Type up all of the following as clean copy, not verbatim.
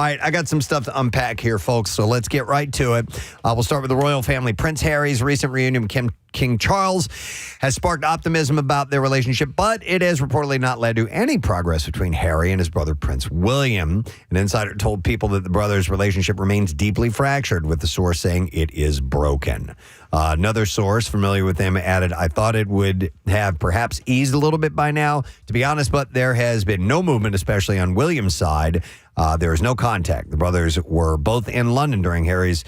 right, I got some stuff to unpack here, folks, so let's get right to it. We'll start with the royal family. Prince Harry's recent reunion with King Charles has sparked optimism about their relationship, but it has reportedly not led to any progress between Harry and his brother Prince William. An insider told People that the brothers' relationship remains deeply fractured, with the source saying it is broken. Another source familiar with them added, I thought it would have perhaps eased a little bit by now, to be honest, but there has been no movement, especially on William's side. There is no contact. The brothers were both in London during Harry's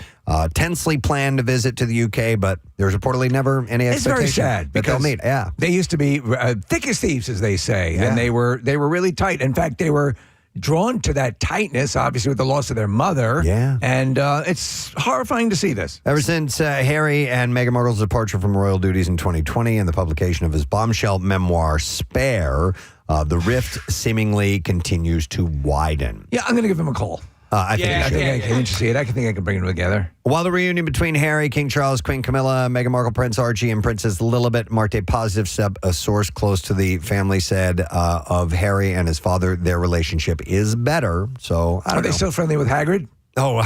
tensely planned visit to the UK, but there's reportedly never any expectation. It's very sad that they'll meet. Yeah, they used to be thick as thieves, as they say, and they were really tight. In fact, they were drawn to that tightness, obviously, with the loss of their mother. Yeah. And it's horrifying to see this. Ever since Harry and Meghan Markle's departure from royal duties in 2020 and the publication of his bombshell memoir, Spare, the rift seemingly continues to widen. Yeah, I'm going to give him a call. I think I can see it. I think I can bring them together. While the reunion between Harry, King Charles, Queen Camilla, Meghan Markle, Prince Archie, and Princess Lilibet marked a positive step, a source close to the family said of Harry and his father, their relationship is better. So, I don't know. Are they still friendly with Hagrid? Oh,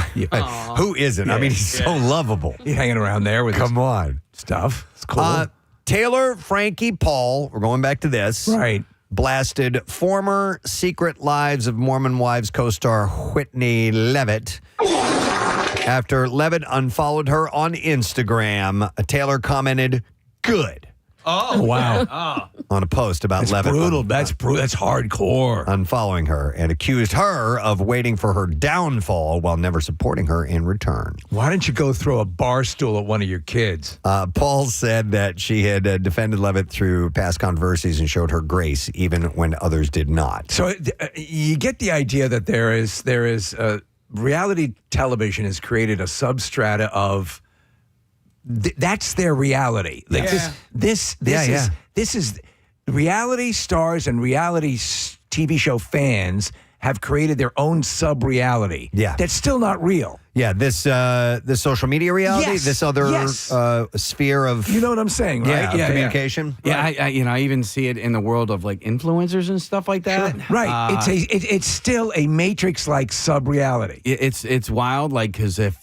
who isn't? Yeah. I mean, he's so lovable. He's hanging around there with Come on. Stuff. It's cool. Taylor, Frankie, Paul, we're going back to this. Right. Blasted former Secret Lives of Mormon Wives co-star Whitney Levitt. After Levitt unfollowed her on Instagram, Taylor commented, good. Oh, wow. On a post about That's Levitt. Brutal. That's hardcore. Unfollowing her and accused her of waiting for her downfall while never supporting her in return. Why didn't you go throw a bar stool at one of your kids? Paul said that she had defended Levitt through past controversies and showed her grace even when others did not. So you get the idea that there is reality television has created a substrata of that's their reality. Like this is reality stars and reality TV show fans have created their own sub-reality. Yeah. That's still not real. Yeah, this social media reality, this other sphere of... You know what I'm saying, right? Yeah, communication. Yeah, right. I even see it in the world of like influencers and stuff like that. Sure. Right. It's still a Matrix-like sub-reality. It's wild, like, because if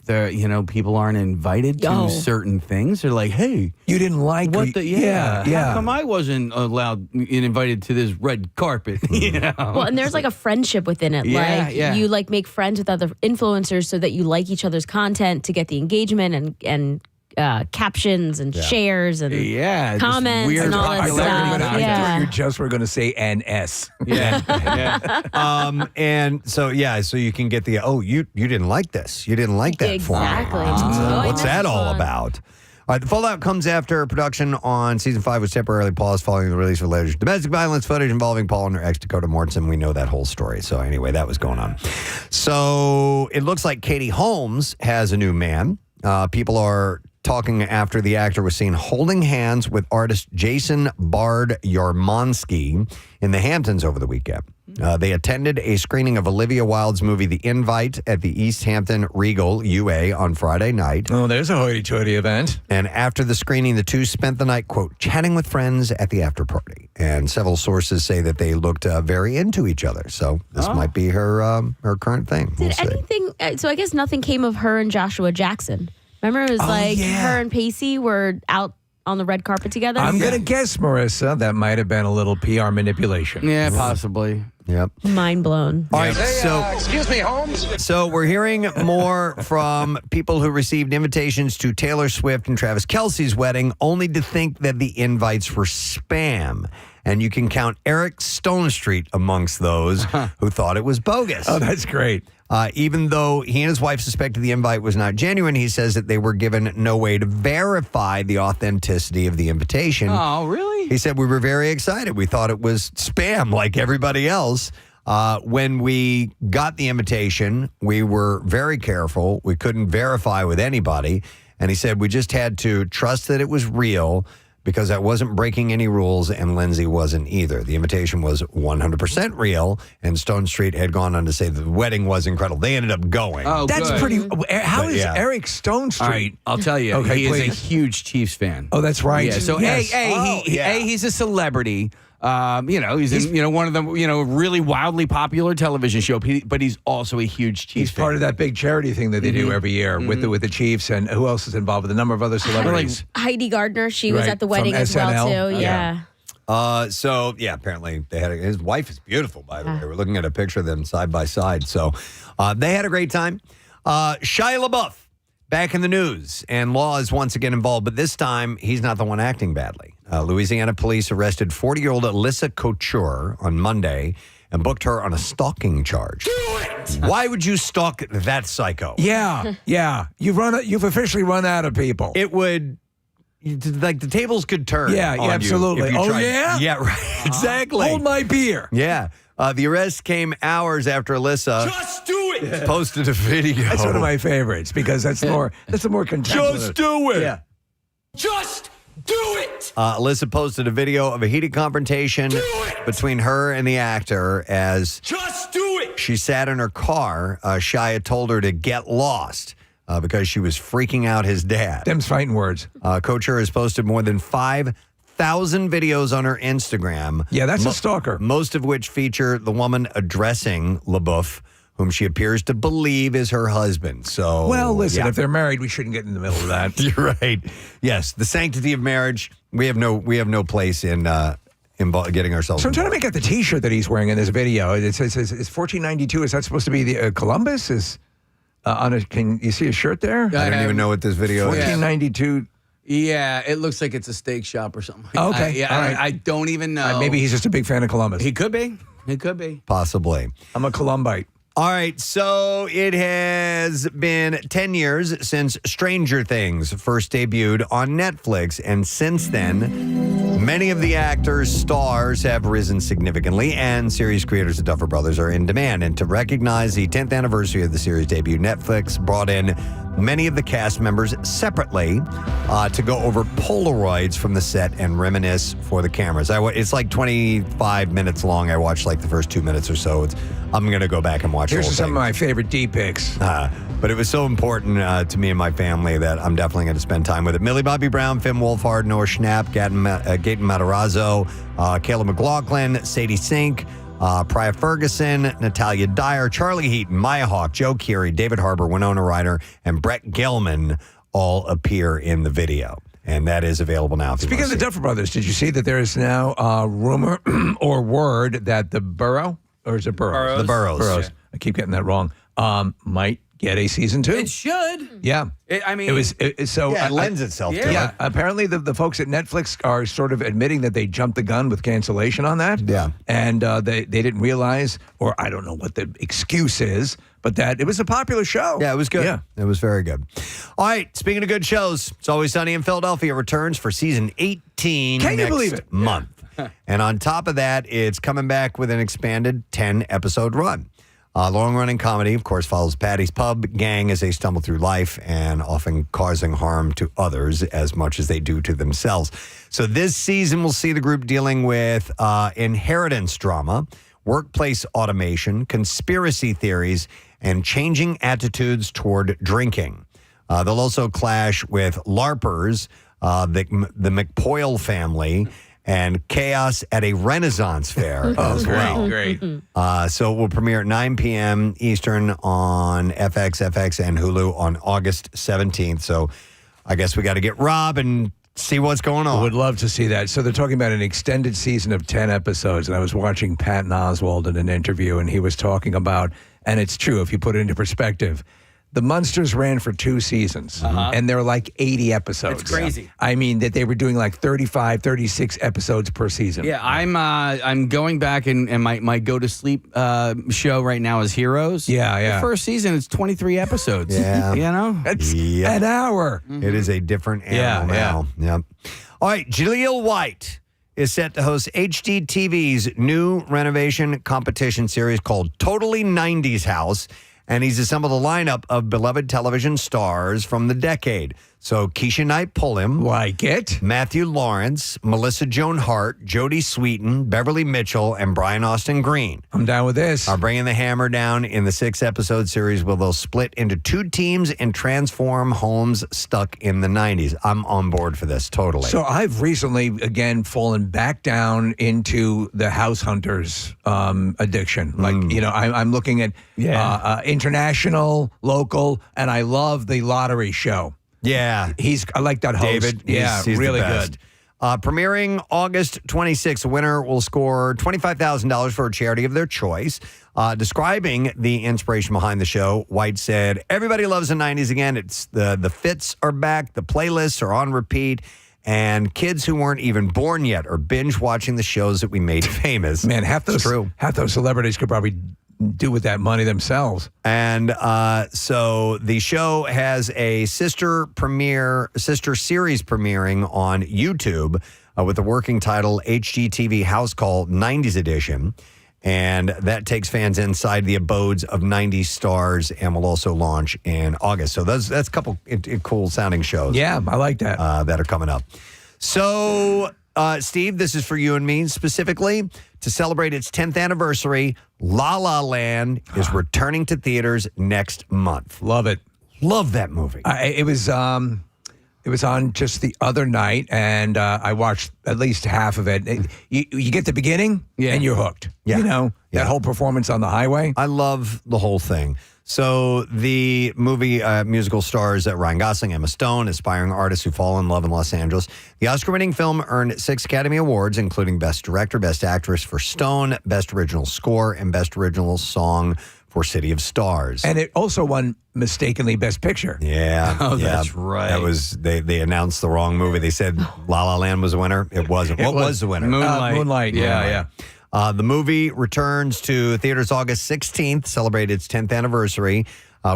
people aren't invited to certain things, they're like, hey, you didn't like what yeah. How come I wasn't allowed and invited to this red carpet? Well, and there's like a friendship within it. You like make friends with other influencers so that you like each other's content to get the engagement and captions and shares and comments and all that stuff. Yeah. You just were going to say NS. And so you can get the you didn't like this. You didn't like that exactly. What's that all about? All right, the fallout comes after production on season 5 was temporarily paused following the release of alleged domestic violence footage involving Paul and her ex Dakota Mortensen. We know that whole story. So anyway, that was going on. So it looks like Katie Holmes has a new man. People are talking after the actor was seen holding hands with artist Jason Bard Yarmonsky in the Hamptons over the weekend. They attended a screening of Olivia Wilde's movie The Invite at the East Hampton Regal UA on Friday night. Oh, there's a hoity-toity event. And after the screening, the two spent the night, quote, chatting with friends at the after party. And several sources say that they looked very into each other. So this might be her current thing. Did anything, so I guess nothing came of her and Joshua Jackson. Remember, it was her and Pacey were out on the red carpet together? I'm going to guess, Marissa, that might have been a little PR manipulation. Yeah, possibly. Yep. Mind blown. All right, excuse me, Holmes. So we're hearing more from people who received invitations to Taylor Swift and Travis Kelce's wedding, only to think that the invites were spam. And you can count Eric Stonestreet amongst those who thought it was bogus. Oh, that's great. Even though he and his wife suspected the invite was not genuine, he says that they were given no way to verify the authenticity of the invitation. Oh, really? He said, we were very excited. We thought it was spam like everybody else. When we got the invitation, we were very careful. We couldn't verify with anybody. And he said, we just had to trust that it was real because I wasn't breaking any rules and Lindsay wasn't either. The invitation was 100% real, and Stone Street had gone on to say that the wedding was incredible. They ended up going. Oh, that's good. pretty. How is Eric Stone Street? All right, I'll tell you. Okay, he please. is a huge Chiefs fan. Oh, that's right. Yeah, so yes. he's a celebrity. He's in one of the really wildly popular television show, but he's also a huge Chiefs fan. Part of that big charity thing that they do every year with the Chiefs, and who else is involved with a number of other celebrities. Heidi Gardner, she was Right, at the wedding from as well SNL. too. Yeah. Apparently they had his wife is beautiful, by the way. We're looking at a picture of them side by side. So they had a great time. Shia LaBeouf back in the news, and law is once again involved, but this time he's not the one acting badly. Louisiana police arrested 40-year-old Alyssa Couture on Monday and booked her on a stalking charge. Do it! Why would you stalk that psycho? Yeah. You've officially run out of people. It would... Like the tables could turn. Yeah, on absolutely. You tried. Yeah? Yeah, right. Exactly. Hold my beer. Yeah. The arrest came hours after Alyssa posted a video. That's one of my favorites because that's the more contemplative. Just do it. Yeah. Just do it! Alyssa posted a video of a heated confrontation between her and the actor as Just do it! she sat in her car. Shia told her to get lost because she was freaking out his dad. Them's fighting words. Couture has posted more than 5,000 videos on her Instagram. Yeah, that's a stalker. Most of which feature the woman addressing LaBeouf, whom she appears to believe is her husband. So, Well, listen, yeah. if they're married, we shouldn't get in the middle of that. You're right. Yes, the sanctity of marriage. We have no place in getting ourselves. So I'm trying to make out the T-shirt that he's wearing in this video. It says it's 1492. Is that supposed to be the Columbus? Is on a? Can you see a shirt there? I don't even know what this video is. 1492. Yeah, it looks like it's a steak shop or something. Okay, All right. I don't even know. Maybe he's just a big fan of Columbus. He could be. He could be. Possibly. I'm a Columbite. All right, so it has been 10 years since Stranger Things first debuted on Netflix, and since then, many of the actors' stars have risen significantly, and series creators, the Duffer Brothers, are in demand. And to recognize the 10th anniversary of the series debut, Netflix brought in many of the cast members separately to go over Polaroids from the set and reminisce for the cameras. It's like 25 minutes long. I watched like the first 2 minutes or so. I'm going to go back and watch Here's the whole some thing. of my favorite D-pics. But it was so important to me and my family that I'm definitely going to spend time with it. Millie Bobby Brown, Finn Wolfhard, Noah Schnapp, Gaten Matarazzo, Kayla McLaughlin, Sadie Sink, Priya Ferguson, Natalia Dyer, Charlie Heaton, Maya Hawke, Joe Keery, David Harbour, Winona Ryder, and Brett Gelman all appear in the video. And that is available now. Speaking of the Duffer Brothers, did you see that there is now a rumor or word that the Burrow, or is it Burrows? The Burrows. Burrows. I keep getting that wrong. Might get a season 2. It should. Yeah. It lends itself to Yeah, it. apparently the folks at Netflix are sort of admitting that they jumped the gun with cancellation on that. Yeah. And they didn't realize, or I don't know what the excuse is, but that it was a popular show. Yeah, it was good. Yeah. It was very good. All right, speaking of good shows, It's Always Sunny in Philadelphia returns for season 18 Can you next believe it? month. And on top of that, it's coming back with an expanded 10-episode run. Long-running comedy, of course, follows Patty's pub gang as they stumble through life and often causing harm to others as much as they do to themselves. So this season, we'll see the group dealing with inheritance drama, workplace automation, conspiracy theories, and changing attitudes toward drinking. They'll also clash with LARPers, the McPoyle family, and chaos at a Renaissance fair as well. Great. So it will premiere at 9 p.m. Eastern on FX, and Hulu on August 17th. So I guess we got to get Rob and see what's going on. Would love to see that. So they're talking about an extended season of 10 episodes, and I was watching Patton Oswalt in an interview, and he was talking about, and it's true if you put it into perspective, the Munsters ran for 2 seasons, and they're like 80 episodes. It's crazy. I mean, that they were doing like 35, 36 episodes per season. Yeah, I'm going back and my go to sleep show right now is Heroes. Yeah. The first season it's 23 episodes. Yeah. You know? That's an hour. It is a different animal now. Yep. All right, Jaleel White is set to host HGTV's new renovation competition series called Totally 90s House, and he's assembled a lineup of beloved television stars from the decade. So Keisha Knight Pulliam, Like it. Matthew Lawrence, Melissa Joan Hart, Jodie Sweetin, Beverly Mitchell, and Brian Austin Green I'm down with this. are bringing the hammer down in the 6-episode series where they'll split into 2 teams and transform homes stuck in the 90s. I'm on board for this, totally. So I've recently, again, fallen back down into the House Hunters addiction. Like, I'm looking at international, local, and I love the lottery show. yeah. I like that host. David, he's really the best. good. Premiering August 26th, a winner will score $25,000 for a charity of their choice. Describing the inspiration behind the show, White said, "Everybody loves the 90s again. It's the fits are back, the playlists are on repeat, and kids who weren't even born yet are binge watching the shows that we made famous." Man, half those celebrities could probably do with that money themselves. And so the show has a sister series premiering on YouTube with the working title HGTV House Call 90s Edition. And that takes fans inside the abodes of 90s stars and will also launch in August. So that's a couple cool sounding shows. Yeah, I like that. That are coming up. So, Steve, this is for you and me specifically. To celebrate its 10th anniversary, La La Land is returning to theaters next month. Love it. Love that movie. It was on just the other night, and I watched at least half of it. You get the beginning, and you're hooked. Yeah. That whole performance on the highway. I love the whole thing. So the movie musical stars Ryan Gosling, Emma Stone, aspiring artists who fall in love in Los Angeles. The Oscar-winning film earned 6 Academy Awards, including Best Director, Best Actress for Stone, Best Original Score, and Best Original Song for City of Stars. And it also won mistakenly Best Picture. Yeah. Oh, that's right. That was they announced the wrong movie. They said La La Land was the winner. It wasn't. What was the winner? Moonlight. Yeah. The movie returns to theaters August 16th, celebrate its 10th anniversary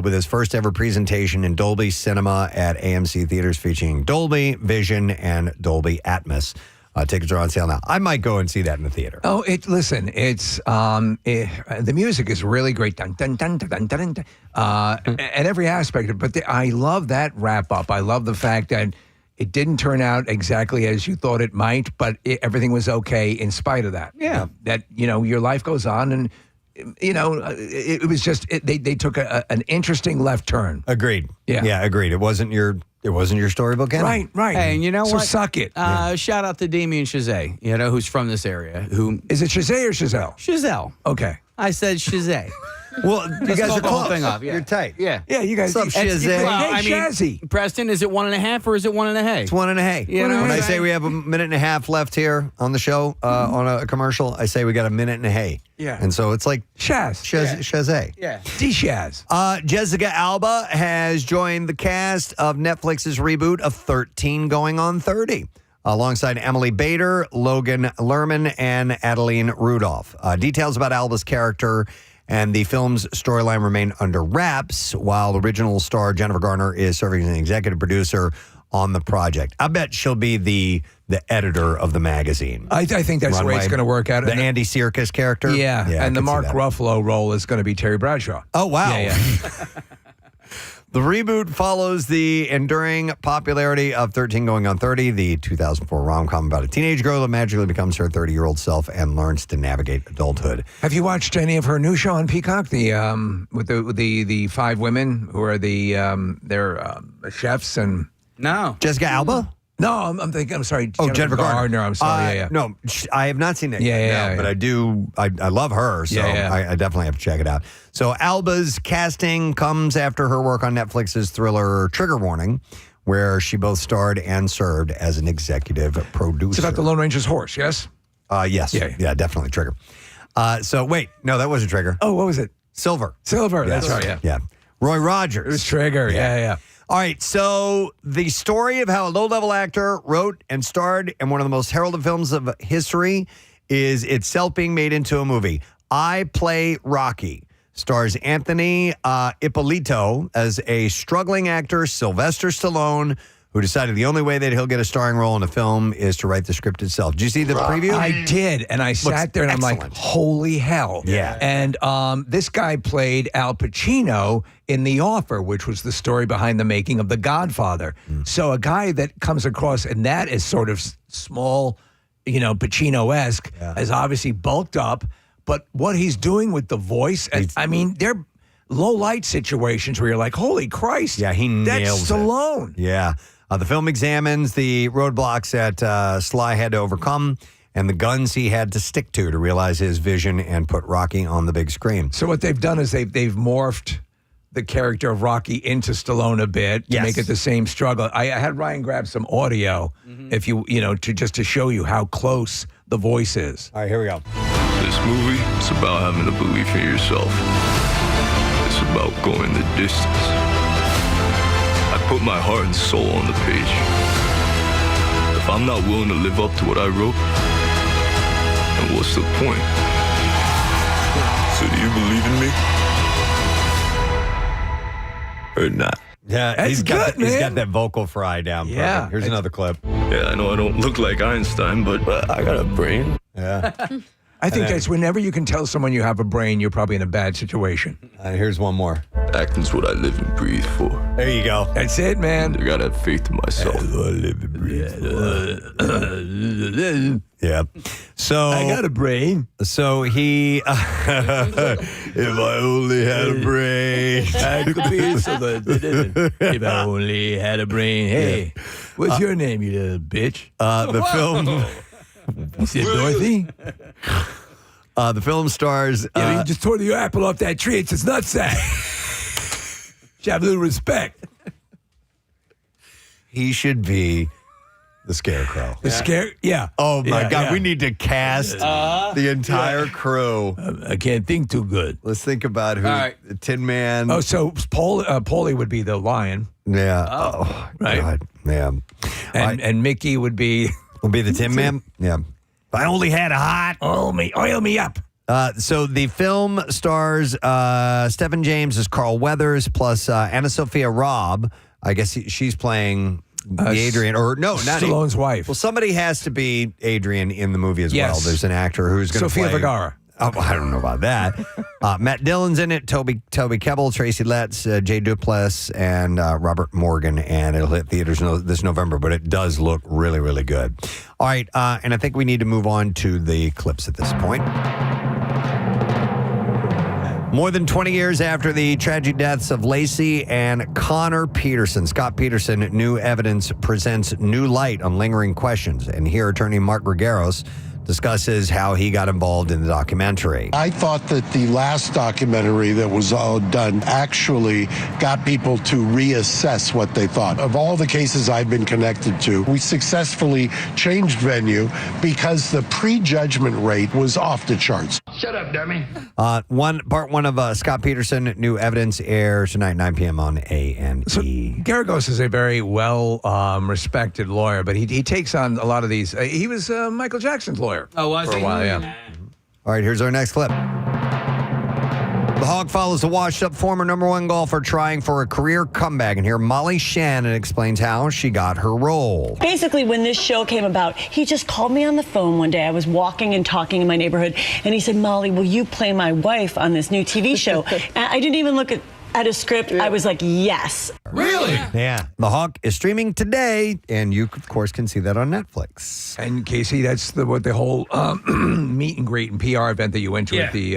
with its first ever presentation in Dolby Cinema at AMC Theaters featuring Dolby Vision and Dolby Atmos. Tickets are on sale now. I might go and see that in the theater. Oh, the music is really great. Dun, dun, dun, dun, dun, dun, dun. And every aspect of it. But I love that wrap up. I love the fact that it didn't turn out exactly as you thought it might, but everything was okay in spite of that. Yeah. That, your life goes on, and, it was just, they took an interesting left turn. Agreed. Yeah. Agreed. It wasn't your storybook ending. Right. Hey, and you know so what? Suck it. Shout out to Damien Chazet, who's from this area. Is it Chazet or Chazelle? Chazelle. Okay. I said Chazet. Well, you guys are the whole close. thing off. Yeah. You're tight. Yeah. Yeah, you guys. What's up, Chazet? Hey, Shazzy. Preston, is it 1.5 or is it 1.5? It's 1.5. You know When what I I'm say saying? we have a minute and a half left here on the show on a commercial, I say we got a minute and a half. Yeah. And so it's like Chazet. Yeah. D-Shaz. Jessica Alba has joined the cast of Netflix's reboot of 13 Going on 30. Alongside Emily Bader, Logan Lerman, and Adeline Rudolph. Details about Alba's character and the film's storyline remain under wraps, while original star Jennifer Garner is serving as an executive producer on the project. I bet she'll be the editor of the magazine. I think that's the way it's going to work out. The Andy Serkis character? Yeah, I and the could see Mark that. Ruffalo role is going to be Terry Bradshaw. Oh, wow. Yeah. The reboot follows the enduring popularity of 13 Going on 30, the 2004 rom-com about a teenage girl that magically becomes her 30-year-old self and learns to navigate adulthood. Have you watched any of her new show on Peacock? With the 5 women who are they're chefs and No. Jessica Alba? no, I'm thinking. I'm sorry. Oh, Jennifer Garner. I'm sorry. Yeah. No, I have not seen it yet. Yeah. But I do. I love her, so Yeah. I definitely have to check it out. So Alba's casting comes after her work on Netflix's thriller Trigger Warning, where she both starred and served as an executive producer. It's about the Lone Ranger's horse. Yes. Yes. Yeah. Definitely Trigger. So wait, no, that wasn't Trigger. Oh, what was it? Silver. Silver. Yes. That's right. Yeah. Yeah. Roy Rogers. It was Trigger. Yeah. All right, so the story of how a low-level actor wrote and starred in one of the most heralded films of history is itself being made into a movie. I Play Rocky stars Anthony Ippolito as a struggling actor, Sylvester Stallone, who decided the only way that he'll get a starring role in a film is to write the script itself. Did you see the preview? I did, and I sat there and I'm like, holy hell. Yeah. And this guy played Al Pacino in The Offer, which was the story behind the making of The Godfather. So a guy that comes across, and that is sort of small, Pacino-esque, has obviously bulked up, but what he's doing with the voice, they're low-light situations where you're like, holy Christ. Yeah, he nails that's Stallone. it. Yeah. The film examines the roadblocks that Sly had to overcome and the guns he had to stick to realize his vision and put Rocky on the big screen. So what they've done is they've morphed the character of Rocky into Stallone a bit to make it the same struggle. I had Ryan grab some audio, if to show you how close the voice is. All right, here we go. This movie is about having a belief in yourself. It's about going the distance. I put my heart and soul on the page. If I'm not willing to live up to what I wrote, then what's the point? So do you believe in me? Or not? Yeah, That's he's got good, that vocal fry down. Yeah. Perfect. Here's another clip. Yeah, I know I don't look like Einstein, but I got a brain. Yeah. I think that's whenever you can tell someone you have a brain, you're probably in a bad situation. Here's one more. Acting's what I live and breathe for. There you go. That's it, man. I gotta have faith in myself. Yeah. So I got a brain. So he, if I only had a brain. I could be so good. If I only had a brain. Hey, what's your name, you little bitch? The film. You said Dorothy? The film stars. You just tore the apple off that tree. It's his nutsack. Should have a little respect. He should be the Scarecrow. Yeah. Oh my God, yeah. we need to cast the entire crew. I can't think too good. Let's think about who. The Tin Man. Oh, so Paulie would be the lion. Yeah. Oh, right. God. Yeah. And Mickey would be the Tin Man. Yeah. If I only had a hot. oil me up. So the film stars Stephen James as Carl Weathers plus Anna Sophia Robb. I guess she's playing Adrian, or no, not Stallone's wife. Well, somebody has to be Adrian in the movie as well. Yes. There's an actor who's going to Sofia play Vergara. Oh, I don't know about that. Matt Dillon's in it. Toby Kebbell, Tracy Letts, Jay Duplass, and Robert Morgan. And it'll hit theaters this November, but it does look really, really good. All right, and I think we need to move on to the clips at this point. More than 20 years after the tragic deaths of Lacey and Connor Peterson, Scott Peterson, new evidence presents new light on lingering questions. And here, attorney Mark Grigeros discusses how he got involved in the documentary. I thought that the last documentary that was all done actually got people to reassess what they thought. Of all the cases I've been connected to, we successfully changed venue because the prejudgment rate was off the charts. Shut up, dummy. Part one of Scott Peterson, new evidence airs tonight, 9 p.m. on A&E. So Garagos is a very respected lawyer, but he takes on a lot of these. He was Michael Jackson's lawyer. Oh, was for he? a while, yeah. All right, here's our next clip. The Hawk follows a washed-up former number one golfer trying for a career comeback. And here, Molly Shannon explains how she got her role. Basically, when this show came about, he just called me on the phone one day. I was walking and talking in my neighborhood, and he said, Molly, will you play my wife on this new TV show? And I didn't even look at a script. I was like, yes. Really? Yeah. The Hawk is streaming today, and you, of course, can see that on Netflix. And Casey, that's what the whole meet and greet and PR event that you went to at the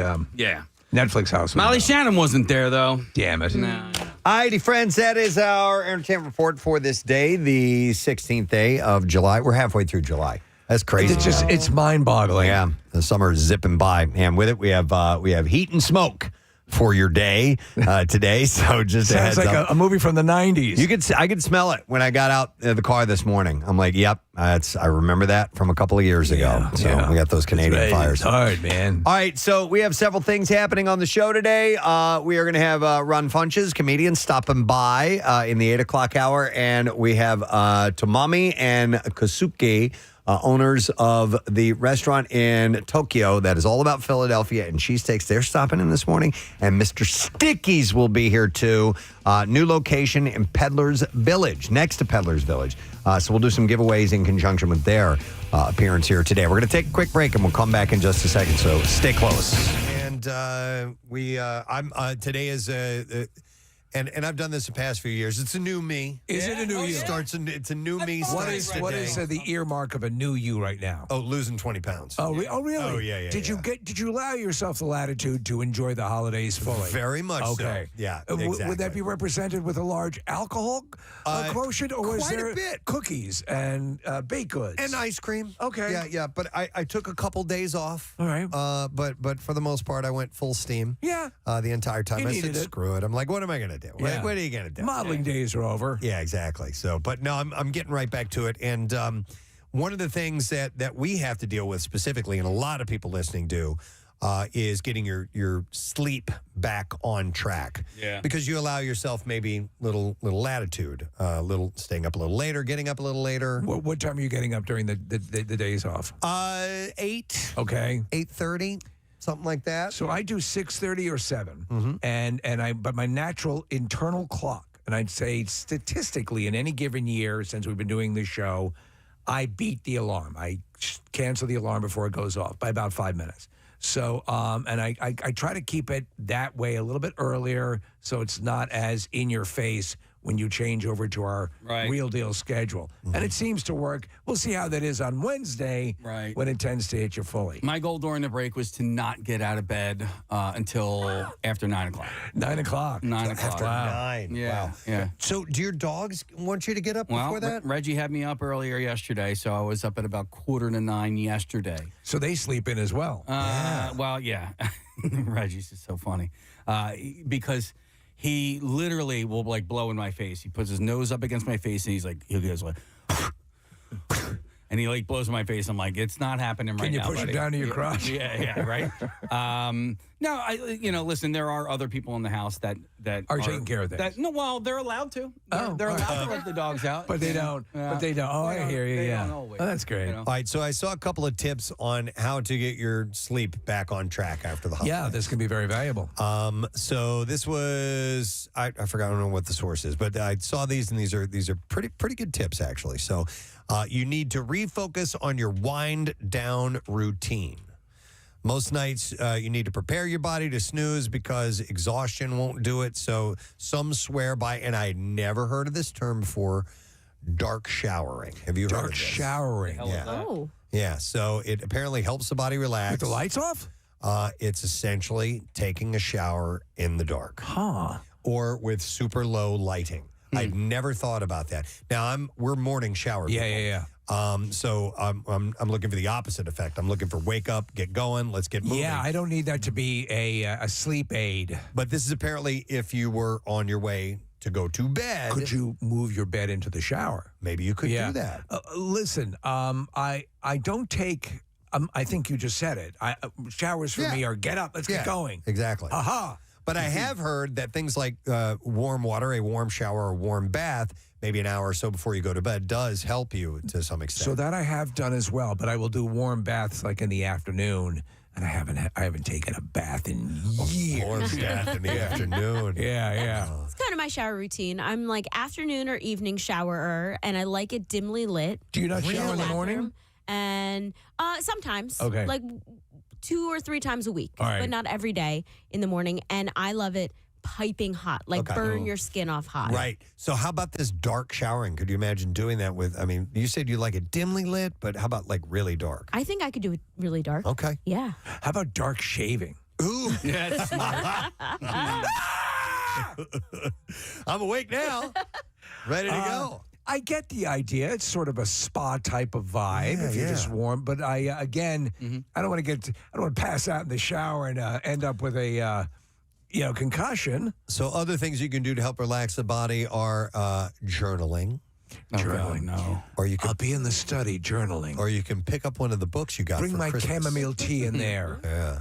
Netflix house. Molly Shannon wasn't there, though. Damn it. No. Alrighty, friends, that is our entertainment report for this day, the 16th day of July. We're halfway through July. That's crazy. It's mind-boggling. Yeah, the summer is zipping by, and with it, we have heat and smoke for your day today. So just sounds like a movie from the 90s. I could smell it when I got out of the car this morning. I'm like, yep, I remember that from a couple of years ago. So we got those Canadian fires. It's hard, man. All right, so we have several things happening on the show today. We are going to have Ron Funches, comedian, stopping by in the 8 o'clock hour, and we have Tomomi and Kosuke owners of the restaurant in Tokyo that is all about Philadelphia and cheesesteaks. They're stopping in this morning. And Mr. Sticky's will be here too. New location in Peddler's Village, next to Peddler's Village. So we'll do some giveaways in conjunction with their appearance here today. We're going to take a quick break and we'll come back in just a second. So stay close. And today is and I've done this the past few years. It's a new me. Is it a new you? It's a new me. What is the earmark of a new you right now? Oh, losing 20 pounds. Oh, really? Oh, yeah. Did you allow yourself the latitude to enjoy the holidays fully? Very much okay. so. Yeah, exactly. Would that be represented with a large alcohol quotient, or was quite there a bit. Cookies and baked goods and ice cream? Okay. Yeah. But I took a couple days off. All right. But for the most part, I went full steam. Yeah. The entire time. You I needed said, it. screw it. I'm like, what am I going to do? Yeah. What are you going to do? Modeling days are over. Yeah, exactly. So, but no, I'm getting right back to it. And one of the things that we have to deal with specifically, and a lot of people listening do, is getting your sleep back on track. Yeah. Because you allow yourself maybe little latitude, staying up a little later, getting up a little later. What time are you getting up during the days off? 8. Okay. 8:30. Something like that. So I do 6:30 or 7, but my natural internal clock, and I'd say statistically in any given year since we've been doing this show, I beat the alarm. I cancel the alarm before it goes off by about 5 minutes. So, and I try to keep it that way a little bit earlier, so it's not as in your face when you change over to our real deal schedule. And it seems to work. We'll see how that is on Wednesday when it tends to hit you fully. My goal during the break was to not get out of bed until after 9 o'clock. 9 o'clock. 9 o'clock. After 9. Yeah. Wow. Yeah. So do your dogs want you to get up before that? Reggie had me up earlier yesterday, so I was up at about 8:45 yesterday. So they sleep in as well. Well, yeah. Reggie's just so funny because he literally will like blow in my face. He puts his nose up against my face and he goes like, and he like blows in my face. I'm like, it's not happening right now. Can you push buddy. it down to your crotch? Yeah, right. No, listen, there are other people in the house that are taking care of things. They're allowed to. They're allowed to let the dogs out. But they don't. Oh, I hear you. Yeah. Oh, that's great. All right, so I saw a couple of tips on how to get your sleep back on track after the holidays. Yeah, this can be very valuable. So this was I forgot, I don't know what the source is, but I saw these, and these are pretty good tips actually. So you need to refocus on your wind down routine. Most nights, you need to prepare your body to snooze because exhaustion won't do it. So some swear by, and I had never heard of this term before, dark showering. Have you heard of this? Dark showering. Yeah. Oh. Yeah, so it apparently helps the body relax. With the lights off? It's essentially taking a shower in the dark. Huh. Or with super low lighting. I'd never thought about that. Now, we're morning shower people. Yeah. So I'm looking for the opposite effect. I'm looking for wake up, get going, let's get moving. Yeah, I don't need that to be a sleep aid. But this is apparently if you were on your way to go to bed. Could you move your bed into the shower? Maybe you could do that. Listen, I don't take. I think you just said it. Showers for me are get up, let's get going. Exactly. Aha. But I have heard that things like warm water, a warm shower, or warm bath, maybe an hour or so before you go to bed, does help you to some extent. So that I have done as well, but I will do warm baths like in the afternoon, and I haven't taken a bath in years. Warm bath in the afternoon. Yeah. It's kind of my shower routine. I'm like afternoon or evening showerer, and I like it dimly lit. Do you not shower in the morning? And sometimes. Okay. Like 2 or 3 times a week, right. but not every day in the morning. And I love it piping hot, like burn your skin off hot. Right. So how about this dark showering? Could you imagine doing that with, I mean, you said you like it dimly lit, but how about like really dark? I think I could do it really dark. Okay. Yeah. How about dark shaving? Ooh. Yeah, that's smart. I'm awake now. Ready to go. I get the idea. It's sort of a spa type of vibe if you're just warm. But I don't want to pass out in the shower and end up with a concussion. So other things you can do to help relax the body are journaling. Journaling, no. Or you can, I'll be in the study journaling. Or you can pick up one of the books you got Bring for my Christmas. chamomile tea in there. Yeah.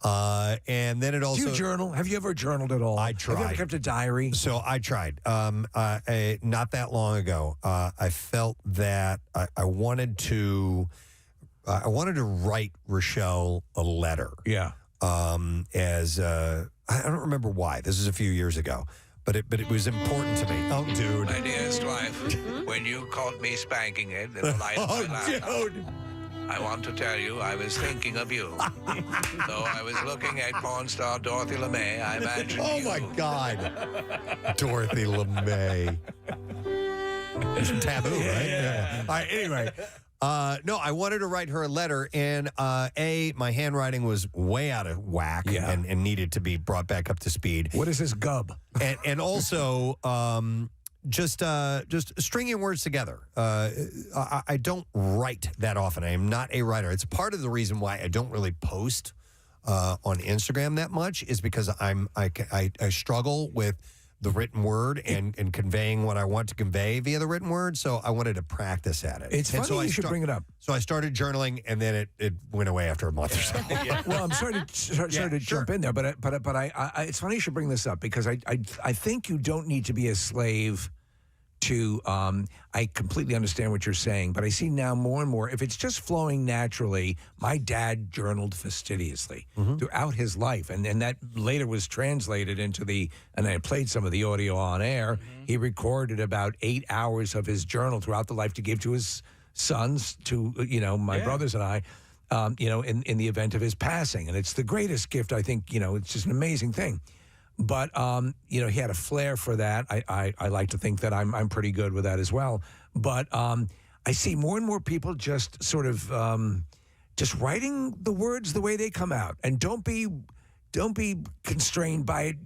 And then it also. Do you journal? Have you ever journaled at all? I tried. Have you ever kept a diary? So I tried. Not that long ago, I felt that I wanted to. I wanted to write Rochelle a letter. Yeah. I don't remember why. This is a few years ago, but it was important to me. Oh, dude. My dearest wife, when you caught me spanking it in the light of my laptop, dude. I want to tell you I was thinking of you. Though I was looking at porn star Dorothy LeMay, I imagined you. Oh, my God. Dorothy LeMay. It's taboo, right? Yeah. All right, anyway. No, I wanted to write her a letter, and my handwriting was way out of whack and needed to be brought back up to speed. What is this gub? And also, just stringing words together. I don't write that often. I am not a writer. It's part of the reason why I don't really post on Instagram that much is because I struggle with the written word and conveying what I want to convey via the written word. So I wanted to practice at it. It's funny you should bring it up. So I started journaling, and then it went away after a month or so. Well, I'm sorry to jump in there, but it's funny you should bring this up because I think you don't need to be a slave to. I completely understand what you're saying, but I see now more and more if it's just flowing naturally. My dad journaled fastidiously throughout his life, and that later was translated into and I played some of the audio on air. He recorded about 8 hours of his journal throughout the life to give to his sons, to my brothers and I, in the event of his passing, and it's the greatest gift. I think it's just an amazing thing. But he had a flair for that. I like to think that I'm pretty good with that as well. But I see more and more people just sort of just writing the words the way they come out, and don't be constrained by it.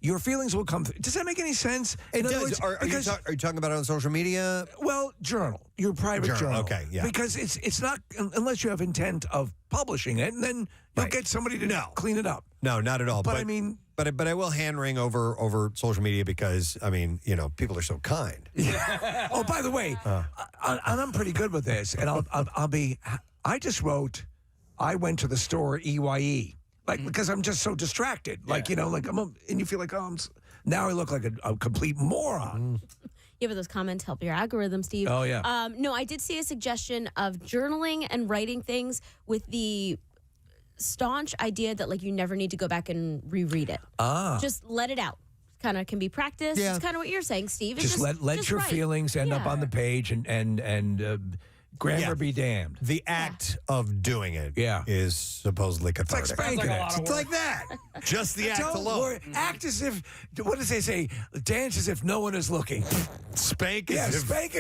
Your feelings will come. Does that make any sense? It does. Are you talking about it on social media? Well, journal. Your private journal. Okay, yeah. Because it's not unless you have intent of publishing it, and then you'll get somebody to clean it up. No, not at all. But I mean. But I will hand wring over social media because, people are so kind. Oh, by the way, and I'm pretty good with this, and I just wrote, I went to the store EYE, because I'm just so distracted. And you feel like, now I look like a complete moron. Yeah, but those comments help your algorithm, Steve. Oh, yeah. No, I did see a suggestion of journaling and writing things with the staunch idea that you never need to go back and reread it. Just let it out. Kind of can be practiced. Yeah. It's kind of what you're saying, Steve. Just let your feelings end up on the page and grammar be damned. The act of doing it is supposedly cathartic. It's like spanking it. It's like that. Just the act alone. Act as if, what does they say? Dance as if no one is looking. Spank it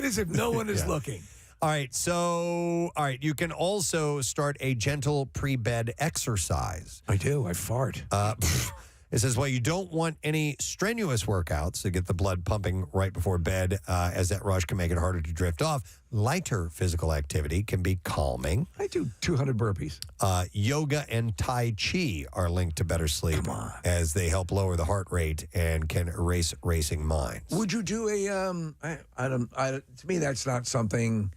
as if no one is looking. All right, you can also start a gentle pre-bed exercise. I do. I fart. It says, you don't want any strenuous workouts to get the blood pumping right before bed, as that rush can make it harder to drift off. Lighter physical activity can be calming. I do 200 burpees. Yoga and Tai Chi are linked to better sleep as they help lower the heart rate and can erase racing minds. Would you do to me, that's not something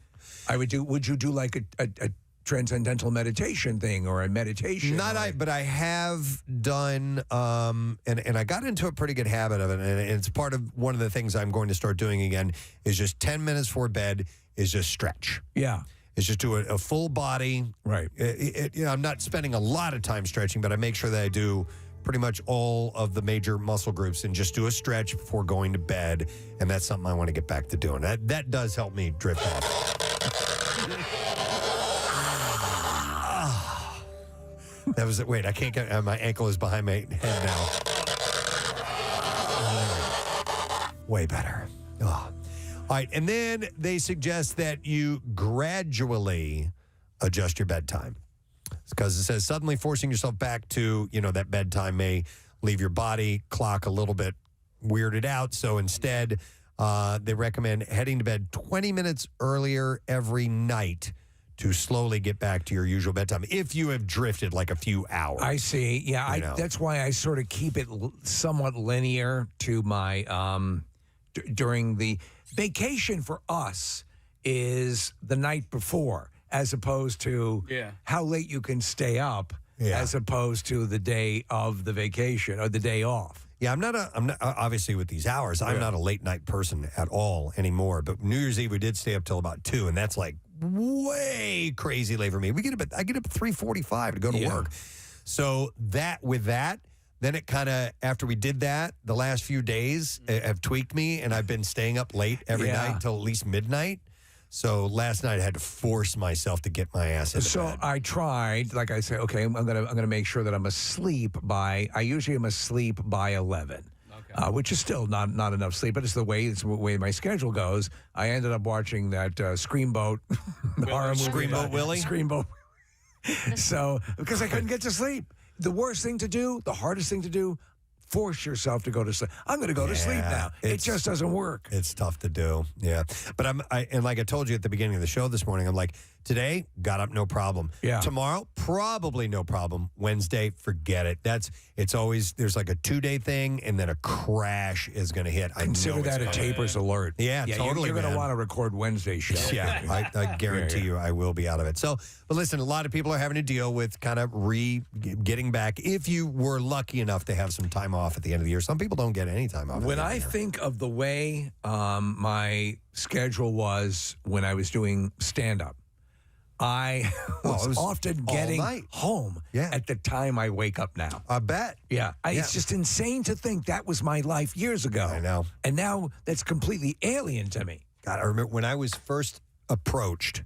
I would do. Would you do like a transcendental meditation thing or a meditation? But I have done, and I got into a pretty good habit of it, and it's part of one of the things I'm going to start doing again is just 10 minutes before bed is just stretch. Yeah. It's just do a full body. Right. I'm not spending a lot of time stretching, but I make sure that I do pretty much all of the major muscle groups and just do a stretch before going to bed, and that's something I want to get back to doing. That does help me drift off. That was it. Wait, I can't get my ankle is behind my head now. Way better. Oh. All right, and then they suggest that you gradually adjust your bedtime. Because it says suddenly forcing yourself back to, that bedtime may leave your body clock a little bit weirded out. So instead, they recommend heading to bed 20 minutes earlier every night to slowly get back to your usual bedtime if you have drifted like a few hours. I see. Yeah, that's why I sort of keep it somewhat linear to my during the vacation for us is the night before as opposed to how late you can stay up. as opposed to the day of the vacation or the day off. Yeah, I'm not obviously with these hours, I'm not a late night person at all anymore. But New Year's Eve, we did stay up till about 2, and that's like way crazy late for me. I get up at 3:45 to go to work. So then it kind of, after we did that, the last few days have tweaked me, and I've been staying up late every night until at least midnight. So last night I had to force myself to get my ass into bed. I tried, like I said, okay, I'm gonna make sure that I'm asleep by. I usually am asleep by 11. Which is still not enough sleep, but it's the way my schedule goes. I ended up watching that Screamboat horror movie. Screamboat Willie? Screamboat. So, because I couldn't get to sleep. The worst thing to do, the hardest thing to do, force yourself to go to sleep. I'm going to go to sleep now. It just doesn't work. It's tough to do. Yeah. But and like I told you at the beginning of the show this morning, I'm like, today, got up, no problem. Yeah. Tomorrow, probably no problem. Wednesday, forget it. It's always, there's like a 2-day thing, and then a crash is going to hit. Consider that a taper's alert. Yeah, totally. You're going to want to record Wednesday's show. Yeah, I guarantee you I will be out of it. So, but listen, a lot of people are having to deal with kind of getting back. If you were lucky enough to have some time off at the end of the year, some people don't get any time off. When I think of the way my schedule was when I was doing stand-up, I was often getting home at the time I wake up now. I bet. Yeah. It's just insane to think that was my life years ago. I know. And now that's completely alien to me. God, I remember when I was first approached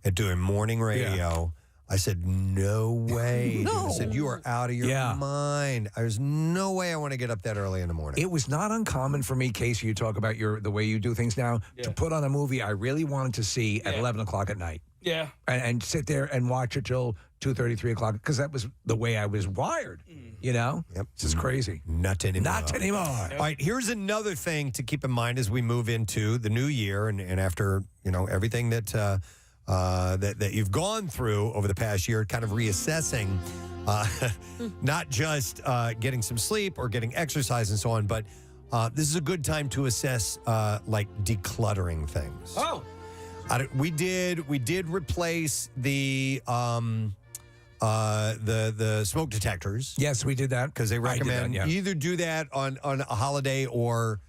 at doing morning radio, I said, no way. No. I said, you are out of your mind. There's no way I want to get up that early in the morning. It was not uncommon for me, Casey, you talk about the way you do things now, to put on a movie I really wanted to see at 11 o'clock at night. Yeah. And sit there and watch it till 2:30, 3 o'clock, because that was the way I was wired, you know? Yep. This is crazy. Not anymore. Not anymore. All right, here's another thing to keep in mind as we move into the new year and after, everything that that you've gone through over the past year, kind of reassessing, not just getting some sleep or getting exercise and so on, but this is a good time to assess like decluttering things. Oh. We did replace the smoke detectors. Yes, we did that because they recommend either do that on a holiday or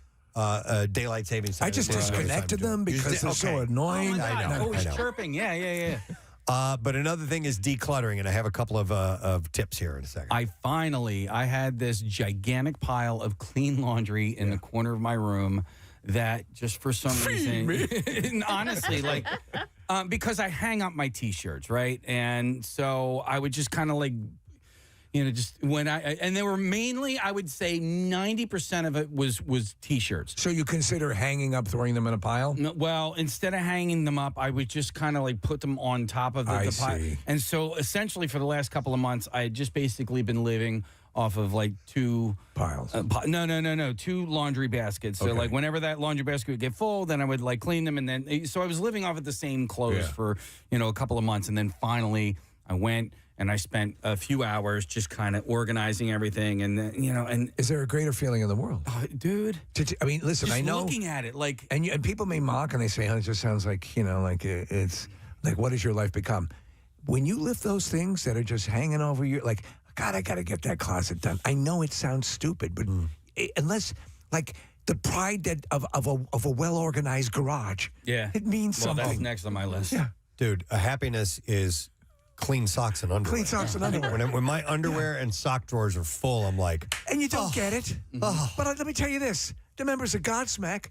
daylight savings time. I just disconnected them because they're so annoying. Oh my God, I know. always chirping. Yeah. But another thing is decluttering, and I have a couple of tips here in a second. I had this gigantic pile of clean laundry in the corner of my room that just for some reason, honestly, like, because I hang up my T-shirts, right? And so I would just kind of like, just when and they were mainly, I would say 90% of it was T-shirts. So you consider hanging up, throwing them in a pile? No, well, instead of hanging them up, I would just kind of like put them on top of the pile. See. And so essentially for the last couple of months, I had just basically been living off of like 2 piles. No, 2 laundry baskets. So like whenever that laundry basket would get full, then I would like clean them, and then so I was living off of the same clothes for a couple of months, and then finally I went and I spent a few hours just kind of organizing everything, and then and is there a greater feeling in the world, dude? I mean, listen, just I know looking at it like, and people may mock and they say, "Oh, it just sounds like like it's like what has your life become?" When you lift those things that are just hanging over you, like, God, I got to get that closet done. I know it sounds stupid, but unless, like, the pride of a well-organized garage, it means something. That's next on my list. Yeah. Dude, a happiness is clean socks and underwear. Clean socks and underwear. When my underwear and sock drawers are full, I'm like... And you don't get it. But let me tell you this. The members of Godsmack,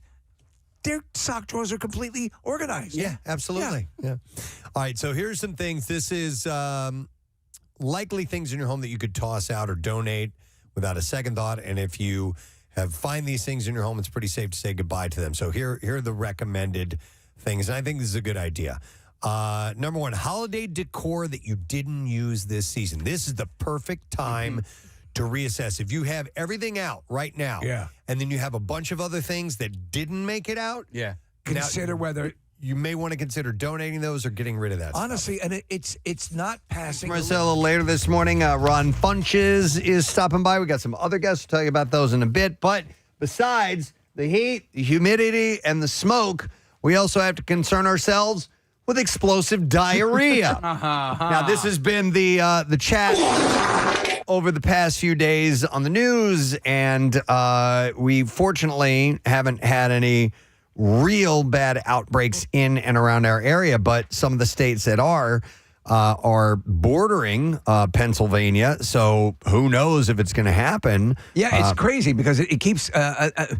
their sock drawers are completely organized. Yeah, absolutely. Yeah. All right, so here's some things. This is... likely things in your home that you could toss out or donate without a second thought. And if you find these things in your home, it's pretty safe to say goodbye to them. So here are the recommended things. And I think this is a good idea. Number 1, holiday decor that you didn't use this season. This is the perfect time to reassess. If you have everything out right now, and then you have a bunch of other things that didn't make it out, consider whether... You may want to consider donating those or getting rid of that Honestly, stuff. And it's not passing. Marcelo, later this morning, Ron Funches is stopping by. We got some other guests to tell you about those in a bit. But besides the heat, the humidity, and the smoke, we also have to concern ourselves with explosive diarrhea. Now, this has been the chat over the past few days on the news, and we fortunately haven't had any real bad outbreaks in and around our area, but some of the states that are bordering Pennsylvania, so who knows if it's going to happen. Yeah, it's crazy because it keeps, and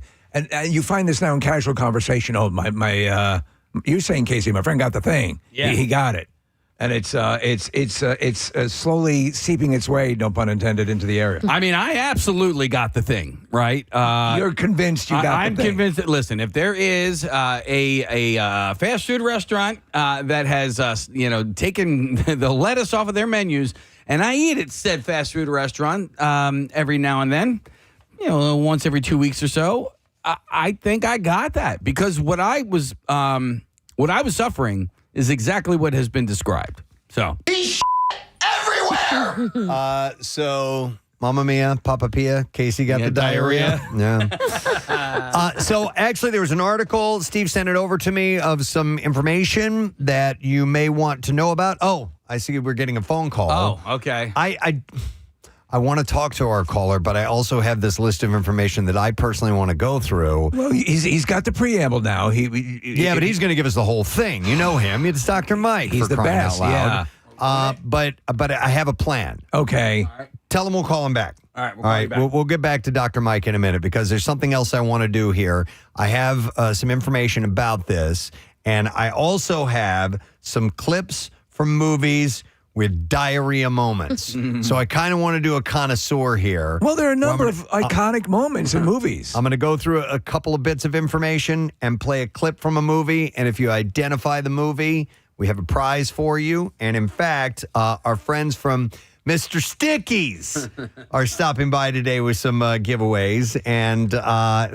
you find this now in casual conversation. Oh, my you're saying, Casey, my friend got the thing. Yeah. He got it. And it's slowly seeping its way, no pun intended, into the area. I mean, I absolutely got the thing, right? You're convinced you got the thing. I'm convinced that, listen, if there is a fast food restaurant that has, taken the lettuce off of their menus, and I eat at said fast food restaurant every now and then, once every 2 weeks or so, I think I got that. Because what I was suffering is exactly what has been described. So everywhere. So Mamma Mia, Papa Pia, Casey got the diarrhea. Yeah. So actually, there was an article. Steve sent it over to me of some information that you may want to know about. Oh, I see we're getting a phone call. Oh, okay. I want to talk to our caller, but I also have this list of information that I personally want to go through. Well, he's got the preamble now. But he's going to give us the whole thing. You know him. It's Dr. Mike. He's for the crying best. out loud. Yeah. But I have a plan. Okay. Tell him we'll call him back. All right, we'll call you back. We'll get back to Dr. Mike in a minute because there's something else I want to do here. I have some information about this, and I also have some clips from movies with diarrhea moments. So I kind of want to do a connoisseur here. Well, there are a number of iconic moments in movies. I'm going to go through a couple of bits of information and play a clip from a movie, and if you identify the movie, we have a prize for you. And in fact, our friends from Mr. Stickies are stopping by today with some giveaways, and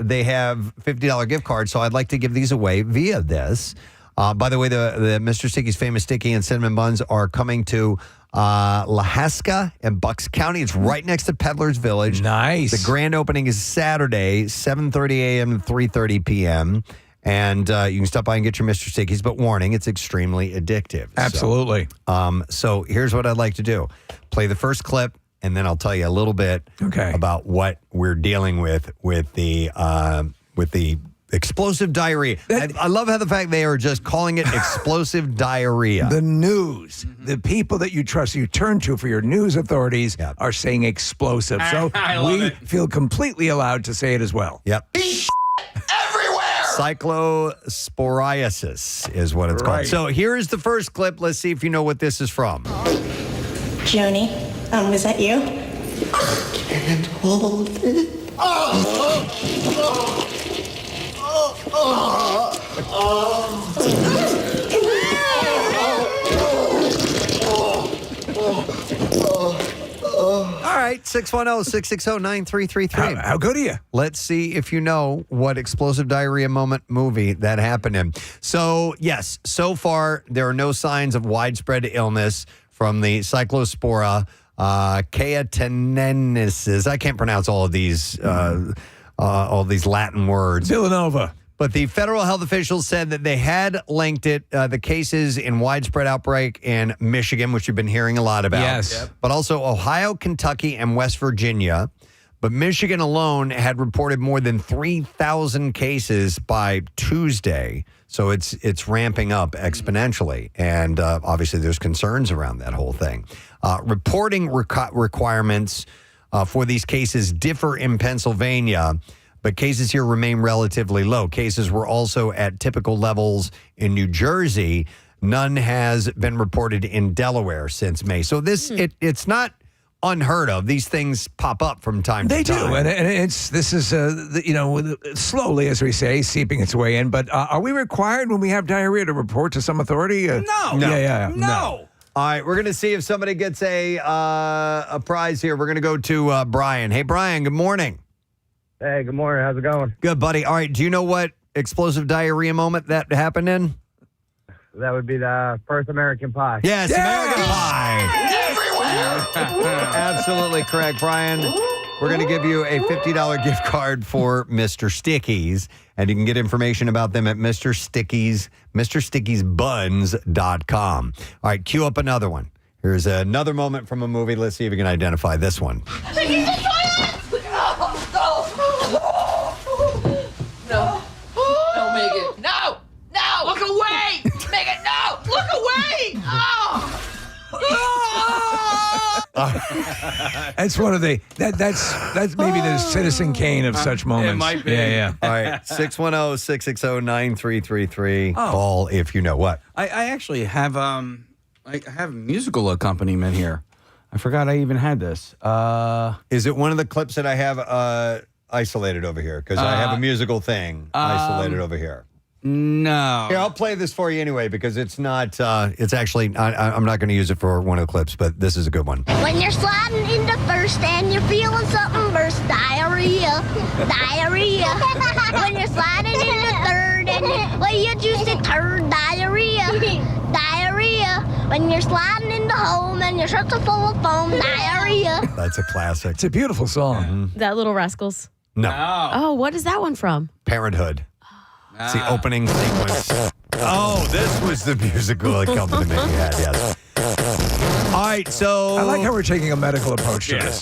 they have $50 gift cards, so I'd like to give these away via this. By the way, the Mr. Sticky's famous sticky and cinnamon buns are coming to Lahaska and Bucks County. It's right next to Peddler's Village. Nice. The grand opening is Saturday, 7:30 a.m. to 3:30 p.m. And you can stop by and get your Mr. Stickies, but warning, it's extremely addictive. Absolutely. So here's what I'd like to do. Play the first clip, and then I'll tell you a little bit about what we're dealing with the explosive diarrhea. I love how the fact they are just calling it explosive diarrhea. The news, the people that you trust, you turn to for your news authorities are saying explosive. So we feel completely allowed to say it as well. Yep. Everywhere. Cyclosporiasis is what it's called. So here's the first clip. Let's see if you know what this is from. Joni, was that you? I can't hold it. All right, 610-660-9333. How good are you? Let's see if you know what explosive diarrhea moment movie that happened in. So, yes, so far there are no signs of widespread illness from the Cyclospora cayetanensis. I can't pronounce all these Latin words. Villanova. But the federal health officials said that they had linked it, the cases in widespread outbreak in Michigan, which you've been hearing a lot about. Yes. Yep. But also Ohio, Kentucky, and West Virginia. But Michigan alone had reported more than 3,000 cases by Tuesday. So it's ramping up exponentially. And obviously there's concerns around that whole thing. Reporting requirements for these cases differ in Pennsylvania, but cases here remain relatively low. Cases were also at typical levels in New Jersey. None has been reported in Delaware since May. So it's not unheard of. These things pop up from time to time. They do, and this is slowly, as we say, seeping its way in. But are we required when we have diarrhea to report to some authority? No. No. All right, we're going to see if somebody gets a prize here. We're going to go to Brian. Hey, Brian, good morning. Hey, good morning. How's it going? Good, buddy. All right, do you know what explosive diarrhea moment that happened in? That would be the first American Pie. Yes, American Pie. Everywhere. Absolutely correct, Brian. we're going to give you a $50 gift card for Mr. Stickies, and you can get information about them at MrStickiesBuns.com. All right, cue up another one. Here's another moment from a movie. Let's see if you can identify this one. No, Megan. No! Look away! Megan, no! Look away! Oh! That's one of the that's maybe the Citizen Kane of such moments. It might be. Yeah. All right, 610-660-9333. Call if you know what. I actually have I have a musical accompaniment here. I forgot I even had this. Is it one of the clips that I have isolated over here? Because I have a musical thing isolated over here. No. Here, I'll play this for you anyway because it's not, it's actually, I'm not going to use it for one of the clips, but this is a good one. When you're sliding into first and you're feeling something burst, diarrhea. When you're sliding into third and you juice a turd, diarrhea. When you're sliding into home and your shirts are full of foam, diarrhea. That's a classic. It's a beautiful song. Mm-hmm. That Little Rascals. No. Oh, what is that one from? Parenthood. It's the opening sequence. Oh, this was the musical accompaniment we had, yes. All right, so... I like how we're taking a medical approach to this.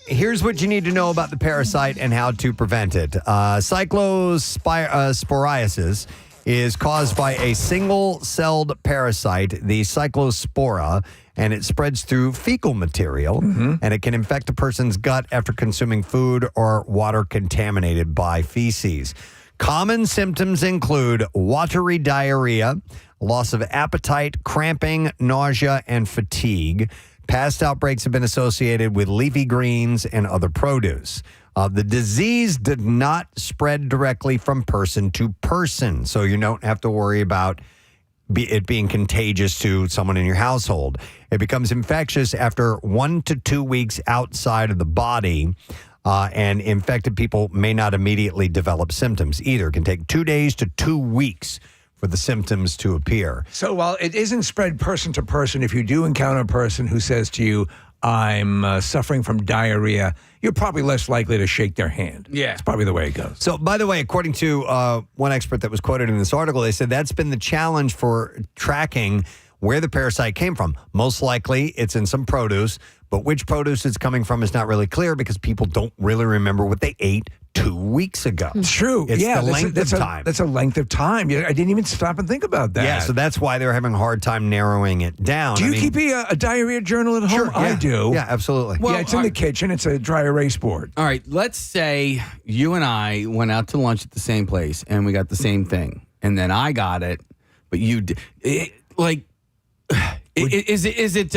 Here's what you need to know about the parasite and how to prevent it. Cyclosporiasis is caused by a single-celled parasite, the cyclospora, and it spreads through fecal material, and it can infect a person's gut after consuming food or water contaminated by feces. Common symptoms include watery diarrhea, loss of appetite, cramping, nausea, and fatigue. Past outbreaks have been associated with leafy greens and other produce. The disease did not spread directly from person to person, so you don't have to worry about it being contagious to someone in your household. It becomes infectious after 1 to 2 weeks outside of the body. And infected people may not immediately develop symptoms either. It can take 2 days to 2 weeks for the symptoms to appear. So while it isn't spread person to person, if you do encounter a person who says to you, I'm suffering from diarrhea, you're probably less likely to shake their hand. Yeah. It's probably the way it goes. So, by the way, according to one expert that was quoted in this article, they said that's been the challenge for tracking where the parasite came from. Most likely it's in some produce, but which produce it's coming from is not really clear because people don't really remember what they ate 2 weeks ago. True. It's yeah, the length of time. That's a length of time. I didn't even stop and think about that. Yeah, so that's why they're having a hard time narrowing it down. Do you keep a diarrhea journal at home? Sure, I yeah. do. Yeah, absolutely. Well, it's in the kitchen. It's a dry erase board. All right, let's say you and I went out to lunch at the same place and we got the same thing, and then I got it, but you did. Is it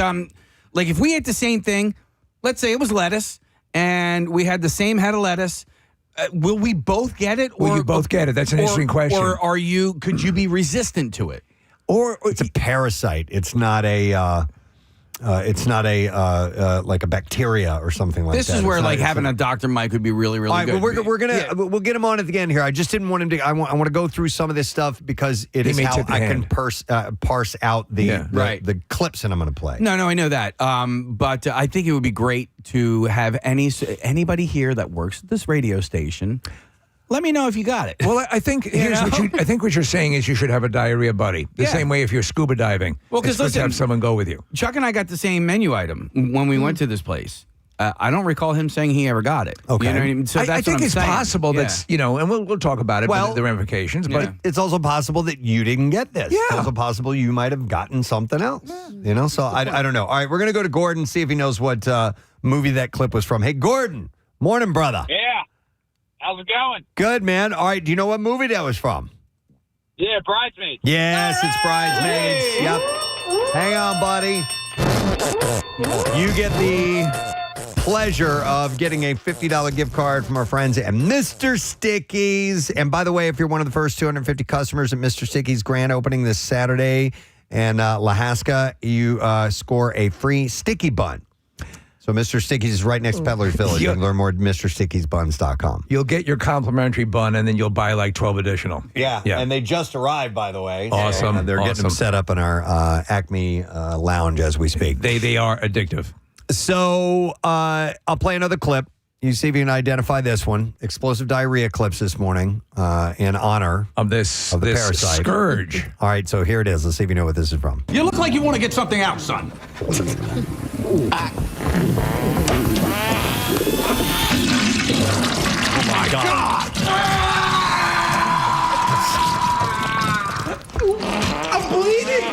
like if we ate the same thing? Let's say it was lettuce, and we had the same head of lettuce. Will we both get it? Will you both get it? That's an interesting question. Or could you be resistant to it? Or it's a parasite. It's not a like a bacteria or something like that. This is where having a Dr. Mike would be really, really good. Well, we'll get him on at the end here. I just didn't want him to. I want to go through some of this stuff because it is how I can parse out the clips that I'm going to play. No, I know that. But I think it would be great to have anybody here that works at this radio station. Let me know if you got it. Well, I think what you're saying is you should have a diarrhea buddy. The same way if you're scuba diving. Well, it's good to have someone go with you. Chuck and I got the same menu item when we went to this place. I don't recall him saying he ever got it. Okay. You know what I mean? So I think it's possible that's, and we'll talk about it, the ramifications. But it's also possible that you didn't get this. Yeah. It's also possible you might have gotten something else. So I don't know. All right, we're going to go to Gordon, see if he knows what movie that clip was from. Hey, Gordon. Morning, brother. Yeah. How's it going? Good, man. All right, do you know what movie that was from? Yeah, Bridesmaids. Yes, it's Bridesmaids. Yep. Hang on, buddy. You get the pleasure of getting a $50 gift card from our friends at Mr. Stickies. And by the way, if you're one of the first 250 customers at Mr. Stickies grand opening this Saturday in Lahaska, you score a free sticky bun. So Mr. Stickies is right next to Peddler's Village. You can learn more at MrStickiesBuns.com. You'll get your complimentary bun, and then you'll buy like 12 additional. Yeah, and they just arrived, by the way. Awesome. They're getting them set up in our Acme lounge as we speak. They are addictive. So I'll play another clip. You see if you can identify this one. Explosive diarrhea clips this morning in honor of the parasite. scourge. All right, so here it is. Let's see if you know what this is from. You look like you want to get something out, son. Oh, my God. I'm bleeding.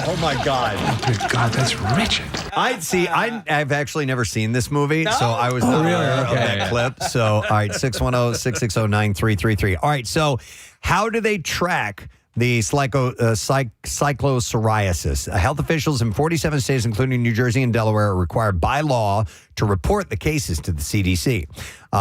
Oh, my God. Good God, that's wretched. I've actually never seen this movie, so I was not aware of that clip. So, all right, 610-660-9333. All right, so how do they track the cyclopsoriasis? Health officials in 47 states, including New Jersey and Delaware, are required by law to report the cases to the CDC.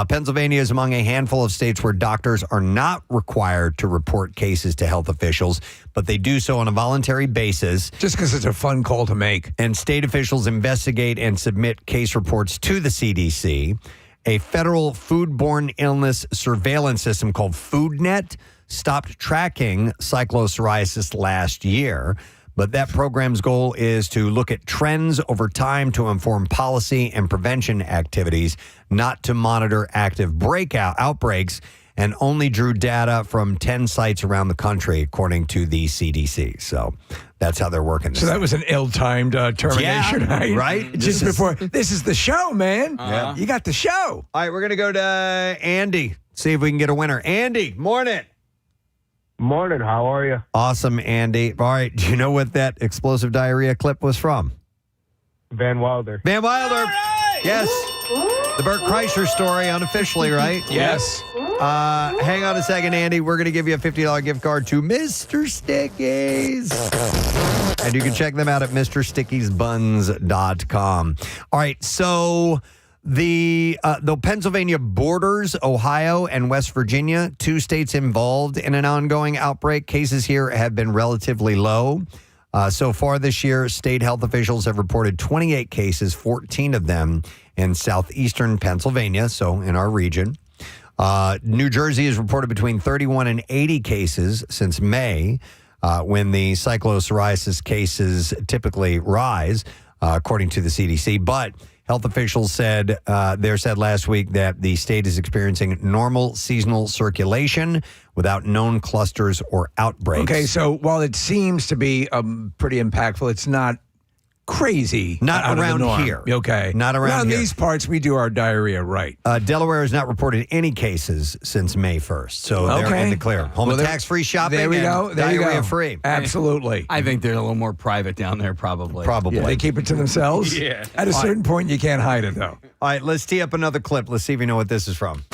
Pennsylvania is among a handful of states where doctors are not required to report cases to health officials, but they do so on a voluntary basis. Just because it's a fun call to make. And state officials investigate and submit case reports to the CDC. A federal foodborne illness surveillance system called FoodNet stopped tracking cyclopsoriasis last year, but that program's goal is to look at trends over time to inform policy and prevention activities, not to monitor active outbreaks, and only drew data from 10 sites around the country, according to the CDC. So that's how they're working this. So that was an ill-timed termination, right? Just before. This is the show, man. Yeah. You got the show. All right, we're going to go to Andy, see if we can get a winner. Andy, morning. Morning. How are you? Awesome, Andy. All right. Do you know what that explosive diarrhea clip was from? Van Wilder. Van Wilder. Yes. The Bert Kreischer story, unofficially, right? Yes. Hang on a second, Andy. We're going to give you a $50 gift card to Mr. Sticky's. And you can check them out at MrSticky'sBuns.com. All right. So the Pennsylvania borders Ohio and West Virginia, two states involved in an ongoing outbreak. Cases here have been relatively low. So far this year, state health officials have reported 28 cases, 14 of them in southeastern Pennsylvania, so in our region. New Jersey has reported between 31 and 80 cases since May, when the cyclopsoriasis cases typically rise, according to the CDC. But health officials said last week that the state is experiencing normal seasonal circulation without known clusters or outbreaks. Okay, so while it seems to be pretty impactful, it's not crazy. Not around here. Okay. Not around here. These parts, we do our diarrhea right. Delaware has not reported any cases since May 1st. So they're in the clear. Home and tax-free shopping. There we go. There you go. Diarrhea-free. Absolutely. I think they're a little more private down there, probably. Probably. They keep it to themselves? Yeah. At a certain point, you can't hide it, though. All right, let's tee up another clip. Let's see if you know what this is from.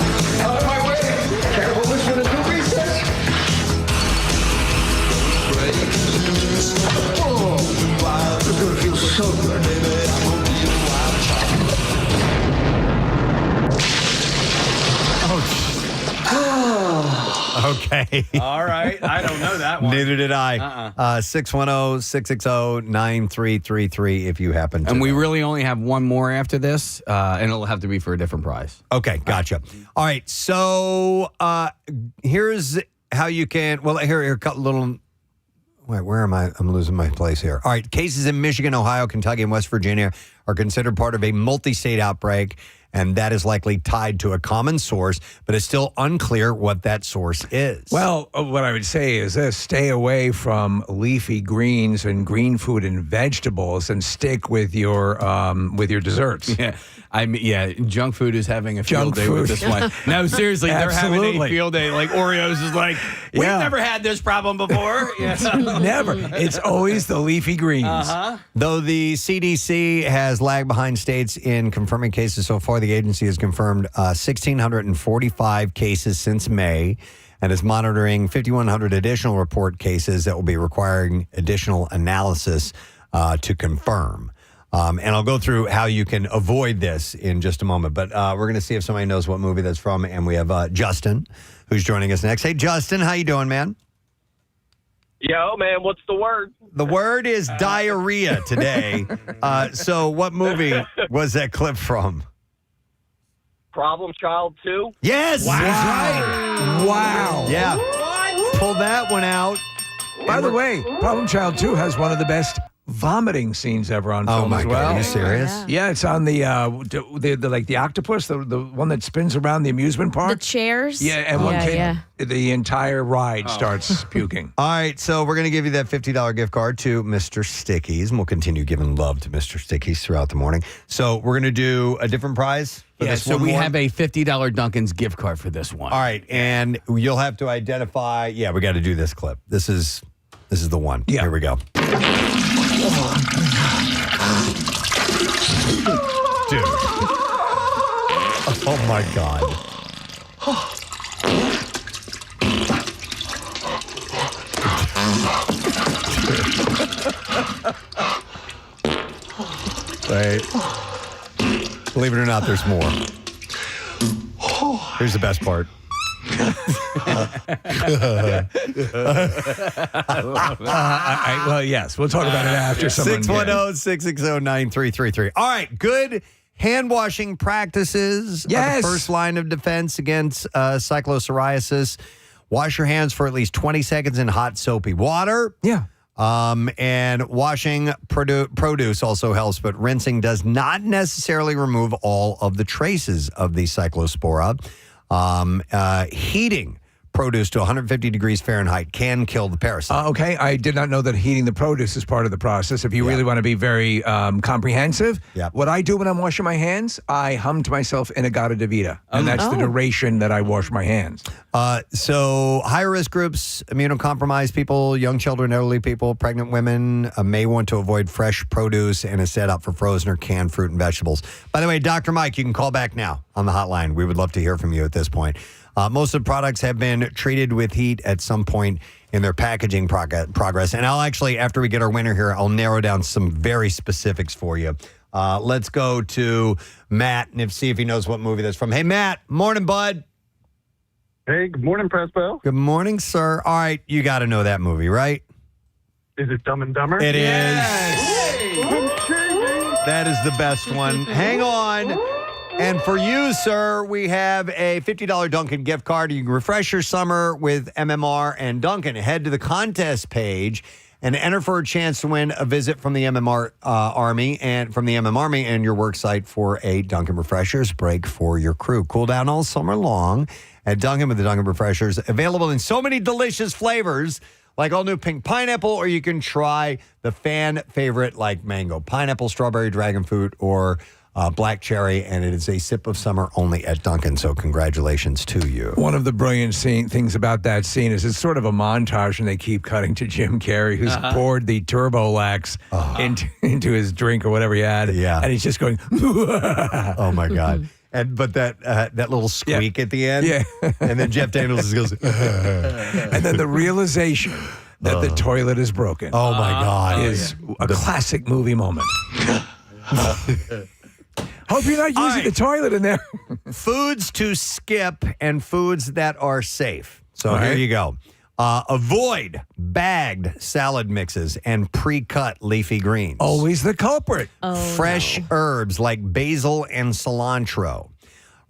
Okay. All right. I don't know that one. Neither did I. 610-660-9333 if you happen to. And we really only have one more after this, and it'll have to be for a different prize. Okay, gotcha. All right, so here's how you can. Well, here a couple little. Wait, where am I? I'm losing my place here. All right, cases in Michigan, Ohio, Kentucky, and West Virginia are considered part of a multi-state outbreak, and that is likely tied to a common source, but it's still unclear what that source is. Well, what I would say is this: stay away from leafy greens and green food and vegetables, and stick with your desserts. Yeah, junk food is having a field day with this one. No, seriously, they're having a field day. Like Oreos is like, we've never had this problem before. Never. It's always the leafy greens. Though the CDC has lagged behind states in confirming cases so far, the agency has confirmed 1,645 cases since May and is monitoring 5,100 additional report cases that will be requiring additional analysis to confirm. And I'll go through how you can avoid this in just a moment. But we're going to see if somebody knows what movie that's from. And we have Justin, who's joining us next. Hey, Justin, how you doing, man? Yo, man, what's the word? The word is diarrhea today. So what movie was that clip from? Problem Child 2? Yes! Wow. That's right. Wow. Yeah. Pull that one out. By the way, Problem Child 2 has one of the best vomiting scenes ever on film as God, well. are you serious? Yeah, it's on the like the octopus, the one that spins around the amusement park. The chairs. Yeah, and one kid, the entire ride starts puking. All right, so we're going to give you that $50 gift card to Mr. Stickies, and we'll continue giving love to Mr. Stickies throughout the morning. So we're going to do a different prize for this so one we more? have a $50 Dunkin's gift card for this one. All right, and you'll have to identify. Yeah, we got to do this clip. This is the one. Yeah. Here we go. Dude. Oh my God. Wait. Believe it or not, there's more. Here's the best part. Well, yes, we'll talk about it after someone. 610-660-9333. All right, good hand washing practices. Are the first line of defense against cyclopsoriasis. Wash your hands for at least 20 seconds in hot soapy water. Yeah. And washing produce also helps, but rinsing does not necessarily remove all of the traces of the cyclospora. Heating produce to 150 degrees Fahrenheit can kill the parasite. Okay, I did not know that heating the produce is part of the process. If you really want to be very comprehensive, what I do when I'm washing my hands, I hum to myself Inagata Davida, and that's the duration that I wash my hands. So higher risk groups, immunocompromised people, young children, elderly people, pregnant women may want to avoid fresh produce and instead opt for frozen or canned fruit and vegetables. By the way, Dr. Mike, you can call back now on the hotline. We would love to hear from you at this point. Most of the products have been treated with heat at some point in their packaging progress. And I'll actually, after we get our winner here, I'll narrow down some very specifics for you. Let's go to Matt and see if he knows what movie that's from. Hey, Matt. Morning, bud. Hey, good morning, Prespo. Good morning, sir. All right, you got to know that movie, right? Is it Dumb and Dumber? It is. That is the best one. Hang on. And for you, sir, we have a $50 Dunkin' gift card. You can refresh your summer with MMR and Dunkin'. Head to the contest page and enter for a chance to win a visit from the MMR Army and your work site for a Dunkin' Refreshers break for your crew. Cool down all summer long at Dunkin' with the Dunkin' Refreshers, available in so many delicious flavors, like all new pink pineapple, or you can try the fan favorite like mango, pineapple, strawberry, dragon fruit, or black cherry, and it is a sip of summer only at Dunkin', so congratulations to you. One of the brilliant things about that scene is it's sort of a montage, and they keep cutting to Jim Carrey, who's poured the Turbolax into his drink or whatever he had, and he's just going, oh my God. But that little squeak at the end, and then Jeff Daniels just goes, and then the realization that the toilet is broken. Oh my God. Is a classic movie moment. Hope you're not using the toilet in there. Foods to skip and foods that are safe. So here you go. Avoid bagged salad mixes and pre-cut leafy greens. Always the culprit. Fresh herbs like basil and cilantro.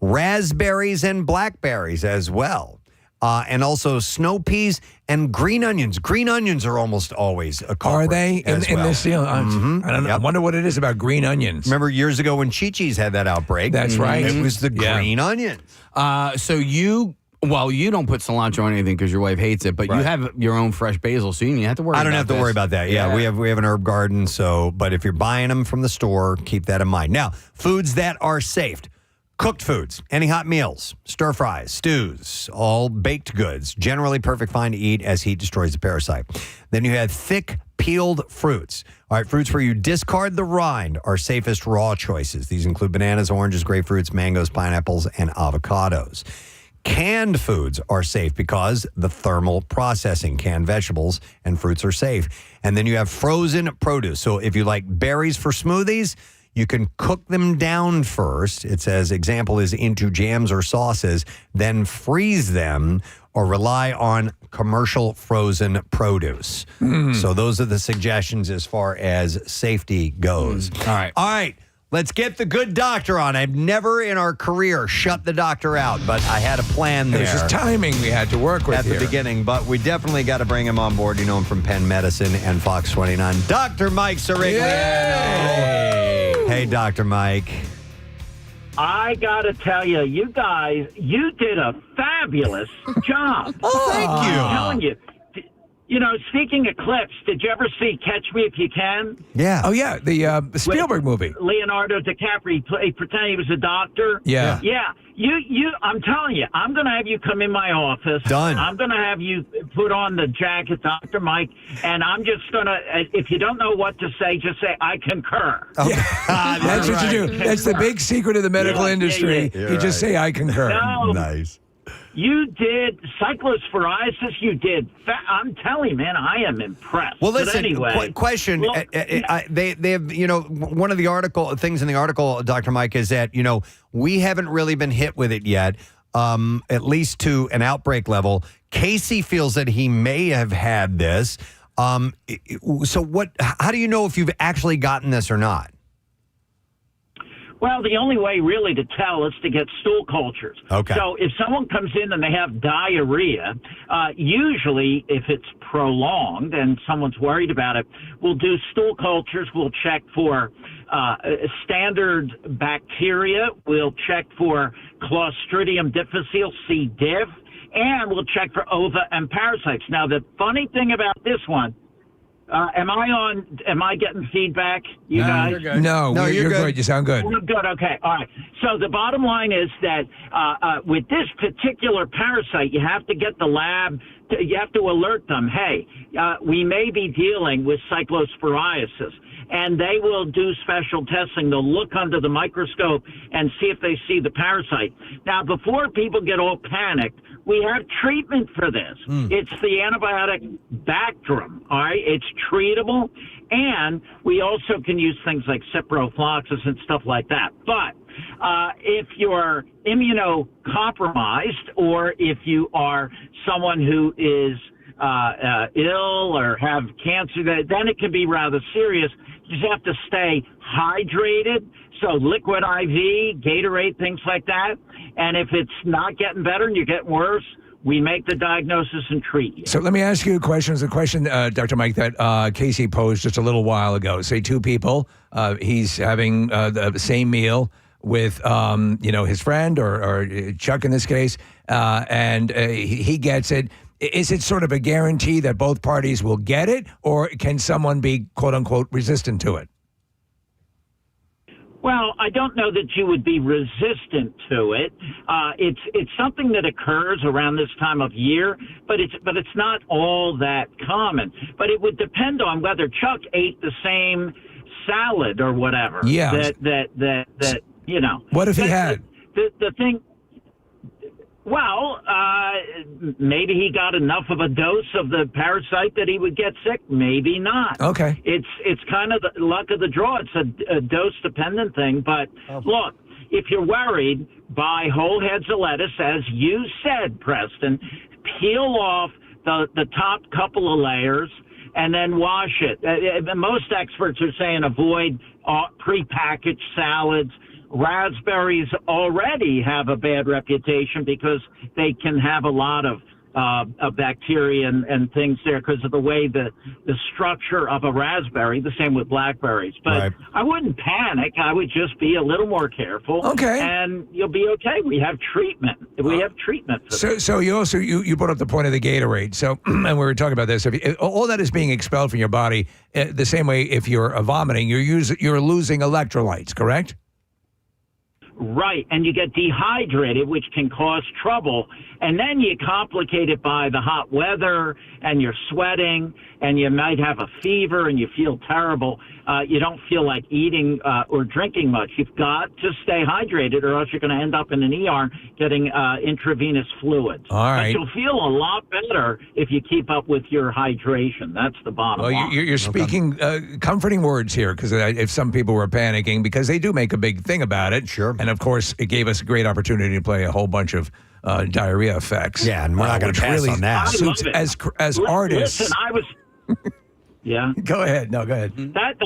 Raspberries and blackberries as well. And also snow peas and green onions. Green onions are almost always a culprit. Are they in this deal? I don't know. I wonder what it is about green onions. Remember years ago when Chi-Chi's had that outbreak? That's right. It was the green onions. So you don't put cilantro on anything because your wife hates it, but you have your own fresh basil, so you don't have to worry about I don't have to worry about that. Yeah, we have an herb garden, but if you're buying them from the store, keep that in mind. Now, foods that are safe. Cooked foods, any hot meals, stir fries, stews, all baked goods, generally perfect fine to eat as heat destroys the parasite. Then you have thick peeled fruits. All right, fruits where you discard the rind are safest raw choices. These include bananas, oranges, grapefruits, mangoes, pineapples, and avocados. Canned foods are safe because the thermal processing. Canned vegetables and fruits are safe. And then you have frozen produce. So if you like berries for smoothies, you can cook them down first. It says example is into jams or sauces, then freeze them or rely on commercial frozen produce. So those are the suggestions as far as safety goes. All right. Let's get the good doctor on. I've never in our career shut the doctor out, but I had a plan there. It was just timing we had to work with at the beginning, but we definitely got to bring him on board. You know him from Penn Medicine and Fox 29. Dr. Mike Sirigliano. Hey, Dr. Mike. I got to tell you, you guys, you did a fabulous job. Oh, thank you. I'm telling you. You know, speaking of clips, did you ever see Catch Me If You Can? Yeah. Oh, yeah, the Spielberg movie. Leonardo DiCaprio, he pretended he was a doctor. Yeah. Yeah. I'm telling you, I'm going to have you come in my office. Done. I'm going to have you put on the jacket, Dr. Mike, and I'm just going to, if you don't know what to say, just say, I concur. Oh, That's what you do. That's the big secret of the medical industry. You just say, I concur. No. Nice. You did cyclosporiasis. You did. I'm telling you, man, I am impressed. Well, listen. But anyway, question. Look, they have, you know, one of the things in the article, Dr. Mike, is that, you know, we haven't really been hit with it yet, at least to an outbreak level. Casey feels that he may have had this. So how do you know if you've actually gotten this or not? Well, the only way really to tell is to get stool cultures. Okay. So if someone comes in and they have diarrhea, usually if it's prolonged and someone's worried about it, we'll do stool cultures. We'll check for standard bacteria. We'll check for Clostridium difficile, C. diff, and we'll check for ova and parasites. Now, the funny thing about this one, am I getting feedback, you guys? You're good. No, you're good. You sound good. We're good. Okay. All right. So the bottom line is that with this particular parasite, you have to get the lab, you have to alert them, hey, we may be dealing with cyclosporiasis. And they will do special testing. They'll look under the microscope and see if they see the parasite. Now, before people get all panicked, we have treatment for this. It's the antibiotic Bactrim, all right? It's treatable, and we also can use things like ciprofloxacin and stuff like that. But if you're immunocompromised or if you are someone who is ill or have cancer, then it can be rather serious. You just have to stay hydrated. So liquid IV, Gatorade, things like that. And if it's not getting better and you're getting worse, we make the diagnosis and treat you. So let me ask you a question. It's a question, Dr. Mike, that Casey posed just a little while ago. Say two people, he's having the same meal with, his friend or Chuck in this case, and he gets it. Is it sort of a guarantee that both parties will get it, or can someone be, quote unquote, resistant to it? Well, I don't know that you would be resistant to it. It's something that occurs around this time of year, but it's not all that common. But it would depend on whether Chuck ate the same salad or whatever. Yeah. That you know. What if he had? The thing. Well, maybe he got enough of a dose of the parasite that he would get sick. Maybe not. Okay. It's kind of the luck of the draw. It's a dose-dependent thing. But look, if you're worried, buy whole heads of lettuce, as you said, Preston. Peel off the top couple of layers and then wash it. Most experts are saying avoid prepackaged salads. Raspberries already have a bad reputation because they can have a lot of bacteria and things there because of the way the structure of a raspberry, the same with blackberries. But right. I wouldn't panic. I would just be a little more careful. Okay. And you'll be okay. We have treatment. We have treatment for this. So you also, you brought up the point of the Gatorade. So, and we were talking about this. If all that is being expelled from your body, the same way if you're vomiting, you're losing electrolytes, correct? Right, and you get dehydrated, which can cause trouble, and then you complicate it by the hot weather, and you're sweating, and you might have a fever, and you feel terrible. You don't feel like eating or drinking much. You've got to stay hydrated, or else you're going to end up in an ER getting intravenous fluids. All right. But you'll feel a lot better if you keep up with your hydration. That's the bottom line. Well, you're speaking comforting words here, because if some people were panicking, because they do make a big thing about it. Sure. And of course, it gave us a great opportunity to play a whole bunch of diarrhea effects. Yeah, and we're not going to pass really on that. Suits as artists. Listen, I was... Yeah. Go ahead. No, go ahead. That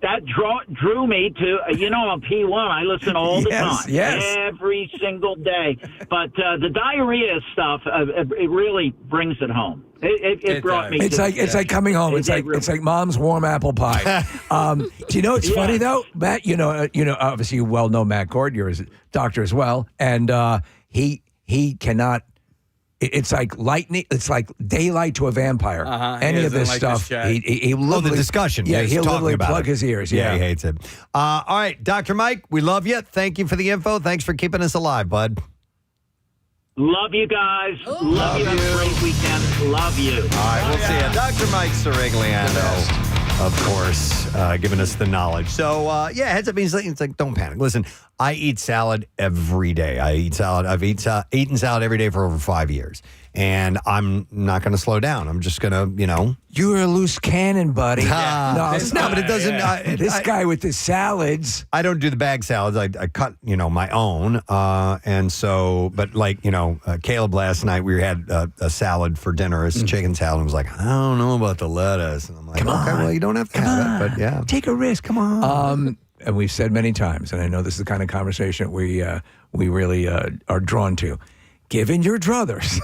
that drew me to, on P1, I listen all the time. Yes. Every single day. But the diarrhea stuff, it really brings it home. It brought me. It's like coming home. It's like mom's warm apple pie. Do you know it's funny though, Matt? Obviously you well know Matt Gord. You're a doctor as well, and he cannot. It's like lightning. It's like daylight to a vampire. Any of this stuff, he the discussion. Yeah, he'll literally plug it. his ears. Yeah, he hates it. All right, Dr. Mike, we love you. Thank you for the info. Thanks for keeping us alive, bud. Love you guys. Love you. Have a great weekend. Love you. All right, we'll see you. Dr. Mike Sirigliano, of course, giving us the knowledge. So, heads up means it's like, don't panic. Listen, I eat salad every day. I eat salad. I've eaten salad every day for over 5 years. And I'm not going to slow down. I'm just going to, You're a loose cannon, buddy. But it doesn't. This guy with the salads. I don't do the bag salads. I cut, my own. And so, but Caleb last night, we had a salad for dinner. It's a chicken salad. And was like, I don't know about the lettuce. And I'm like, well, you don't have to have it. But yeah. Take a risk. Come on. And we've said many times, and I know this is the kind of conversation we really are drawn to. Given your druthers,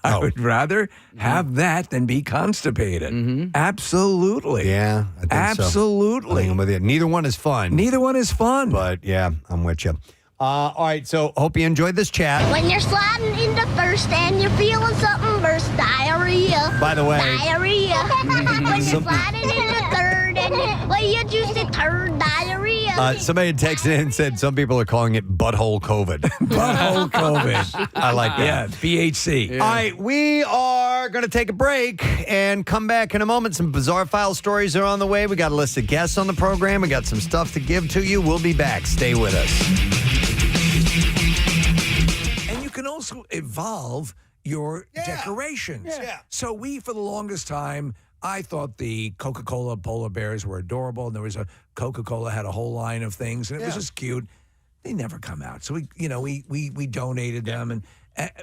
I would rather have that than be constipated. Absolutely. Yeah, I think absolutely. So. I think I'm with you. Neither one is fun. Neither one is fun. But yeah, I'm with you. All right, so hope you enjoyed this chat. When you're sliding into first and you're feeling something burst, diarrhea. By the way. Diarrhea. When you're sliding into third and you juice it, turd, diarrhea. Somebody had texted in and said some people are calling it butthole COVID. Butthole COVID. I like that. Yeah, BHC. Yeah. All right, we are going to take a break and come back in a moment. Some bizarre file stories are on the way. We got a list of guests on the program. We got some stuff to give to you. We'll be back. Stay with us. And you can also evolve your decorations. Yeah. So for the longest time, I thought the Coca-Cola polar bears were adorable, and there was Coca-Cola had a whole line of things, and it was just cute. They never come out, so we donated them, and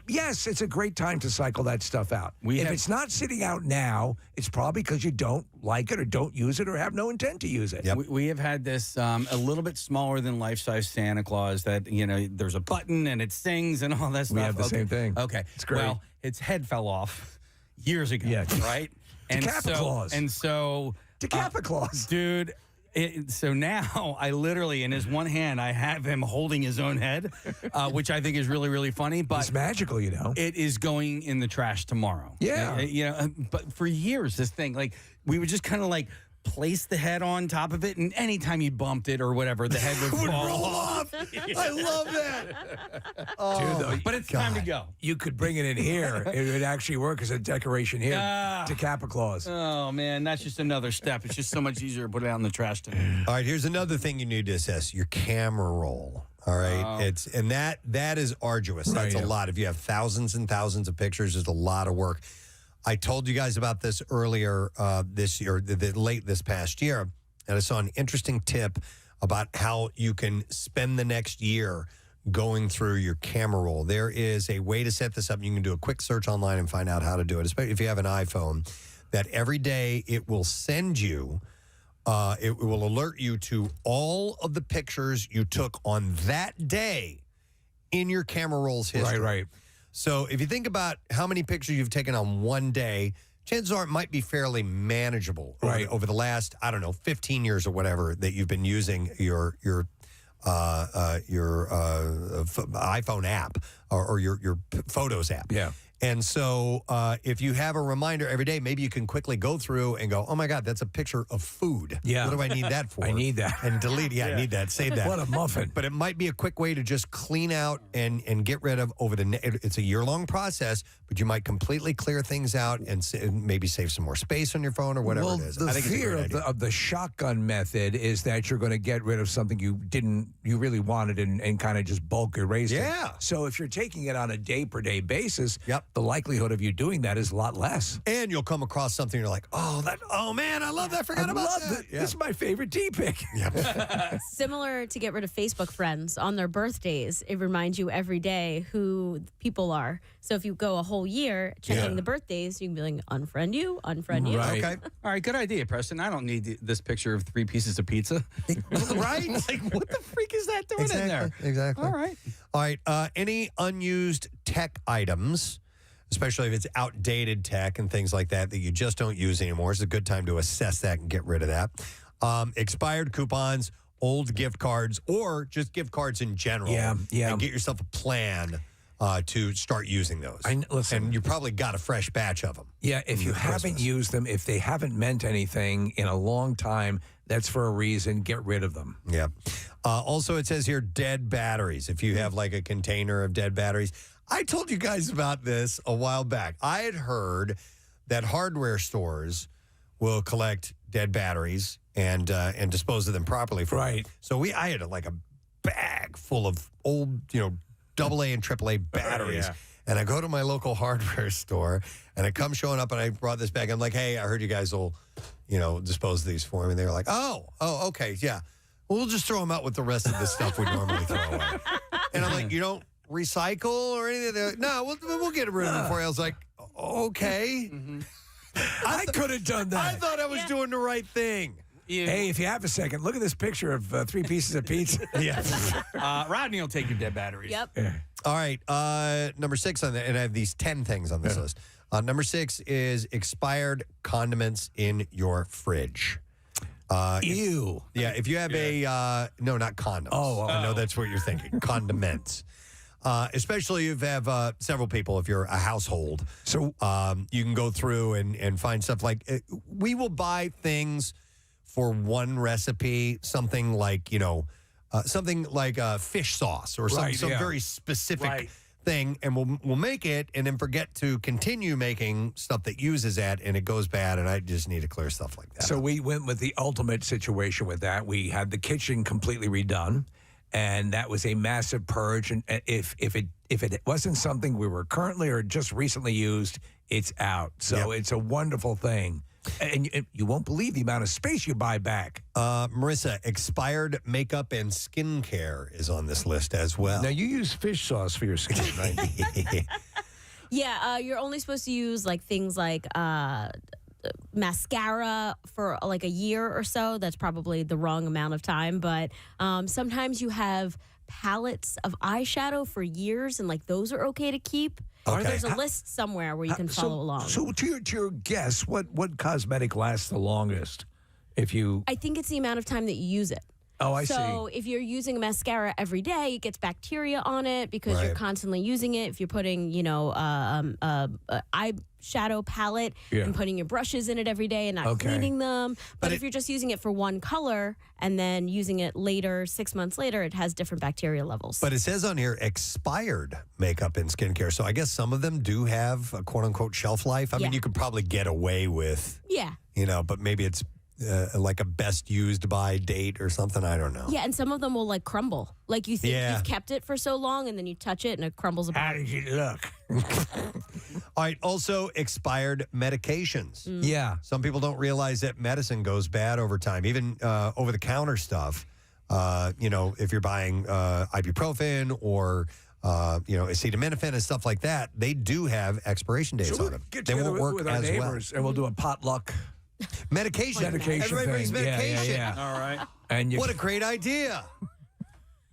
yes, it's a great time to cycle that stuff out. If it's not sitting out now, it's probably because you don't like it or don't use it or have no intent to use it. Yep. We have had this a little bit smaller than life-size Santa Claus that, there's a button and it sings and all that stuff. We have the same thing. Okay. It's great. Well, its head fell off years ago, right? Claus. And so... Claus. Dude... So now I literally, in his one hand, I have him holding his own head, which I think is really, really funny. But it's magical, It is going in the trash tomorrow. Yeah. But for years, this thing, we would just kind of place the head on top of it, and anytime you bumped it or whatever, the head would fall off. I love that. Dude, but it's time to go. You could bring it in here. It would actually work as a decoration here to Kappa Claus. Oh, man, that's just another step. It's just so much easier to put it out in the trash to me. All right, here's another thing you need to assess, your camera roll. All right, that is arduous. That's a lot. If you have thousands and thousands of pictures, it's a lot of work. I told you guys about this earlier this year, late this past year, and I saw an interesting tip about how you can spend the next year going through your camera roll. There is a way to set this up. You can do a quick search online and find out how to do it, especially if you have an iPhone, that every day it will send you, it will alert you to all of the pictures you took on that day in your camera roll's history. Right. So if you think about how many pictures you've taken on one day, chances are it might be fairly manageable over the last, 15 years or whatever that you've been using your iPhone app or your Photos app. Yeah. And so if you have a reminder every day, maybe you can quickly go through and go, oh, my God, that's a picture of food. Yeah. What do I need that for? I need that. And delete. Yeah, I need that. Save that. What a muffin. But it might be a quick way to just clean out and get rid of it's a year-long process, but you might completely clear things out and maybe save some more space on your phone or whatever it is. The I think fear it's a great of the shotgun method is that you're going to get rid of something you really wanted and kind of just bulk erase it. Yeah. So if you're taking it on a day-per-day basis, the likelihood of you doing that is a lot less. And you'll come across something you're like, oh man, I love that. I forgot about that. Yeah. This is my favorite tea pick. Similar to get rid of Facebook friends on their birthdays, it reminds you every day who people are. So if you go a whole year checking the birthdays, you can be like, unfriend you. Right. Okay. All right, good idea, Preston. I don't need this picture of 3 pieces of pizza. Right? Like, what the freak is that doing in there? Exactly. All right. All right. Any unused tech items, especially if it's outdated tech and things like that you just don't use anymore, it's a good time to assess that and get rid of that. Expired coupons, old gift cards, or just gift cards in general. Yeah. And get yourself a plan to start using those. Listen, and you probably got a fresh batch of them. Yeah, if you haven't used them, if they haven't meant anything in a long time, that's for a reason. Get rid of them. Yeah. Also, it says here dead batteries. If you have like a container of dead batteries. I told you guys about this a while back. I had heard that hardware stores will collect dead batteries and dispose of them properly. So I had like a bag full of old, AA and AAA batteries. And I go to my local hardware store, and I come showing up, and I brought this bag. I'm like, hey, I heard you guys will, dispose of these for me. And they were like, oh, okay, yeah. Well, we'll just throw them out with the rest of the stuff we normally throw away. And I'm like, you don't recycle or anything? They're like, no, we'll get rid of them for you. I was like, okay. I could have done that. I thought I was doing the right thing. Yeah. Hey, if you have a second, look at this picture of 3 pieces of pizza. Rodney will take your dead batteries. Yep. Yeah. All right. Number 6 on and I have these 10 things on this list. Number 6 is expired condiments in your fridge. Ew. If you have no, not condoms. I know that's what you're thinking. Condiments. Especially if you have several people, if you're a household. So you can go through and find stuff like, we will buy things for one recipe, something like, fish sauce or some very specific thing, and we'll make it and then forget to continue making stuff that uses that, and it goes bad, and I just need to clear stuff like that. So we went with the ultimate situation with that. We had the kitchen completely redone, and that was a massive purge. And if it wasn't something we were currently or just recently used, it's out. So it's a wonderful thing. And you won't believe the amount of space you buy back. Marissa, expired makeup and skincare is on this list as well. Now, you use fish sauce for your skin, right? Yeah, you're only supposed to use things like mascara for like a year or so. That's probably the wrong amount of time. But sometimes you have palettes of eyeshadow for years, and those are okay to keep. Okay. There's a list somewhere where you can follow along. So to your guess, what cosmetic lasts the longest? I think it's the amount of time that you use it. Oh, I see. So if you're using a mascara every day, it gets bacteria on it because you're constantly using it. If you're putting, eyeshadow palette and putting your brushes in it every day and not cleaning them. But if you're just using it for one color and then using it later, 6 months later, it has different bacteria levels. But it says on here expired makeup and skincare. So I guess some of them do have a quote unquote shelf life. I mean, you could probably get away with, but maybe it's like a best used by date or something. I don't know. Yeah, and some of them will crumble. You think you've kept it for so long, and then you touch it and it crumbles apart. How did you look? All right. Also, expired medications. Yeah. Some people don't realize that medicine goes bad over time, even over the counter stuff. If you're buying ibuprofen or acetaminophen and stuff like that, they do have expiration dates on them. Get they together won't work with our as neighbors, and we'll do a potluck. Medication. Everybody brings medication. Yeah. All right. And what a great idea.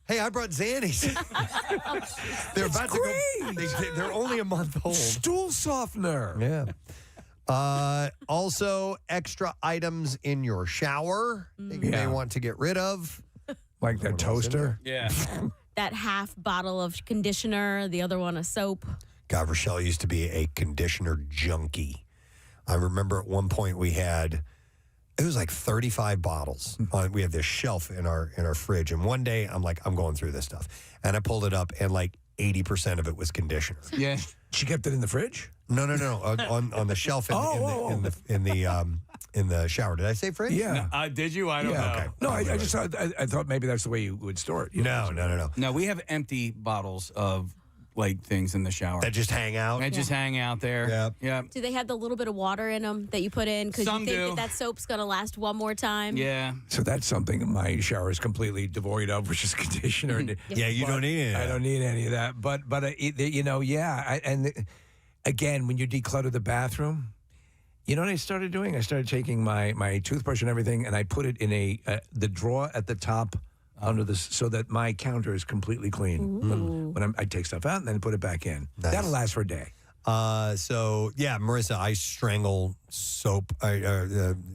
Hey, I brought Xannies. They're about to go. They're only a month old. Stool softener. Yeah. Also, extra items in your shower that you may want to get rid of. Like that toaster. Yeah. That half bottle of conditioner, the other one a soap. God, Rochelle used to be a conditioner junkie. I remember at one point it was like 35 bottles. We have this shelf in our fridge. And one day I'm like, I'm going through this stuff. And I pulled it up and 80% of it was conditioner. Yeah. She kept it in the fridge? No. on the shelf in the shower. Did I say fridge? Yeah. No, did you? I don't know. Okay. No, I just thought maybe that's the way you would store it. No. No, we have empty bottles of like things in the shower. That just hang out? That just hang out there. Yep. Yep. Do they have the little bit of water in them that you put in? Because you Some think do. that soap's going to last one more time? Yeah. So that's something my shower is completely devoid of, which is conditioner. Yeah, you don't need any of that. I don't need any of that. But you know, yeah. Again, when you declutter the bathroom, you know what I started doing? I started taking my toothbrush and everything, and I put it in the drawer at the top under this, so that my counter is completely clean. When I take stuff out and then put it back in. Nice. That'll last for a day. So yeah, Marissa, I strangle soap,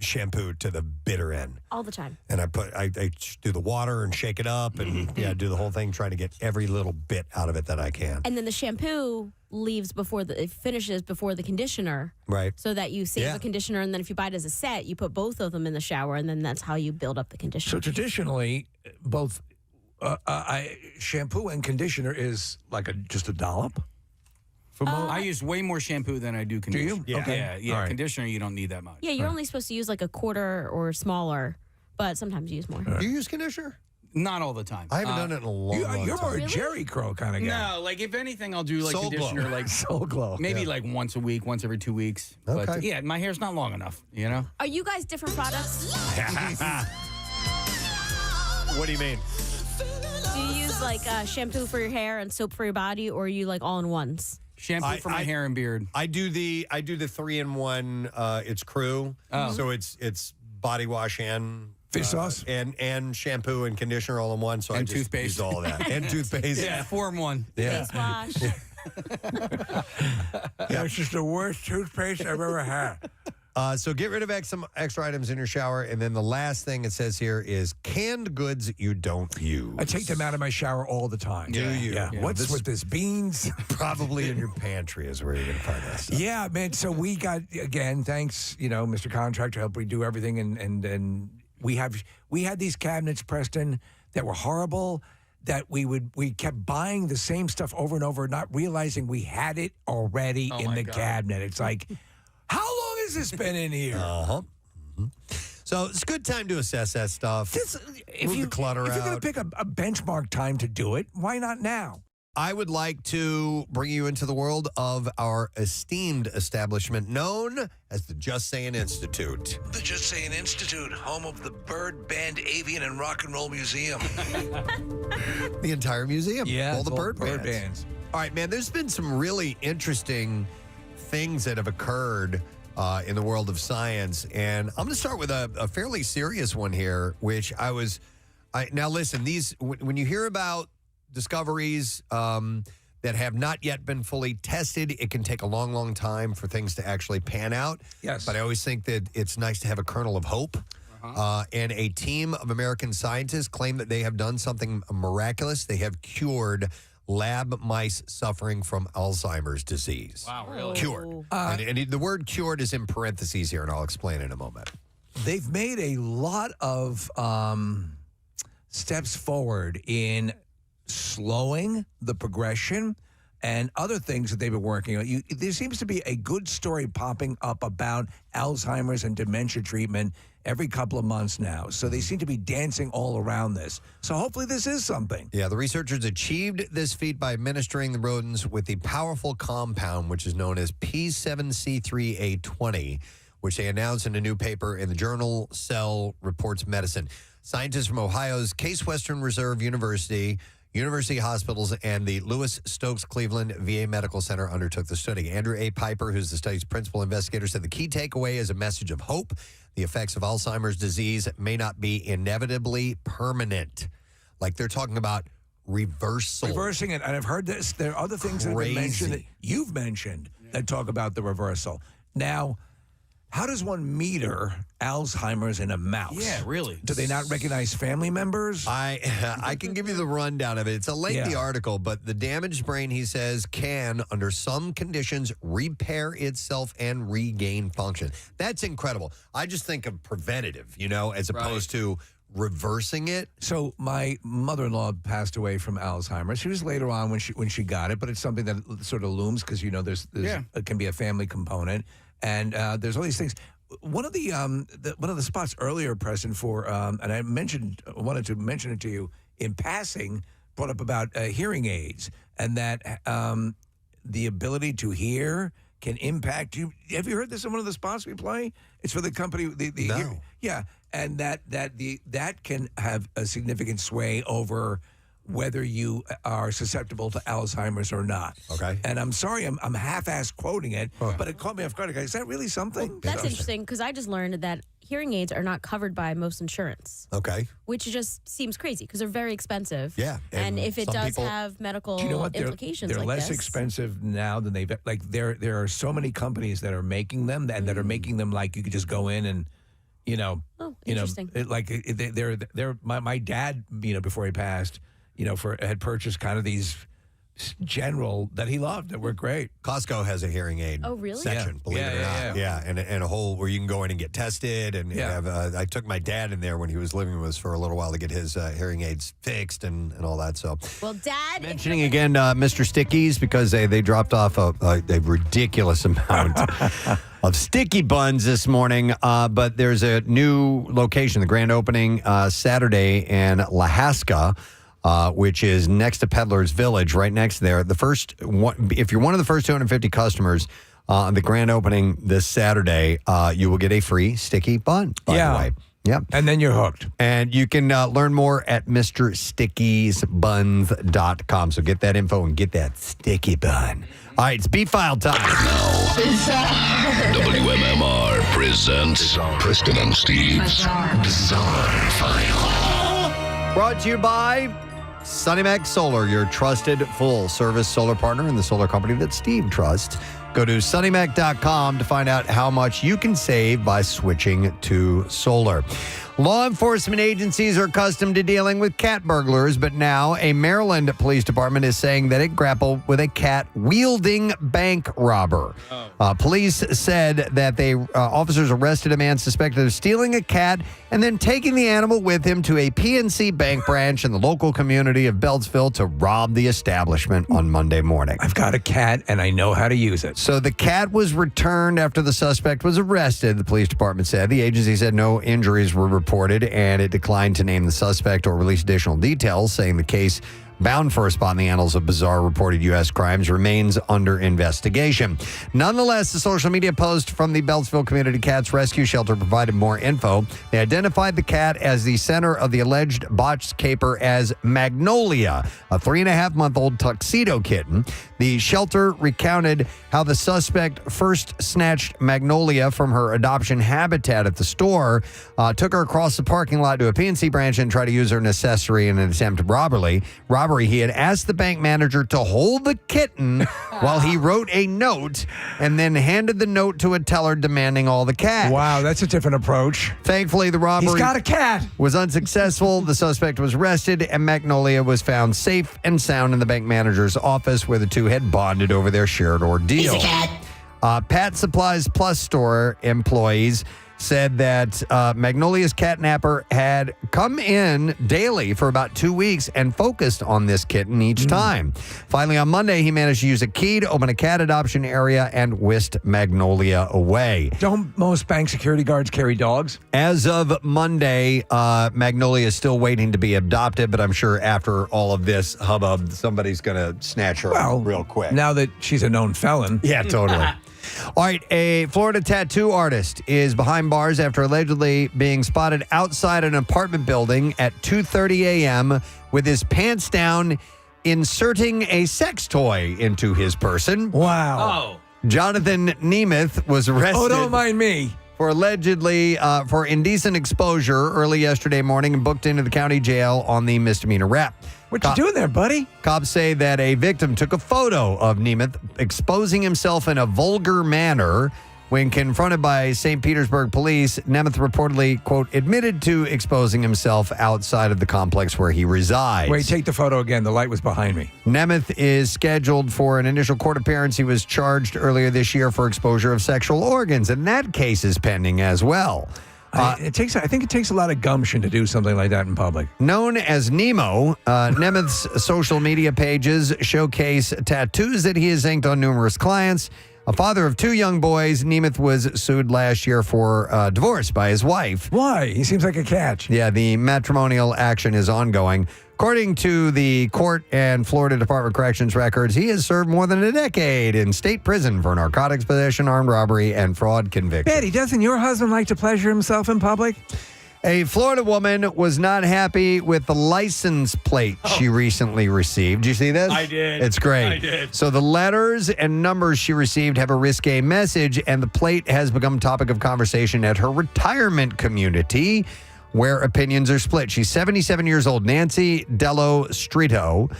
shampoo to the bitter end. All the time. And I do the water and shake it up and do the whole thing, trying to get every little bit out of it that I can. And then the shampoo leaves it finishes before the conditioner. Right. So that you save Yeah. a conditioner, and then if you buy it as a set, you put both of them in the shower, and then that's how you build up the conditioner. So traditionally, both shampoo and conditioner is like just a dollop. I use way more shampoo than I do conditioner. Do you? Yeah, Okay. yeah. All right. Conditioner, you don't need that much. Yeah, you're only supposed to use like a quarter or smaller, but sometimes you use more. Do you use conditioner? Not all the time. I haven't done it in a long time. You're more a Jerry Crow kind of guy. No, like if anything, I'll do like Soul conditioner, Glow. like Soul Glow. maybe like once a week, once every 2 weeks. Okay. But yeah, my hair's not long enough. You know. Are you guys different products? What do you mean? Do you use like shampoo for your hair and soap for your body, or are you like all in ones? Shampoo for my hair and beard. I do the 3-in-1. It's Crew, so it's body wash and fish sauce and shampoo and conditioner all in one. So And I just toothpaste. use all of that and toothpaste. Yeah, 4-in-1. Yeah. Face wash. That's just the worst toothpaste I've ever had. So get rid of some extra items in your shower. And then the last thing it says here is canned goods you don't use. I take them out of my shower all the time. Do you? Yeah. Yeah. What's with this beans? Probably in your pantry is where you're going to find that stuff. Yeah, man. So we got, again, thanks, Mr. Contractor, help redo everything. And we had these cabinets, Preston, that were horrible, that we kept buying the same stuff over and over, not realizing we had it already in the cabinet. It's like, how long has this been in here? Uh-huh. Mm-hmm. So it's a good time to assess that stuff. Move the clutter if you're going out. to pick a benchmark time to do it, why not now? I would like to bring you into the world of our esteemed establishment known as the Just Saying Institute. The Just Saying Institute, home of the Bird, Band, Avian, and Rock and Roll Museum. The entire museum. Yeah, all the it's bird bands. All right, man, there's been some really interesting things that have occurred in the world of science. And I'm going to start with a fairly serious one here, which now listen, when you hear about discoveries that have not yet been fully tested, it can take a long, long time for things to actually pan out. Yes. But I always think that it's nice to have a kernel of hope. And a team of American scientists claim that they have done something miraculous. They have cured lab mice suffering from Alzheimer's disease. Wow, really? Cured. And the word cured is in parentheses here, and I'll explain in a moment. They've made a lot of steps forward in slowing the progression and other things that they've been working on. There seems to be a good story popping up about Alzheimer's and dementia treatment every couple of months now. So they seem to be dancing all around this. So hopefully this is something. Yeah, the researchers achieved this feat by administering the rodents with the powerful compound, which is known as P7C3A20, which they announced in a new paper in the journal Cell Reports Medicine. Scientists from Ohio's Case Western Reserve University Hospitals, and the Lewis Stokes Cleveland VA Medical Center undertook the study. Andrew A. Piper, who's the study's principal investigator, said the key takeaway is a message of hope. The effects of Alzheimer's disease may not be inevitably permanent. Like they're talking about reversal. Reversing it. And I've heard this. There are other things that have been mentioned that you've mentioned that talk about the reversal. Now, how does one meter Alzheimer's in a mouse? Yeah, really. Do they not recognize family members? I can give you the rundown of it. It's a lengthy article, but the damaged brain, he says, can, under some conditions, repair itself and regain function. That's incredible. I just think of preventative, as opposed to reversing it. So my mother-in-law passed away from Alzheimer's. She was later on when she got it, but it's something that sort of looms because there's it can be a family component, and there's all these things. One of the spots earlier, Preston, for and I wanted to mention it to you in passing, brought up about hearing aids and that the ability to hear can impact you. Have you heard this in one of the spots we play? It's for the company. No. Yeah, and that can have a significant sway over whether you are susceptible to Alzheimer's or not. Okay. And I'm sorry, I'm half-ass quoting it, but it caught me off guard. Is that really something? Well, that's interesting because I just learned that hearing aids are not covered by most insurance. Okay. Which just seems crazy because they're very expensive. Yeah. And if it does have medical Do you know what? implications They're like less this. expensive now than they've like. There are so many companies that are making them and that are making them like you could just go in and interesting. My dad before he passed had purchased kind of these general that he loved that were great. Costco has a hearing aid section, believe it or not. Yeah, and a whole where you can go in and get tested. And have, I took my dad in there when he was living with us for a little while to get his hearing aids fixed and all that. So, well, Dad, mentioning again Mr. Stickies because they dropped off a ridiculous amount of sticky buns this morning. But there's a new location, the grand opening Saturday in Lahaska. Which is next to Peddler's Village, right next there. The first one, if you're one of the first 250 customers on the grand opening this Saturday, you will get a free sticky bun, by the way. Yep. And then you're hooked. And you can learn more at MrStickiesBuns.com. So get that info and get that sticky bun. All right, it's B-File time. WMMR presents Preston and Steve's Bizarre File. Brought to you by SunnyMac Solar, your trusted full-service solar partner and the solar company that Steve trusts. Go to sunnymac.com to find out how much you can save by switching to solar. Law enforcement agencies are accustomed to dealing with cat burglars, but now a Maryland police department is saying that it grappled with a cat-wielding bank robber. Police said that officers arrested a man suspected of stealing a cat and then taking the animal with him to a PNC bank branch in the local community of Beltsville to rob the establishment on Monday morning. I've got a cat and I know how to use it. So the cat was returned after the suspect was arrested, the police department said. The agency said no injuries were reported, and it declined to name the suspect or release additional details, saying the case, bound for a spot in the annals of bizarre reported U.S. crimes, remains under investigation. Nonetheless, the social media post from the Beltsville Community Cats Rescue Shelter provided more info. They identified the cat as the center of the alleged botched caper as Magnolia, a 3.5-month-old tuxedo kitten. The shelter recounted how the suspect first snatched Magnolia from her adoption habitat at the store, took her across the parking lot to a PNC branch and tried to use her as an accessory in an attempt to robbery. He had asked the bank manager to hold the kitten while he wrote a note and then handed the note to a teller demanding all the cash. Wow, that's a different approach. Thankfully, the robbery He's got a cat. Was unsuccessful. The suspect was arrested, and Magnolia was found safe and sound in the bank manager's office, where the two had bonded over their shared ordeal. He's a cat. Pat Supplies Plus store employees said that Magnolia's catnapper had come in daily for about 2 weeks and focused on this kitten each time. Finally, on Monday, he managed to use a key to open a cat adoption area and whisked Magnolia away. Don't most bank security guards carry dogs? As of Monday, Magnolia is still waiting to be adopted, but I'm sure after all of this hubbub, somebody's going to snatch her real quick. Now that she's a known felon. Yeah, totally. All right, a Florida tattoo artist is behind bars after allegedly being spotted outside an apartment building at 2:30 a.m. with his pants down, inserting a sex toy into his person. Wow. Jonathan Nemeth was arrested. Oh, don't mind me. For allegedly for indecent exposure early yesterday morning and booked into the county jail on the misdemeanor rap. What you doing there, buddy? Cops say that a victim took a photo of Nemeth exposing himself in a vulgar manner. When confronted by St. Petersburg police, Nemeth reportedly, quote, admitted to exposing himself outside of the complex where he resides. Wait, take the photo again. The light was behind me. Nemeth is scheduled for an initial court appearance. He was charged earlier this year for exposure of sexual organs, and that case is pending as well. I think it takes a lot of gumption to do something like that in public. Known as Nemo, Nemeth's social media pages showcase tattoos that he has inked on numerous clients. A father of 2 young boys, Nemeth was sued last year for divorce by his wife. Why? He seems like a catch. Yeah, the matrimonial action is ongoing. According to the court and Florida Department of Corrections records, he has served more than a decade in state prison for narcotics possession, armed robbery, and fraud convictions. Betty, doesn't your husband like to pleasure himself in public? A Florida woman was not happy with the license plate she recently received. Did you see this? I did. It's great. I did. So the letters and numbers she received have a risque message, and the plate has become topic of conversation at her retirement community, where opinions are split. She's 77 years old. Nancy Dello Strito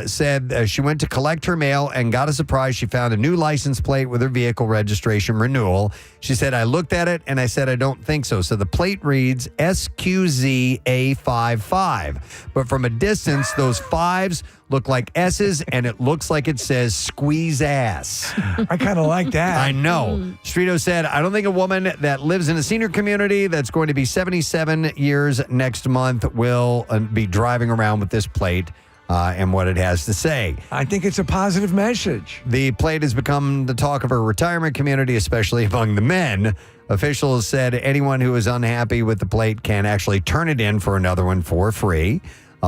said she went to collect her mail and got a surprise. She found a new license plate with her vehicle registration renewal. She said, I looked at it and I said, I don't think so. So the plate reads SQZA55. But from a distance, those 5s look like S's and it looks like it says squeeze ass. I kind of like that. I know. Strito said, I don't think a woman that lives in a senior community that's going to be 77 years next month will be driving around with this plate. And what it has to say. I think it's a positive message. The plate has become the talk of her retirement community, especially among the men. Officials said anyone who is unhappy with the plate can actually turn it in for another one for free.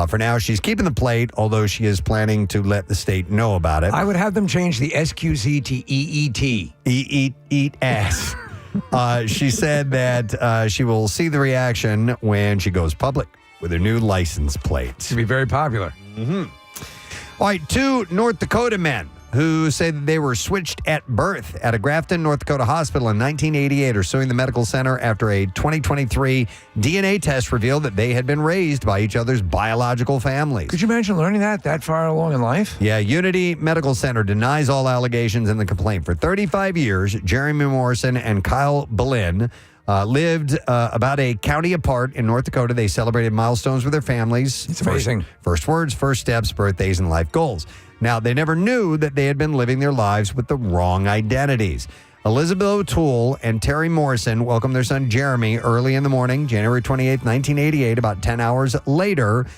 For now, she's keeping the plate, although she is planning to let the state know about it. I would have them change the SQZ to EET. Eat ass. She said that she will see the reaction when she goes public with her new license plate. It's going to be very popular. Mm-hmm. All right, 2 North Dakota men who say that they were switched at birth at a Grafton, North Dakota hospital in 1988 are suing the medical center after a 2023 DNA test revealed that they had been raised by each other's biological families. Could you imagine learning that far along in life? Yeah, Unity Medical Center denies all allegations in the complaint. For 35 years, Jeremy Morrison and Kyle Boleyn lived about a county apart in North Dakota. They celebrated milestones with their families. It's amazing. First words, first steps, birthdays, and life goals. Now, they never knew that they had been living their lives with the wrong identities. Elizabeth O'Toole and Terry Morrison welcomed their son Jeremy early in the morning, January 28th, 1988. About 10 hours later,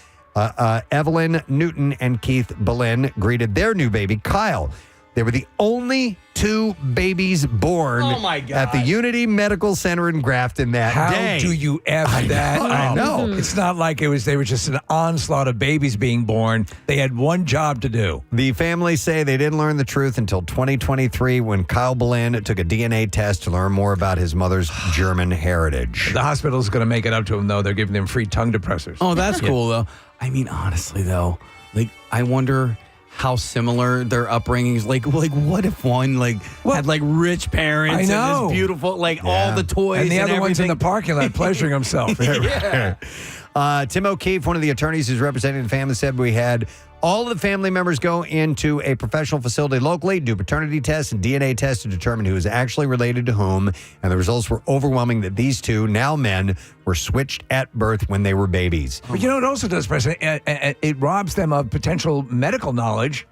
Evelyn Newton and Keith Boleyn greeted their new baby, Kyle. They were the only 2 babies born at the Unity Medical Center in Grafton that day. How do you F that up? I know. It's not like they were just an onslaught of babies being born. They had one job to do. The family say they didn't learn the truth until 2023 when Kyle Boleyn took a DNA test to learn more about his mother's German heritage. The hospital's going to make it up to him, though. They're giving him free tongue depressors. Oh, that's cool, though. I mean, honestly, though, like, I wonder how similar their upbringings. Like what if one had rich parents and this beautiful all the toys and the other everything. one's in the parking lot pleasuring himself. Yeah. Tim O'Keefe, one of the attorneys who's representing the family, said we had all of the family members go into a professional facility locally, do paternity tests and DNA tests to determine who is actually related to whom. And the results were overwhelming that these 2, now men, were switched at birth when they were babies. But you know what it also does, Preston? It robs them of potential medical knowledge,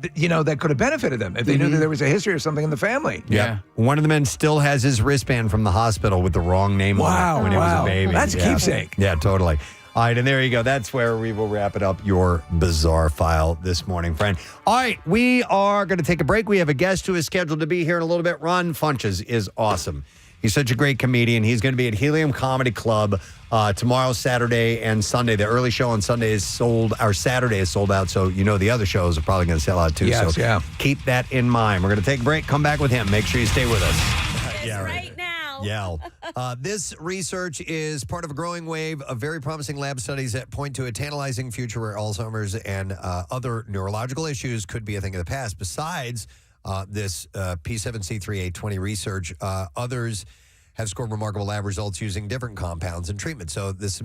that could have benefited them if they knew that there was a history or something in the family. Yeah. One of the men still has his wristband from the hospital with the wrong name on it when he was a baby. That's a keepsake. Yeah, totally. All right, and there you go. That's where we will wrap it up, your bizarre file this morning, friend. All right, we are going to take a break. We have a guest who is scheduled to be here in a little bit. Ron Funches is awesome. He's such a great comedian. He's going to be at Helium Comedy Club tomorrow, Saturday, and Sunday. The early show on Sunday is sold. Our Saturday is sold out, so the other shows are probably going to sell out too. Yes, so keep that in mind. We're going to take a break, come back with him. Make sure you stay with us. Right now. Yeah. This research is part of a growing wave of very promising lab studies that point to a tantalizing future where Alzheimer's and other neurological issues could be a thing of the past. Besides this P7C3A20 research, others have scored remarkable lab results using different compounds and treatments. So this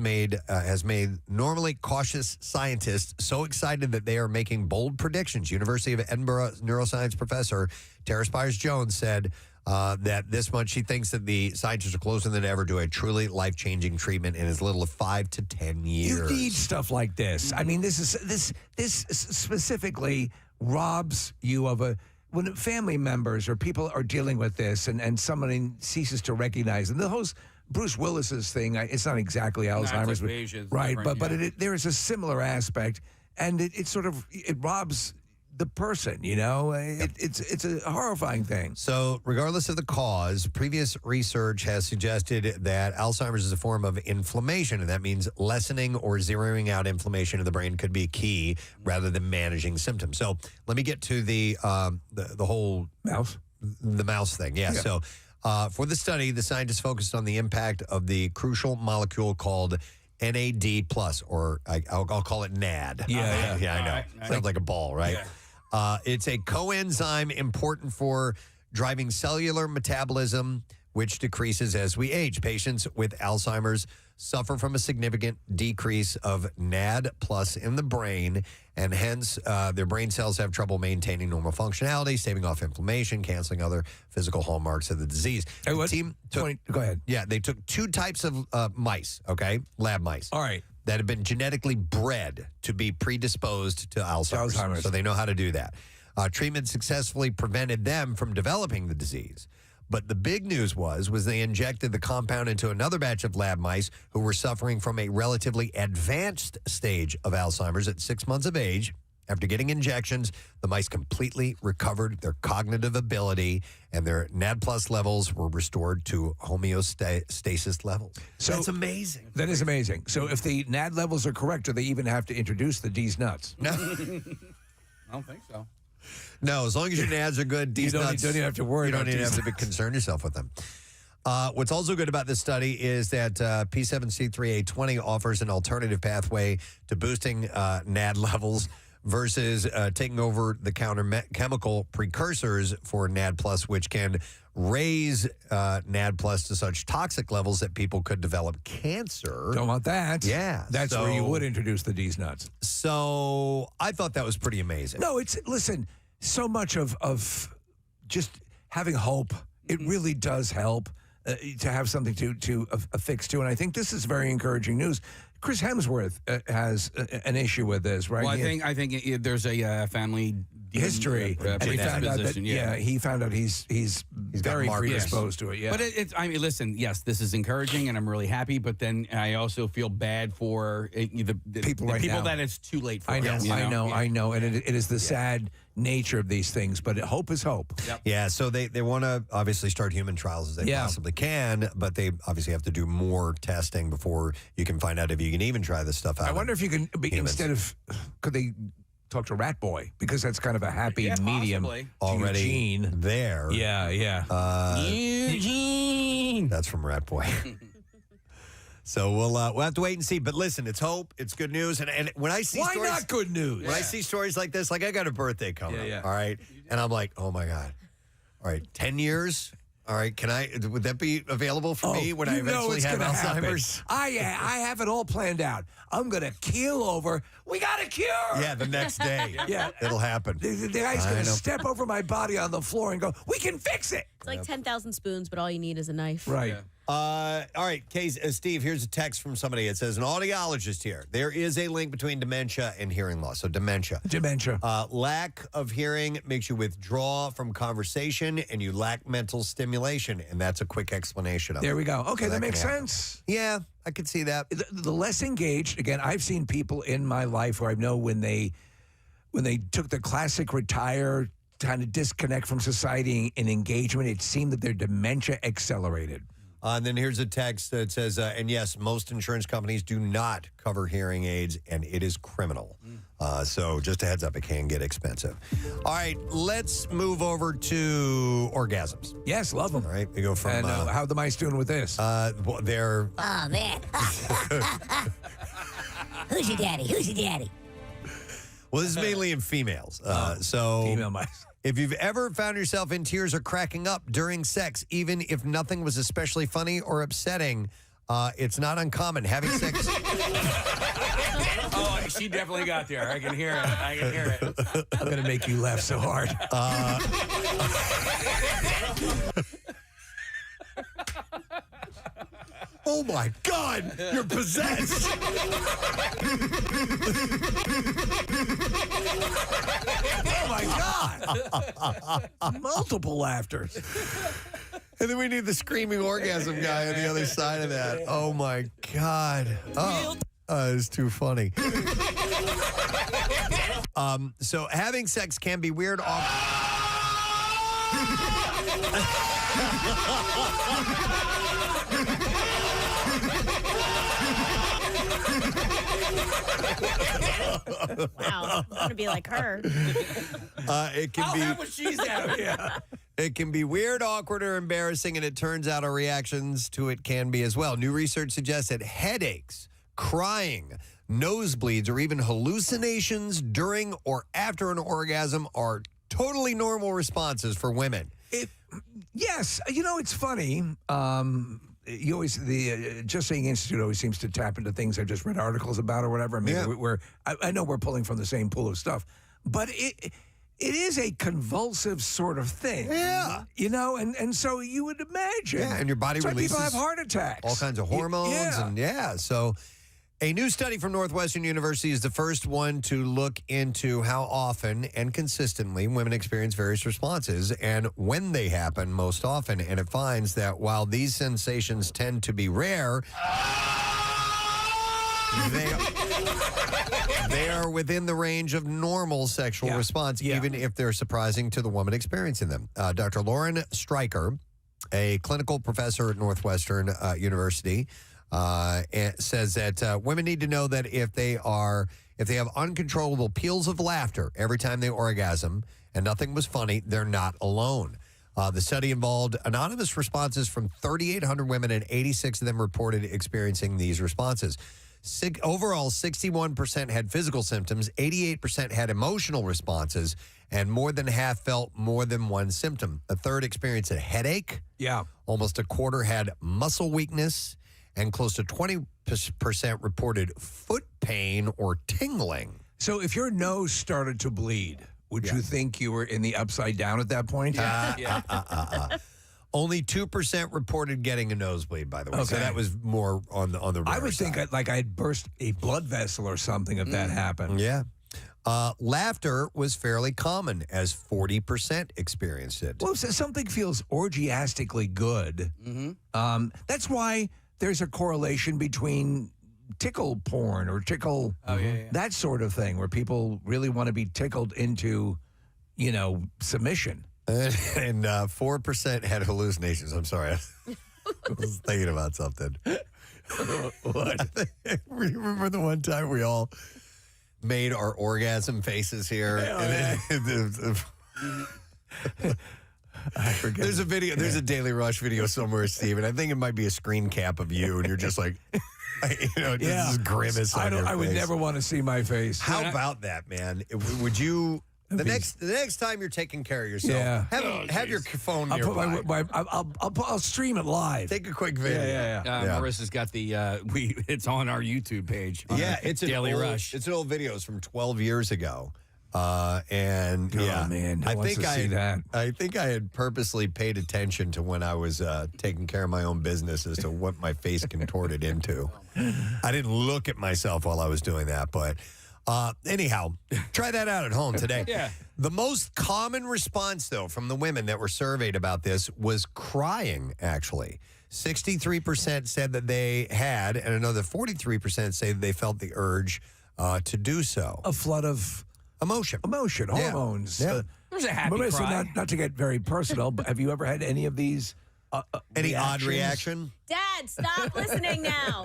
has made normally cautious scientists so excited that they are making bold predictions. University of Edinburgh neuroscience professor Tara Spires-Jones said that this month she thinks that the scientists are closer than ever to a truly life-changing treatment in as little as 5 to 10 years. You need stuff like this. I mean, this specifically robs you of when family members or people are dealing with this and somebody ceases to recognize them. The whole Bruce Willis's thing, it's not exactly Alzheimer's, aphasia, right? but There is a similar aspect, and it robs the person. You know, it's a horrifying thing. So, regardless of the cause, previous research has suggested that Alzheimer's is a form of inflammation, and that means lessening or zeroing out inflammation in the brain could be key rather than managing symptoms. So, let me get to the whole mouse, the mouse thing. Yeah. So, for the study, the scientists focused on the impact of the crucial molecule called NAD+, or I'll call it NAD. Yeah, I know. Sounds like a ball, right? Yeah. It's a coenzyme important for driving cellular metabolism, which decreases as we age. Patients with Alzheimer's suffer from a significant decrease of NAD+ in the brain, and hence their brain cells have trouble maintaining normal functionality, staving off inflammation, canceling other physical hallmarks of the disease. Hey, Go ahead. Yeah, they took 2 types of mice, okay? Lab mice. All right. That have been genetically bred to be predisposed to Alzheimer's. So they know how to do that. Treatment successfully prevented them from developing the disease. But the big news was they injected the compound into another batch of lab mice who were suffering from a relatively advanced stage of Alzheimer's at 6 months of age. After getting injections, the mice completely recovered their cognitive ability, and their NAD+ levels were restored to homeostasis levels. So that's amazing. That is amazing. So if the NAD levels are correct, do they even have to introduce the D's nuts? I don't think so. No, as long as your nads are good, you don't even have to worry. You don't about even have these to concern yourself with them. What's also good about this study is that P7C3A20 offers an alternative pathway to boosting NAD levels versus taking over the chemical precursors for NAD+, which can raise NAD+ to such toxic levels that people could develop cancer. Don't want that. Yeah. That's where you would introduce the D's nuts. So I thought that was pretty amazing. No, listen, so much of just having hope, it really does help to have something to affix to. And I think this is very encouraging news. Chris Hemsworth has an issue with this, right? Well, I think there's a family history, and he found out that he found out he's very predisposed to it. Yeah, but I mean, listen, yes, this is encouraging, and I'm really happy. But then I also feel bad for the people now. that it's too late for. I know, and it is the sad nature of these things. But hope is hope. Yep. Yeah, so they want to obviously start human trials as they possibly can, but they obviously have to do more testing before you can find out if you can even try this stuff out. I wonder if you can, could they talk to Rat Boy? Because that's kind of a happy medium. Already Eugene. There. Yeah. Eugene. That's from Rat Boy. So we'll have to wait and see. But listen, it's hope. It's good news. And when I see Why stories, not good news? When I see stories like this, like I got a birthday coming up, all right? And I'm like, oh my God. All right, 10 years? All right, would that be available for me when I eventually have Alzheimer's? I have it all planned out. I'm going to keel over. We got a cure. Yeah, the next day. Yeah. It'll happen. The guy's going to step over my body on the floor and go, we can fix it. It's like 10,000 spoons, but all you need is a knife. Right. Yeah. All right, Steve, here's a text from somebody. It says, an audiologist here. There is a link between dementia and hearing loss. So dementia. Lack of hearing makes you withdraw from conversation and you lack mental stimulation. And that's a quick explanation of it. There we go. Okay, So that makes can happen. sense. Yeah, I could see that. The less engaged, again, I've seen people in my life where I know when they took the classic retire, kind of disconnect from society and engagement, it seemed that their dementia accelerated. And then here's a text that says, and yes, most insurance companies do not cover hearing aids, and it is criminal. So just a heads up, it can get expensive. All right, let's move over to orgasms. Yes, love them. All right, we go from... And how are the mice doing with this? Well, they're... Oh, man. Who's your daddy? Who's your daddy? Well, this is mainly in females. So female mice. If you've ever found yourself in tears or cracking up during sex, even if nothing was especially funny or upsetting, it's not uncommon. Having sex... Oh, she definitely got there. I can hear it. I'm going to make you laugh so hard. Oh, my God. You're possessed. Oh, my God. Multiple laughters. And then we need the screaming orgasm guy on the other side of that. Oh, my God. Oh, it's too funny. So having sex can be weird. Wow, I'm gonna be like her. It can be what she's at. Yeah. It can be weird, awkward, or embarrassing, and it turns out our reactions to it can be as well. New research suggests that headaches, crying, nosebleeds, or even hallucinations during or after an orgasm are totally normal responses for women. Yes, it's funny. You always the Just Saying Institute always seems to tap into things I've just read articles about or whatever. I mean, I know we're pulling from the same pool of stuff, but it is a convulsive sort of thing. Yeah, and so you would imagine. Yeah, and your body releases people have heart attacks, all kinds of hormones, and so. A new study from Northwestern University is the first one to look into how often and consistently women experience various responses and when they happen most often. And it finds that while these sensations tend to be rare, they are within the range of normal sexual response, even if they're surprising to the woman experiencing them. Dr. Lauren Stryker, a clinical professor at Northwestern University, says that women need to know that if they have uncontrollable peals of laughter every time they orgasm and nothing was funny, they're not alone. The study involved anonymous responses from 3,800 women, and 86 of them reported experiencing these responses. Overall, 61% had physical symptoms, 88% had emotional responses, and more than half felt more than one symptom. A third experienced a headache. Yeah. Almost a quarter had muscle weakness, and close to 20% reported foot pain or tingling. So if your nose started to bleed, would you think you were in the upside down at that point? Only 2% reported getting a nosebleed, by the way. Okay. So that was more on the rare I would side. think I had burst a blood vessel or something if that happened. Yeah. Laughter was fairly common, as 40% experienced it. Well, so something feels orgiastically good. That's why there's a correlation between tickle porn or tickle, that sort of thing, where people really want to be tickled into, submission. And 4% had hallucinations. I'm sorry. I was thinking about something. What? Remember the one time we all made our orgasm faces here? I forget. There's a video. There's a Daily Rush video somewhere, Steve, and I think it might be a screen cap of you, and you're just like, this is grimace. I would never want to see my face. How about that, man? Would you? The next time you're taking care of yourself, have your phone nearby. I'll stream it live. Take a quick video. Marissa's got the it's on our YouTube page. It's Daily Rush. It's an old videos from 12 years ago. Man, I think I had purposely paid attention to when I was taking care of my own business as to what my face contorted into. I didn't look at myself while I was doing that, but anyhow, try that out at home today. The most common response, though, from the women that were surveyed about this was crying, actually. 63% said that they had, and another 43% say that they felt the urge to do so. A flood of emotion, hormones. Yeah. There's a happy Marissa, cry. Not to get very personal, but have you ever had any of these? Any odd reaction? Dad, stop listening now.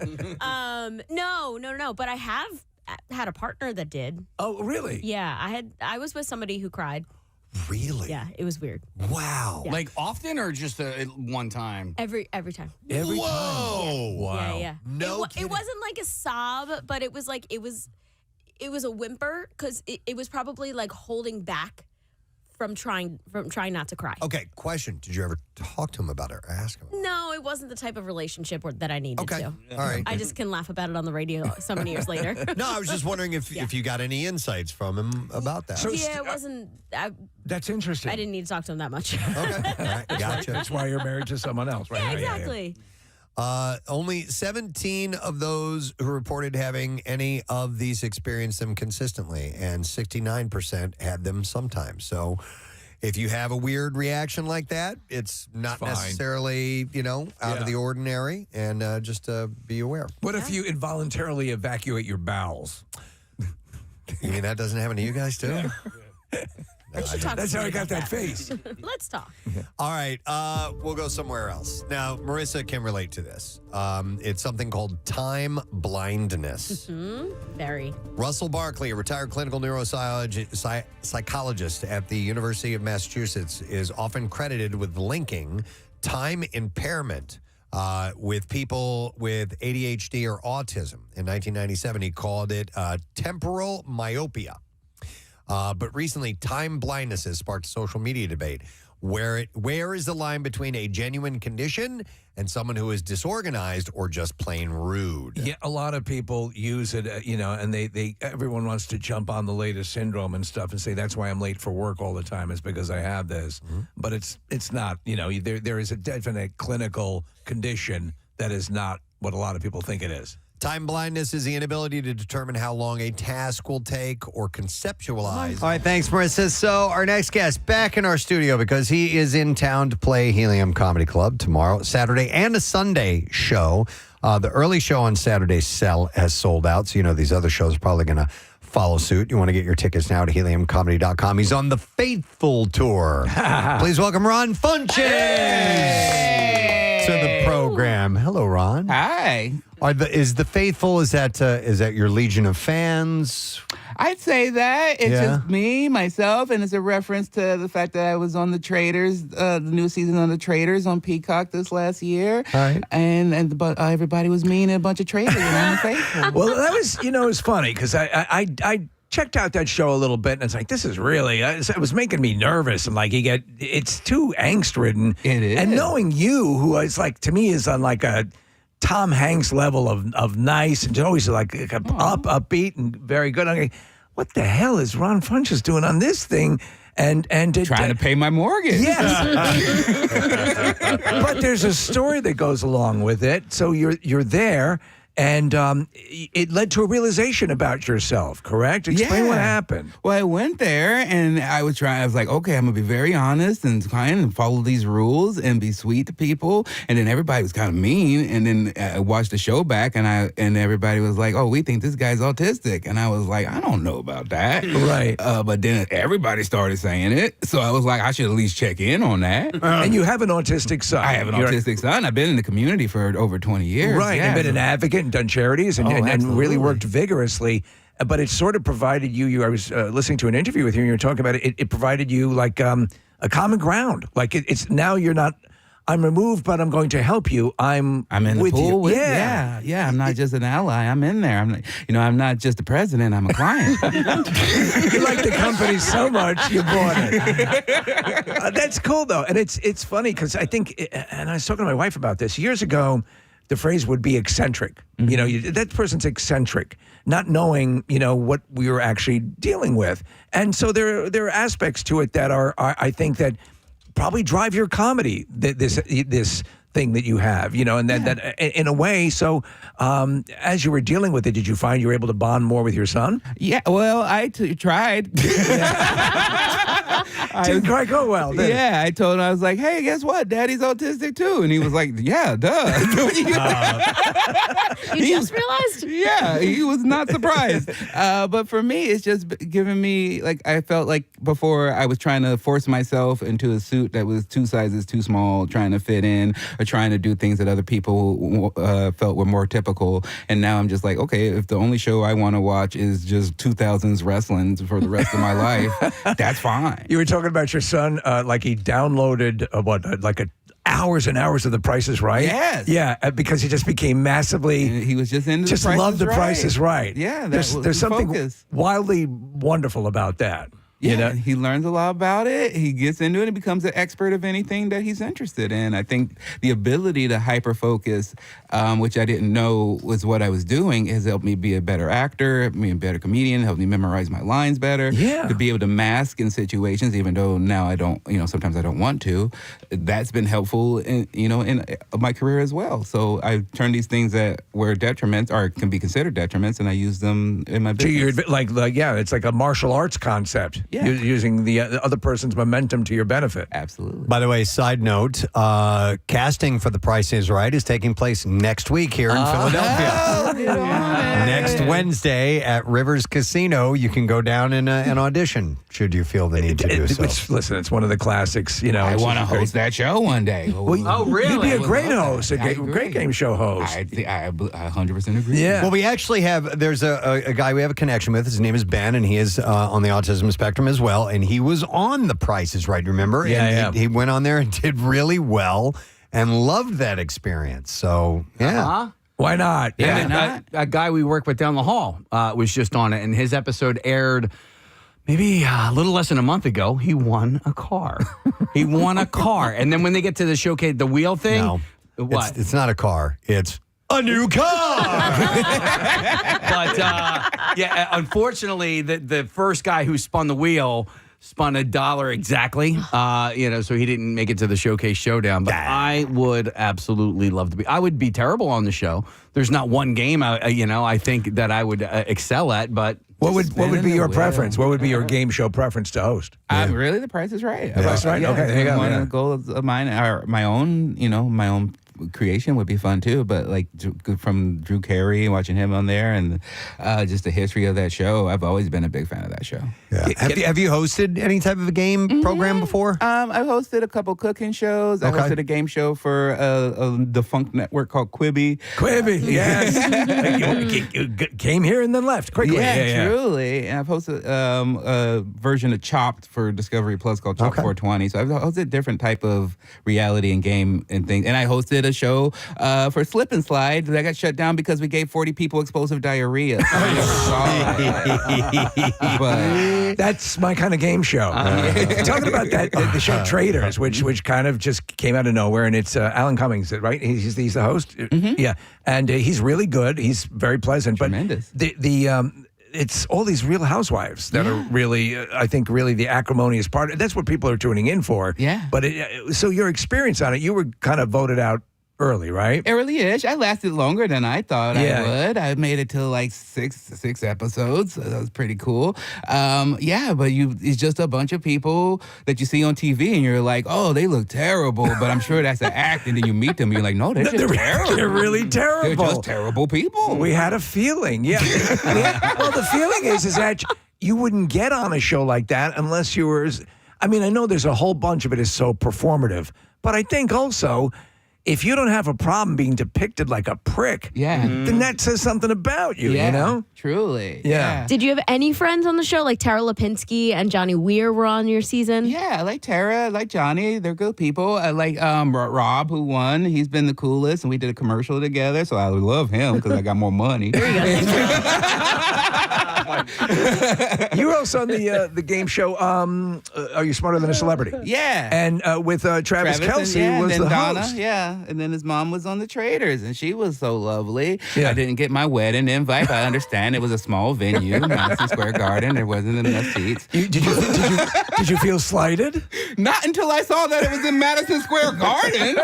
No. But I have had a partner that did. Oh, really? Yeah, I was with somebody who cried. Really? Yeah, it was weird. Wow. Yeah. Like often or just one time? Every time. Every time. Whoa. Wow. Yeah. No it wasn't like a sob, but it was like it was a whimper because it was probably like holding back from trying not to cry. Okay, question. Did you ever talk to him about it or ask him? No, it wasn't the type of relationship that I needed to. All right. I just can laugh about it on the radio so many years later. No, I was just wondering if you got any insights from him about that. It wasn't. That's interesting. I didn't need to talk to him that much. Okay. All right. Gotcha. That's why you're married to someone else, right? Yeah, exactly. Only 17 of those who reported having any of these experienced them consistently, and 69% had them sometimes. So if you have a weird reaction like that, it's not necessarily, out of the ordinary, and just be aware. What if you involuntarily evacuate your bowels? You mean that doesn't happen to you guys too? That's how I got that face. Let's talk. All right, we'll go somewhere else. Now, Marissa can relate to this. It's something called time blindness. Very. Russell Barkley, a retired clinical psychologist at the University of Massachusetts, is often credited with linking time impairment with people with ADHD or autism. In 1997, he called it temporal myopia. But recently, time blindness has sparked a social media debate. Where is the line between a genuine condition and someone who is disorganized or just plain rude? Yeah, a lot of people use it, and everyone wants to jump on the latest syndrome and stuff and say that's why I'm late for work all the time is because I have this. But it's not. There is a definite clinical condition that is not what a lot of people think it is. Time blindness is the inability to determine how long a task will take or conceptualize. All right, thanks, Marissa. So our next guest back in our studio because he is in town to play Helium Comedy Club tomorrow, Saturday, and a Sunday show. The early show on Saturday has sold out, so these other shows are probably going to follow suit. You want to get your tickets now to heliumcomedy.com. He's on the Faithful Tour. Please welcome Ron Funches to the program. Hello, Ron. Hi. Is the Faithful, is that your legion of fans? I'd say that. It's just me, myself, and it's a reference to the fact that I was on The Traitors, the new season on The Traitors on Peacock this last year. Right. But everybody was mean and a bunch of traitors, and I'm the Faithful. Well, that was, it was funny because I checked out that show a little bit, and it's like, this is really, it was making me nervous. And like, it's too angst-ridden. It is. And knowing you, who is like, to me, is on like a Tom Hanks level of nice and always like upbeat and very good. I'm like, what the hell is Ron Funches doing on this thing? And trying to pay my mortgage. Yes. But there's a story that goes along with it. So you're there. And it led to a realization about yourself, correct? Explain what happened. Well, I went there and I was like, okay, I'm going to be very honest and kind and follow these rules and be sweet to people. And then everybody was kind of mean. And then I watched the show back and everybody was like, oh, we think this guy's autistic. And I was like, I don't know about that. Right. But then everybody started saying it. So I was like, I should at least check in on that. And you have an autistic son. I have an autistic son. I've been in the community for over 20 years. Right. Yeah. And been an advocate and done charities and really worked vigorously. But it sort of provided you I was listening to an interview with you and you were talking about it. It provided you like a common ground. Like it's now you're not, I'm removed, but I'm going to help you. I'm in with the pool you. Yeah. I'm not just an ally. I'm in there. I'm not just the president. I'm a client. You like the company so much, you bought it. That's cool though, and it's funny because I think, and I was talking to my wife about this years ago. The phrase would be eccentric. Mm-hmm. That person's eccentric, not knowing, what we were actually dealing with. And so there are aspects to it that are I think that probably drive your comedy. This thing that you have, and that in a way. So, as you were dealing with it, did you find you were able to bond more with your son? Yeah. Well, I tried. Didn't quite go well, did it? Yeah, I told him, I was like, hey, guess what? Daddy's autistic too. And he was like, yeah, duh. You just realized? Yeah, he was not surprised. But for me, it's just giving me, I felt like before I was trying to force myself into a suit that was 2 sizes too small, trying to fit in or trying to do things that other people felt were more typical. And now I'm just like, okay, if the only show I want to watch is just 2000s wrestling for the rest of my life, that's fine. You were talking about your son, like he downloaded hours and hours of The Price is Right. Yes. Yeah, because he just became massively. He was just into just The Price loved is The Right. Price is Right. Yeah, there's something focus. wildly wonderful about that. Yeah, he learns a lot about it. He gets into it and becomes an expert of anything that he's interested in. I think the ability to hyper-focus, which I didn't know was what I was doing, has helped me be a better actor, helped me a better comedian, helped me memorize my lines better. Yeah. To be able to mask in situations, even though now I don't, sometimes I don't want to. That's been helpful in my career as well. So I turn these things that were detriments or can be considered detriments, and I use them in my business. So you're it's like a martial arts concept. Yeah. Using the other person's momentum to your benefit. Absolutely. By the way, side note, casting for The Price is Right is taking place next week here in Philadelphia. Next next Wednesday at Rivers Casino. You can go down and audition should you feel the need to do so. Listen, it's one of the classics. I want to host that show one day. Oh, really? You'd be a great host, great game show host. I 100% agree. Yeah. Well, we actually there's a guy we have a connection with. His name is Ben, and he is on the autism spectrum as well. And he was on The Price is Right, remember? Yeah, and he went on there and did really well and loved that experience. So, yeah. Why not? Yeah, a guy we work with down the hall was just on it, and his episode aired maybe a little less than a month ago. He won a car. He won a car. And then when they get to the showcase, the wheel thing. No, what? It's not a car. It's a new car. But unfortunately, the first guy who spun the wheel spun $1 exactly. So he didn't make it to the showcase showdown. But I would absolutely love to be. I would be terrible on the show. There's not one game I think that I would excel at, but. What would be your preference? What would be your game show preference to host? Really, The Price is Right. Price is Right? Okay, there you go. One of the goals of mine, or my own creation would be fun too, but like from Drew Carey, watching him on there, and just the history of that show, I've always been a big fan of that show. Yeah. Have you hosted any type of a game program before? I've hosted a couple cooking shows. Okay. I hosted a game show for a defunct network called Quibi. Yes. You came here and then left quickly. Yeah, truly. And I've hosted a version of Chopped for Discovery Plus called Chopped 420. So I've hosted different type of reality and game and things. And I hosted a show for Slip and Slide that got shut down because we gave 40 people explosive diarrhea. But that's my kind of game show. Talking about that, the show Traders, which kind of just came out of nowhere, and it's Alan Cummings, right? He's the host. Yeah, and he's really good. He's very pleasant. Tremendous. But it's all these Real Housewives that are really, I think, really the acrimonious part. That's what people are tuning in for. Yeah. But so your experience on it, you were kind of voted out early, right? Early-ish. I lasted longer than I thought I would. I made it to like six episodes. So that was pretty cool. But it's just a bunch of people that you see on TV, and you're like, oh, they look terrible, but I'm sure that's an act. And then you meet them, and you're like, no, they're just terrible. They're really terrible. They're just terrible people. We had a feeling, yeah. Well, the feeling is that you wouldn't get on a show like that unless you were. I mean, I know there's a whole bunch of it is so performative, but I think also, if you don't have a problem being depicted like a prick, then that says something about you, you know? Truly. Yeah. Did you have any friends on the show? Like Tara Lipinski and Johnny Weir were on your season? Yeah, I like Tara, I like Johnny. They're good people. I like Rob, who won. He's been the coolest, and we did a commercial together, so I love him because I got more money. There you go. You were also on the game show, Are You Smarter Than a Celebrity? Yeah. And with Travis Kelce was and the Donna, host. and then his mom was on the Traders, and she was so lovely. Yeah. I didn't get my wedding invite. I understand it was a small venue, Madison Square Garden. There wasn't enough seats. Did you feel slighted? Not until I saw that it was in Madison Square Garden.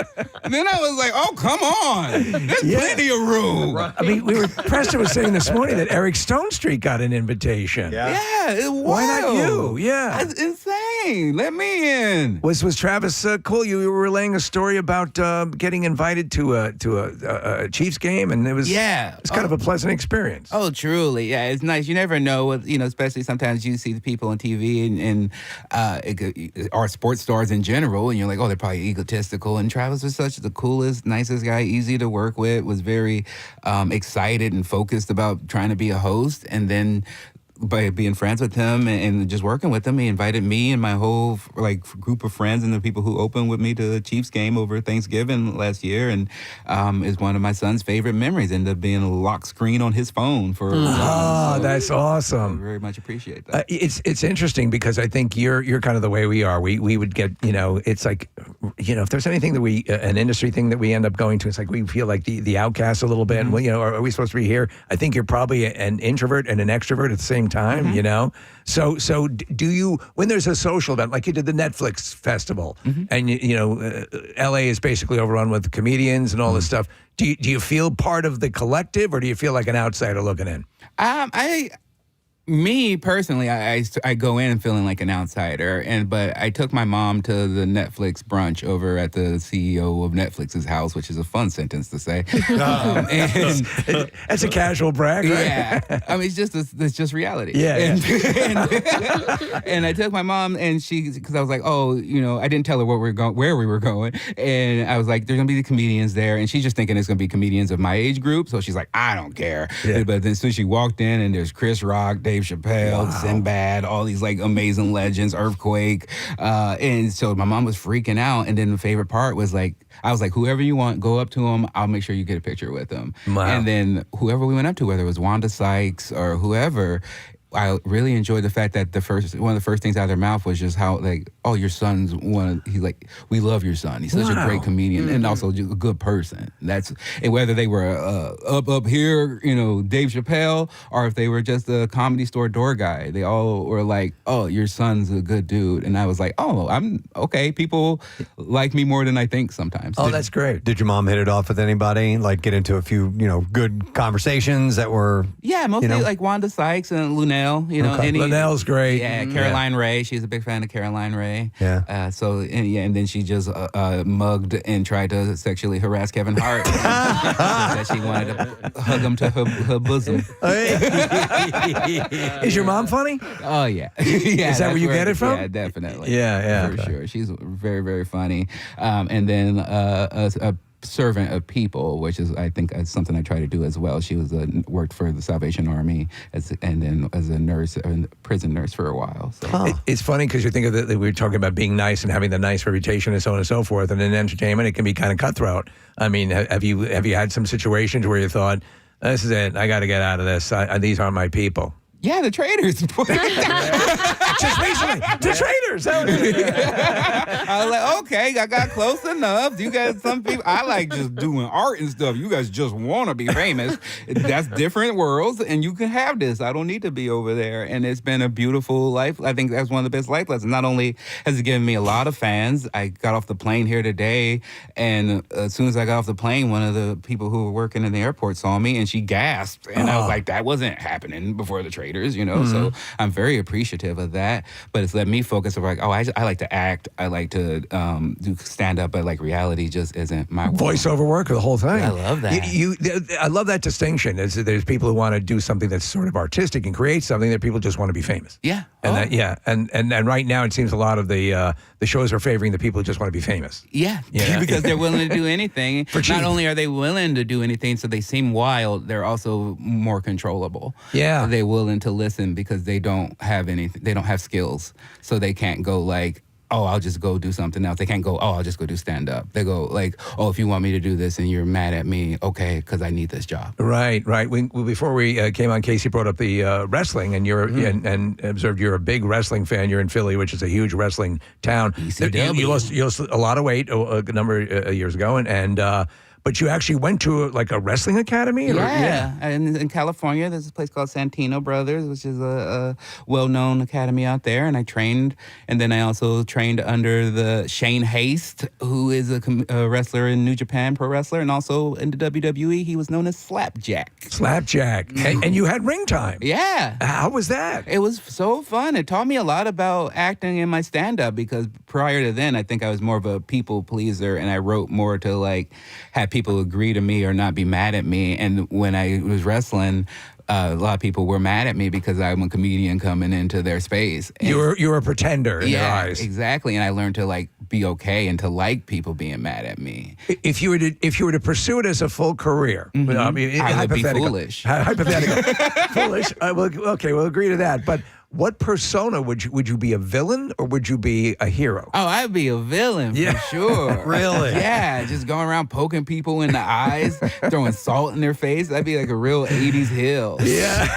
And then I was like, oh, come on. There's plenty of room. I mean, Preston was saying this morning that Eric Stone Street got an invitation. Yeah, it was. Why not you? Yeah. That's insane. Let me in. Was Travis cool? You were relaying a story about getting invited to a Chiefs game, and it was it's kind of a pleasant experience. Oh, truly. Yeah, it's nice. You never know what, especially sometimes you see the people on TV and or sports stars in general, and you're like, oh, they're probably egotistical. And Travis was such the coolest, nicest guy, easy to work with, was very excited and focused about trying to be a host. And then by being friends with him and just working with him, he invited me and my whole group of friends and the people who opened with me to the Chiefs game over Thanksgiving last year, and is one of my son's favorite memories. Ended up being a lock screen on his phone for a while. So that's awesome. I very much appreciate that. It's interesting because I think you're kind of the way we are. We would get, it's like, if there's anything that we an industry thing that we end up going to, it's like we feel like the outcast a little bit. And are we supposed to be here? I think you're probably an introvert and an extrovert at the same time, So do you, when there's a social event, like you did the Netflix festival, and LA is basically overrun with comedians and all this stuff, do you feel part of the collective, or do you feel like an outsider looking in? Me personally, I go in feeling like an outsider, but I took my mom to the Netflix brunch over at the CEO of Netflix's house, which is a fun sentence to say. And that's a casual brag, right? Yeah, I mean it's just reality. Yeah, and I took my mom, and because I was like, oh, I didn't tell her where we were going, and I was like, there's gonna be the comedians there, and she's just thinking it's gonna be comedians of my age group, so she's like, I don't care. Yeah. But then as soon as she walked in, and there's Chris Rock, Dave Chappelle, Sinbad, all these like amazing legends, Earthquake, and so my mom was freaking out. And then the favorite part was like, I was like, whoever you want, go up to him. I'll make sure you get a picture with him. Wow. And then whoever we went up to, whether it was Wanda Sykes or whoever, I really enjoyed the fact that one of the first things out of their mouth was just how like, oh, your son's we love your son. He's such a great comedian and also just a good person. And whether they were up here, Dave Chappelle, or if they were just a comedy store door guy, they all were like, oh, your son's a good dude. And I was like, oh, I'm okay. People like me more than I think sometimes. Oh, that's great. Did your mom hit it off with anybody? Like get into a few, good conversations that were mostly like Wanda Sykes and Lunel. Lunel's great. Yeah, Caroline Ray. She's a big fan of Caroline Ray. Yeah. And then she just mugged and tried to sexually harass Kevin Hart. That she wanted to hug him to her bosom. Is your mom funny? Oh yeah. Is that where you get it from? Yeah, definitely. Yeah. For sure. She's very, very funny. And then a servant of people, which is I think something I try to do as well. She was worked for the Salvation Army and then as a nurse, a prison nurse for a while. So. It's funny because you think of we were talking about being nice and having the nice reputation and so on and so forth. And in entertainment, it can be kind of cutthroat. I mean, have you had some situations where you thought, this is it, I got to get out of this. These aren't my people. Yeah, the Traitors. Just recently, the Traitors. I was like, okay, I got close enough. You guys, some people, I like just doing art and stuff. You guys just want to be famous. That's different worlds, and you can have this. I don't need to be over there. And it's been a beautiful life. I think that's one of the best life lessons. Not only has it given me a lot of fans, I got off the plane here today, and as soon as I got off the plane, one of the people who were working in the airport saw me, and she gasped. And I was like, that wasn't happening before the Traitors. So I'm very appreciative of that. But it's let me focus on like, I like to act. I like to do stand up, but like reality just isn't my world. Voiceover work, the whole thing. I love that. I love that distinction. There's people who want to do something that's sort of artistic and create something that people just want to be famous. Yeah. And and right now it seems a lot of the shows are favoring the people who just want to be famous. Yeah. Because they're willing to do anything. Not only are they willing to do anything, so they seem wild, they're also more controllable. Yeah. They're willing to listen because they don't have anything. They don't have skills, so they can't go like, oh, I'll just go do something else. They can't go, oh, I'll just go do stand up. They go like, oh, if you want me to do this and you're mad at me, okay, because I need this job. Right. Before we came on, Casey brought up the wrestling, and and observed you're a big wrestling fan. You're in Philly, which is a huge wrestling town. You lost a lot of weight a number of years ago, but you actually went to like a wrestling academy? Yeah. In California, there's a place called Santino Brothers, which is a well-known academy out there. And I trained, and then I also trained under the Shane Haste, who is a wrestler in New Japan Pro Wrestler, and also in the WWE, he was known as Slapjack. And you had ring time. Yeah. How was that? It was so fun. It taught me a lot about acting in my stand-up, because prior to then, I think I was more of a people pleaser, and I wrote more to like have people agree to me or not be mad at me. And when I was wrestling, a lot of people were mad at me because I'm a comedian coming into their space. And you were a pretender in their eyes. Exactly. And I learned to like be okay and to like people being mad at me. If you were to pursue it as a full career, I mean, I would be foolish. Hypothetical. Foolish. We'll agree to that. But what persona would you be, a villain or would you be a hero? Oh, I'd be a villain for sure. Really? Yeah, just going around poking people in the eyes, throwing salt in their face. That'd be like a real 80s hill. Yeah.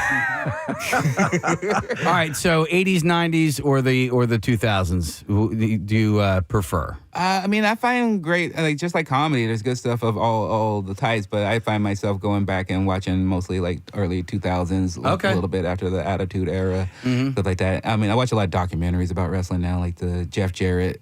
All right, so 80s, 90s, or the 2000s, do you prefer? I mean, I find great, like just like comedy, there's good stuff of all the types, but I find myself going back and watching mostly like early 2000s, a little bit after the Attitude Era, stuff like that. I mean, I watch a lot of documentaries about wrestling now, like the Jeff Jarrett.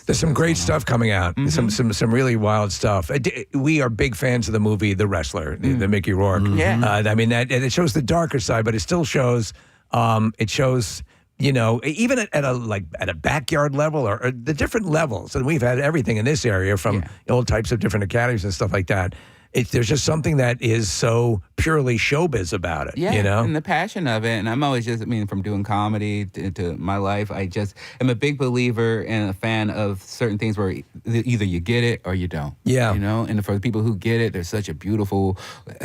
There's some great stuff coming out. Some really wild stuff. We are big fans of the movie The Wrestler, the Mickey Rourke. Yeah. I mean, that it shows the darker side, but it still shows It shows, even at a backyard level or the different levels, and we've had everything in this area from all types of different academies and stuff like that. There's just something that is so purely showbiz about it, and the passion of it. And I'm always from doing comedy to my life, I just am a big believer and a fan of certain things where either you get it or you don't. Yeah. And for the people who get it, there's such a beautiful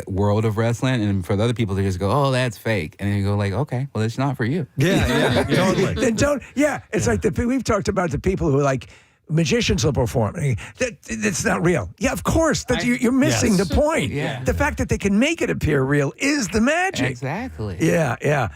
world of wrestling. And for the other people, they just go, oh, that's fake. And then you go like, okay, well, it's not for you. Yeah, totally. Then it's like we've talked about the people who like, magicians will perform. That's not real. Yeah, of course. You're missing the point. Yeah. The fact that they can make it appear real is the magic. Exactly. Yeah.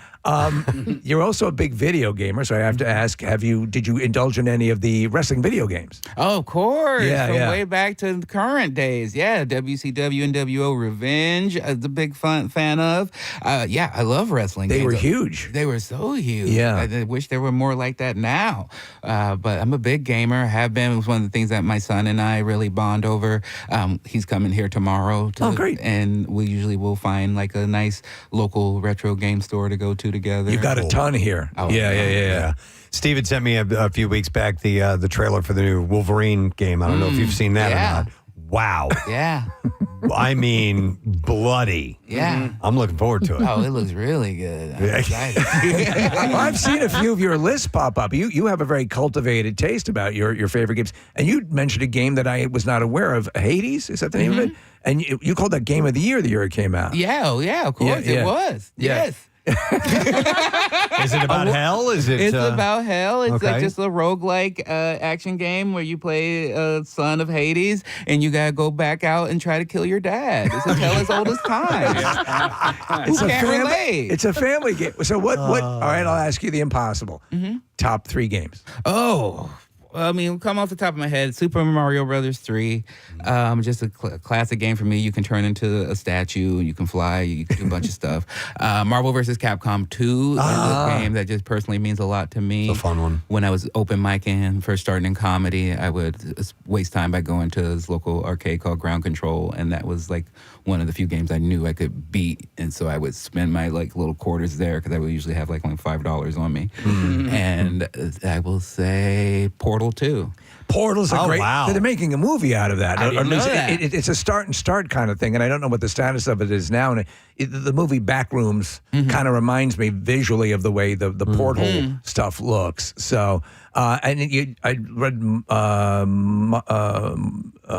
You're also a big video gamer, so I have to ask: did you indulge in any of the wrestling video games? Oh, of course. Yeah, From way back to the current days. Yeah, WCW, NWO, Revenge. I was a big fan of. I love wrestling. They games. were huge. They were so huge. Yeah. I wish there were more like that now. But I'm a big gamer. Have been. It was one of the things that my son and I really bond over. He's coming here tomorrow. Great. And we usually will find like a nice local retro game store to go to together. You got a ton here. Oh, Yeah. Steve had sent me a few weeks back the trailer for the new Wolverine game. I don't know if you've seen that or not. Wow. Yeah. I mean, bloody. Yeah. I'm looking forward to it. Oh, it looks really good. I'm excited. I've seen a few of your lists pop up. You have a very cultivated taste about your favorite games. And you mentioned a game that I was not aware of. Hades? Is that the name of it? And you called that Game of the Year the year it came out. Yeah, of course. It was. Yeah. Yes. Is it about hell? It's about hell. It's okay. like just a roguelike action game where you play a son of Hades and you gotta go back out and try to kill your dad. It's a tale as old as time. Who can't relate? It's a family game. So what? All right, I'll ask you the impossible. Top 3 games. Oh. I mean, come off the top of my head, Super Mario Brothers 3, just a classic game for me. You can turn into a statue, you can fly, you can do a bunch of stuff. Marvel vs. Capcom 2 is a game that just personally means a lot to me. It's a fun one. When I was open micing, first starting in comedy, I would waste time by going to this local arcade called Ground Control, and that was like one of the few games I knew I could beat, and so I would spend my like little quarters there because I would usually have like only $5 on me. And I will say Portal 2. Portal's a great. Wow. They're making a movie out of that. I didn't know that. It's a start kind of thing, and I don't know what the status of it is now. And the movie Backrooms kind of reminds me visually of the way the Portal stuff looks. So, I read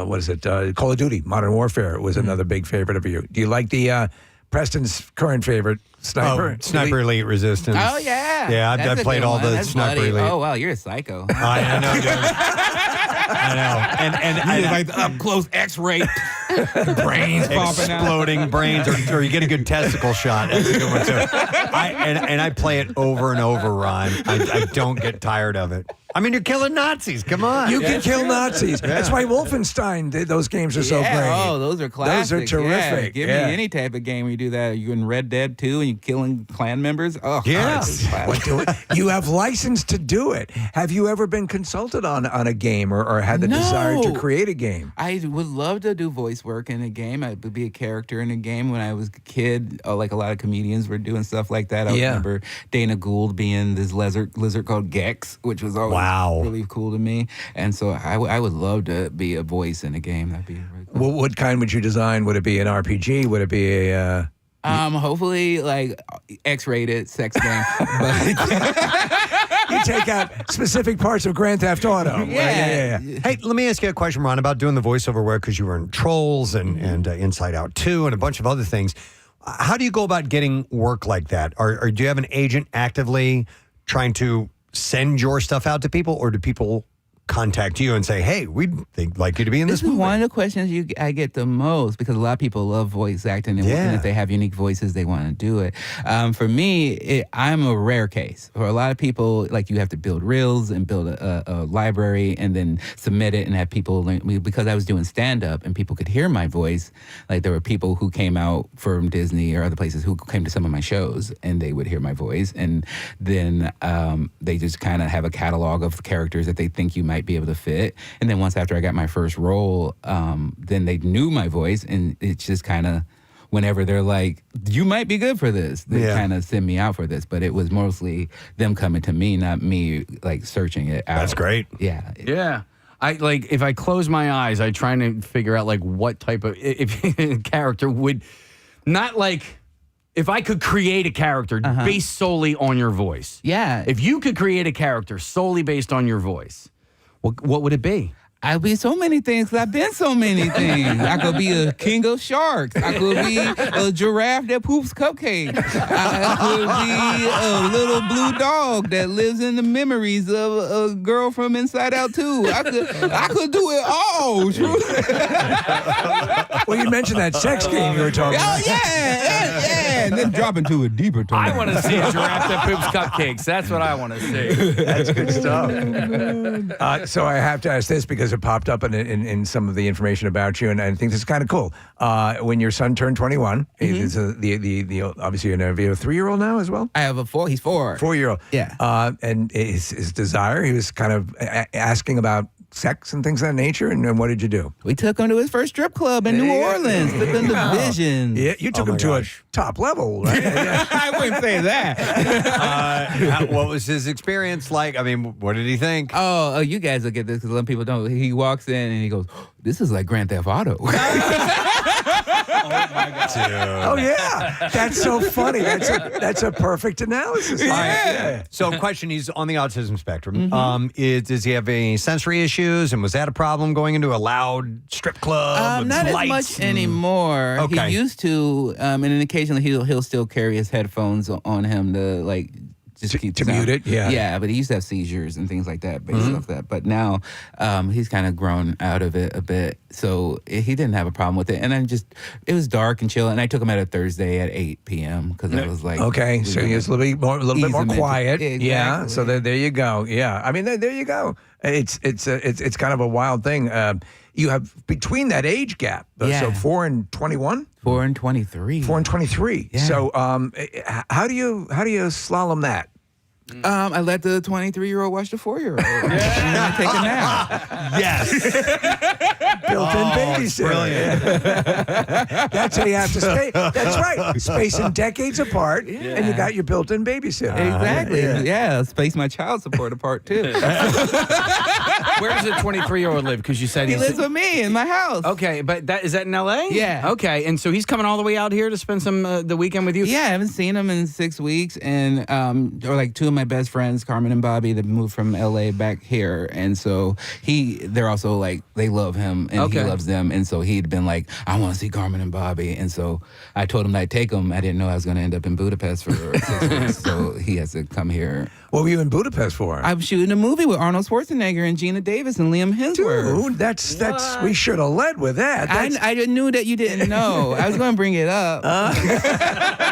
what is it? Call of Duty: Modern Warfare was another big favorite of you. Do you like the Preston's current favorite Sniper? Sniper Elite Resistance. Oh, yeah. Yeah, I've played all the Sniper bloody. Elite. Oh, wow, you're a psycho. I know, dude. I know. And you like the up-close X-ray brains popping out. Exploding brains, or you get a good testicle shot. That's a good one, too. I play it over and over, Ron. I don't get tired of it. I mean, you're killing Nazis. Come on. You can kill Nazis. That's why Wolfenstein, those games are so great. Oh, those are classics. Those are terrific. Yeah. Give me any type of game where you do that. You in Red Dead 2 and you're killing clan members. Oh, yeah. You have license to do it. Have you ever been consulted on a game or had the desire to create a game? I would love to do voice work in a game. I would be a character in a game when I was a kid. Like a lot of comedians were doing stuff like that. I remember Dana Gould being this lizard called Gex, which was always really cool to me. And so I would love to be a voice in a game. That'd be really cool. What kind would you design? Would it be an RPG? Would it be a... hopefully like X-rated sex game. You take out specific parts of Grand Theft Auto. Yeah. Hey, let me ask you a question, Ron, about doing the voiceover work, because you were in Trolls and Inside Out 2 and a bunch of other things. How do you go about getting work like that? Or do you have an agent actively trying to send your stuff out to people, or do people contact you and say, hey, we'd like you to be in this movie? This is one of the questions I get the most, because a lot of people love voice acting, and if they have unique voices, they want to do it. For me, I'm a rare case. For a lot of people, like, you have to build reels and build a library and then submit it and have people learn. Because I was doing stand-up and people could hear my voice, like there were people who came out from Disney or other places who came to some of my shows and they would hear my voice, and then they just kind of have a catalog of characters that they think you might be able to fit. And then once after I got my first role, then they knew my voice, and it just kind of whenever they're like, you might be good for this, they kind of send me out for this. But it was mostly them coming to me, not me like searching it out. That's great. Yeah. Yeah. If I close my eyes, I try to figure out like what type of character would not like if I could create a character based solely on your voice. Yeah. If you could create a character solely based on your voice, what would it be? I'd be so many things. 'Cause I've been so many things. I could be a king of sharks. I could be a giraffe that poops cupcakes. I could be a little blue dog that lives in the memories of a girl from Inside Out 2. I could do it all. Well, you mentioned that sex game you were talking about. Oh, yeah. And then drop into a deeper tone. I want to see a giraffe that poops cupcakes. That's what I want to see. That's good stuff. So I have to ask this because it popped up in some of the information about you, and I think this is kind of cool. When your son turned 21, he's obviously you have a 3-year-old now as well. I have a 4. He's 4. 4-year-old. Yeah. And his desire, he was kind of asking about sex and things of that nature, and what did you do? We took him to his first strip club in New Orleans. Took him to Vision. Yeah, you took him to a top level, right? I wouldn't say that. What was his experience like? I mean, what did he think? Oh, you guys will get this because some people don't. He walks in and he goes, "This is like Grand Theft Auto." Oh yeah, that's so funny. That's a perfect analysis. Yeah. So, question: he's on the autism spectrum. Does he have any sensory issues? And was that a problem going into a loud strip club? Not as lights much anymore. Okay. He used to, and then occasionally he'll still carry his headphones on him to like. Just keep to mute it, yeah. Yeah, but he used to have seizures and things like that based off that. But now he's kind of grown out of it a bit. So he didn't have a problem with it. And then it was dark and chill. And I took him at a Thursday at 8 p.m. because I was like... Okay, so he was a little bit more quiet. Exactly. Yeah, so there you go. Yeah, I mean, there you go. It's kind of a wild thing. You have between that age gap, so 4 and 21? 4 and 23. 4 and 23. Yeah. So how do you slalom that? I let the 23-year-old watch the 4-year-old. And take a nap. Yes. Built-in babysitter. Brilliant. That's how you have to stay. That's right. Spacing decades apart, and you got your built-in babysitter. Exactly. Yeah, space my child support apart, too. Where does a 23-year-old live? Because you said He lives with me in my house. Okay, but is that in L.A.? Yeah. Okay, and so he's coming all the way out here to spend the weekend with you? Yeah, I haven't seen him in 6 weeks, and or like 2 of my best friends, Carmen and Bobby, that moved from LA back here, and so they're also like they love him and he loves them, and so he'd been like, I want to see Carmen and Bobby, and so I told him that I'd take him. I didn't know I was going to end up in Budapest for 6 weeks, so he has to come here. What were you in Budapest for? I'm shooting a movie with Arnold Schwarzenegger and Gina Davis and Liam Hemsworth. Dude, that's we should have led with that. I knew that you didn't know. I was going to bring it up.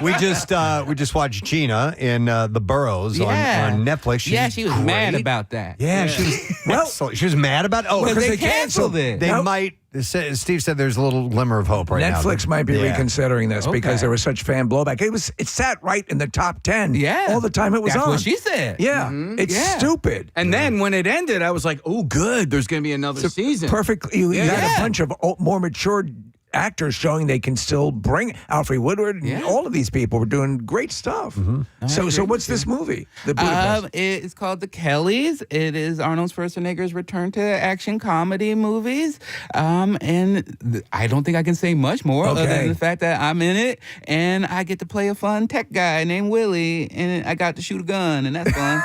We just watched Gina in The Burrows on Netflix. She was mad about that. Yeah, she was. She was mad about it. Oh, because they canceled it. They might. Steve said there's a little glimmer of hope right now. Netflix might be reconsidering this because there was such fan blowback. It sat right in the top 10 all the time it was on. That's what she said. Yeah, it's stupid. And then when it ended, I was like, oh, good. There's going to be another season. Perfect. You had a bunch of more mature actors showing they can still bring Alfred Woodward and all of these people were doing great stuff. So what's this movie? The Budapest? It's called The Kellys. It is Arnold Schwarzenegger's return to action comedy movies. And I don't think I can say much more other than the fact that I'm in it and I get to play a fun tech guy named Willie and I got to shoot a gun and that's fun.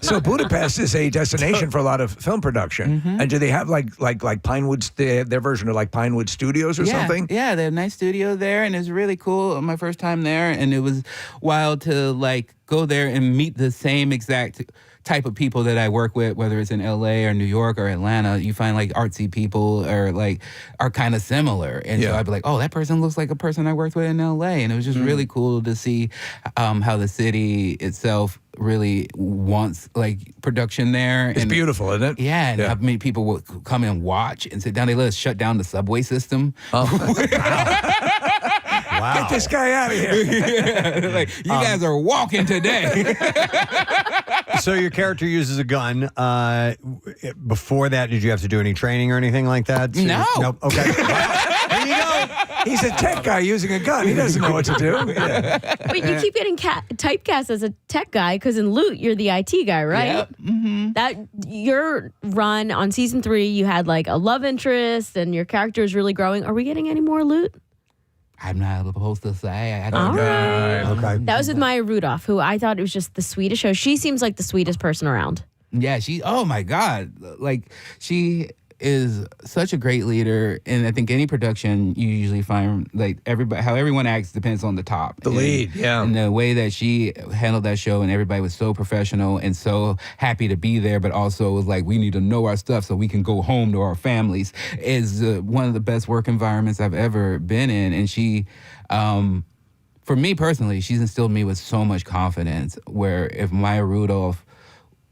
So Budapest is a destination for a lot of film production. And do they have like Pinewood, their version of like Pinewood Studios or something? Yeah, they have a nice studio there, and it was really cool. My first time there, and it was wild to like go there and meet the same exact type of people that I work with, whether it's in LA or New York or Atlanta. You find like artsy people or like are kind of similar, and so I'd be like, oh, that person looks like a person I worked with in LA, and it was just really cool to see how the city itself really wants like production there. It's beautiful, isn't it? Yeah, and how many people will come and watch and sit down. They let us shut down the subway system. Wow. Get this guy out of here. Like, you guys are walking today. So your character uses a gun. Before that, did you have to do any training or anything like that? No. Nope. Okay. There you go. He's a tech guy using a gun. He doesn't know what to do. Yeah. Wait, you keep getting typecast as a tech guy because in Loot you're the IT guy, right? Yep. Mm-hmm. That your run on season 3, you had like a love interest and your character is really growing. Are we getting any more Loot? I'm not supposed to say. I don't All know. right. Okay. That was with Maya Rudolph, who I thought it was just the sweetest show. She seems like the sweetest person around. Yeah, oh my God. Like, she is such a great leader. And I think any production, you usually find, like, how everyone acts depends on the top. The lead, yeah. And the way that she handled that show, and everybody was so professional and so happy to be there, but also was like, we need to know our stuff so we can go home to our families, is one of the best work environments I've ever been in. And she, for me personally, she's instilled me with so much confidence, where if Maya Rudolph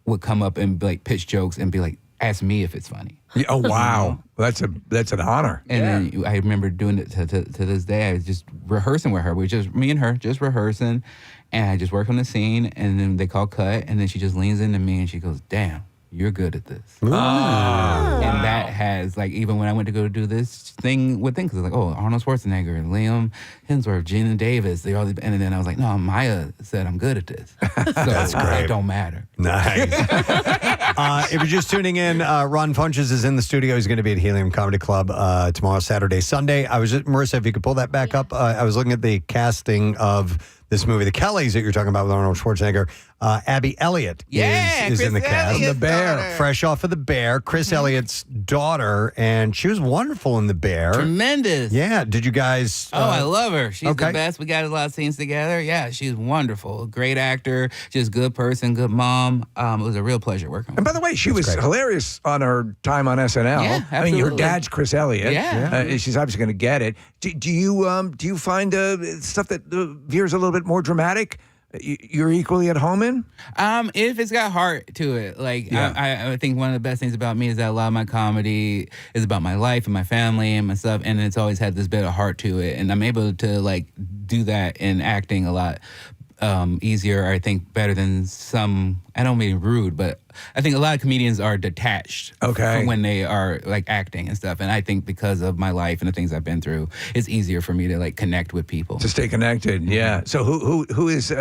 would come up and like pitch jokes and be like, ask me if it's funny. Yeah, oh wow, that's an honor. And then I remember doing it to this day. I was just rehearsing with her. Me and her just rehearsing, and I just work on the scene. And then they call cut, and then she just leans into me and she goes, "Damn, you're good at this." And that has, like, even when I went to go do this thing with things, like, oh, Arnold Schwarzenegger, Liam Hemsworth, Gina Davis, and then I was like, no, Maya said I'm good at this. So That's great. It don't matter. Nice. If you're just tuning in, Ron Funches is in the studio. He's going to be at Helium Comedy Club tomorrow, Saturday, Sunday. Marissa, if you could pull that back up. I was looking at the casting of this movie, The Kellys that you're talking about with Arnold Schwarzenegger. Abby Elliott is in the cast. The Bear. Fresh off of The Bear. Chris Elliott's daughter, and she was wonderful in The Bear. Tremendous. Yeah. Did you guys... Oh, I love her. She's okay. the best. We got a lot of scenes together. Yeah, she's wonderful. Great actor. Just good person, good mom. It was a real pleasure working with her. And by the way, she was hilarious on her time on SNL. Yeah, I mean, your absolutely. dad's Chris Elliott. Yeah. She's obviously going to get it. Do you find stuff that veers a little bit more dramatic? You're equally at home in? If it's got heart to it. Like, I think one of the best things about me is that a lot of my comedy is about my life and my family and my stuff, and it's always had this bit of heart to it. And I'm able to, like, do that in acting a lot easier, I think, better than some. I don't mean rude, but I think a lot of comedians are detached from when they are, like, acting and stuff. And I think because of my life and the things I've been through, it's easier for me to, like, connect with people. To stay connected, yeah. So who is...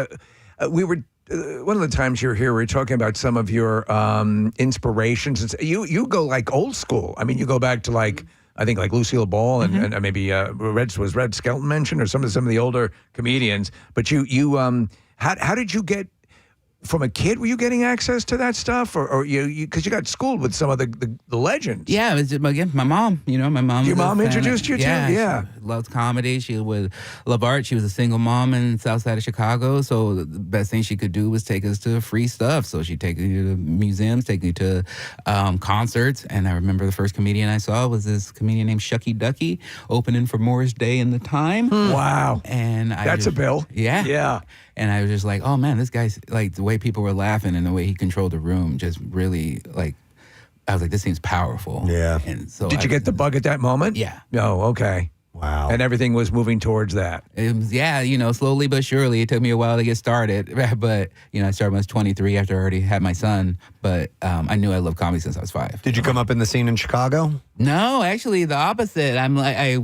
we were... one of the times you're here, we were talking about some of your inspirations. And you go, like, old school. I mean, you go back to, like... I think like Lucille Ball and maybe Red Skelton mentioned, or some of the older comedians. But how did you get from a kid? Were you getting access to that stuff, or you because you got schooled with some of the legends? Yeah, it was just, again, my mom. You know, my mom. Your mom introduced you to? Yeah. She loved comedy. She would love art. She was a single mom in South Side of Chicago, so the best thing she could do was take us to free stuff. So she'd take me to museums, take me to concerts. And I remember the first comedian I saw was this comedian named Shucky Ducky, opening for Morris Day in the Time. Wow. And that's a bill. Yeah. Yeah. And I was just like, oh man, this guy's, like, the way people were laughing and the way he controlled the room just really, like, I was like, this seems powerful. Yeah. And so Did you get the bug at that moment? Yeah. Oh, okay. Wow. And everything was moving towards that. It was, yeah, you know, slowly but surely. It took me a while to get started. But, you know, I started when I was 23 after I already had my son. But I knew I loved comedy since I was 5. Did you come up in the scene in Chicago? No, actually the opposite. I'm like I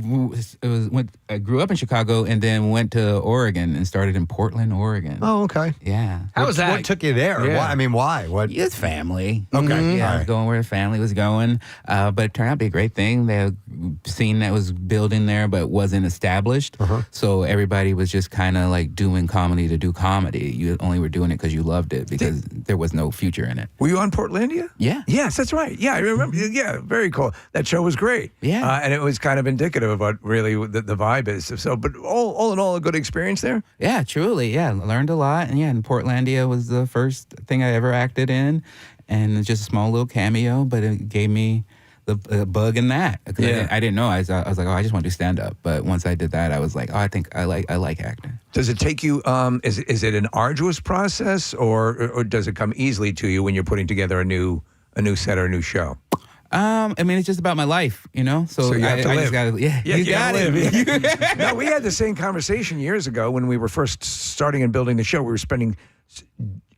grew up in Chicago and then went to Oregon and started in Portland, Oregon. Oh, okay. Yeah. How was that? What took you there? Yeah. Why? I mean, why? What? It's family. Okay. Yeah, I All was right. going where the family was going. But it turned out to be a great thing. They had a scene that was building there but wasn't established. So everybody was just kind of like doing comedy to do comedy. You only were doing it because you loved it because there was no future in it. Were you on Portlandia? Yeah. Yes, that's right. Yeah, I remember. Yeah, very cool. That show was great. Yeah. And it was kind of indicative of what really the vibe is. So, but all in all, a good experience there? Yeah, truly. Yeah, learned a lot. And yeah, and Portlandia was the first thing I ever acted in. And it's just a small little cameo, but it gave me the bug in that. Yeah. I didn't know. I was like, oh, I just want to do stand-up. But once I did that, I was like, oh, I think I like acting. Does it take you, is it an arduous process or does it come easily to you when you're putting together a new set or a new show? I mean, it's just about my life, you know? So you have to I live. just gotta, you got gotta it. live. No, we had the same conversation years ago when we were first starting and building the show. We were spending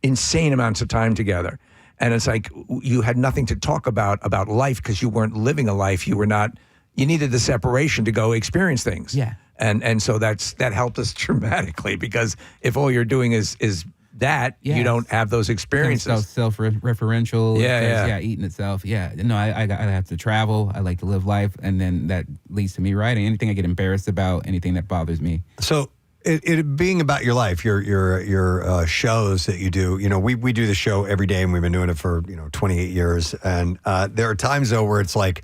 insane amounts of time together. And it's like you had nothing to talk about life because you weren't living a life. You were not, you needed the separation to go experience things. Yeah. And so that helped us dramatically, because if all you're doing is that, you don't have those experiences. Self-referential. Yeah. Eating itself. Yeah. No, I have to travel. I like to live life, and then that leads to me writing. Anything I get embarrassed about, anything that bothers me. So it being about your life, your shows that you do, we do the show every day, and we've been doing it for 28 years, and there are times though where it's like,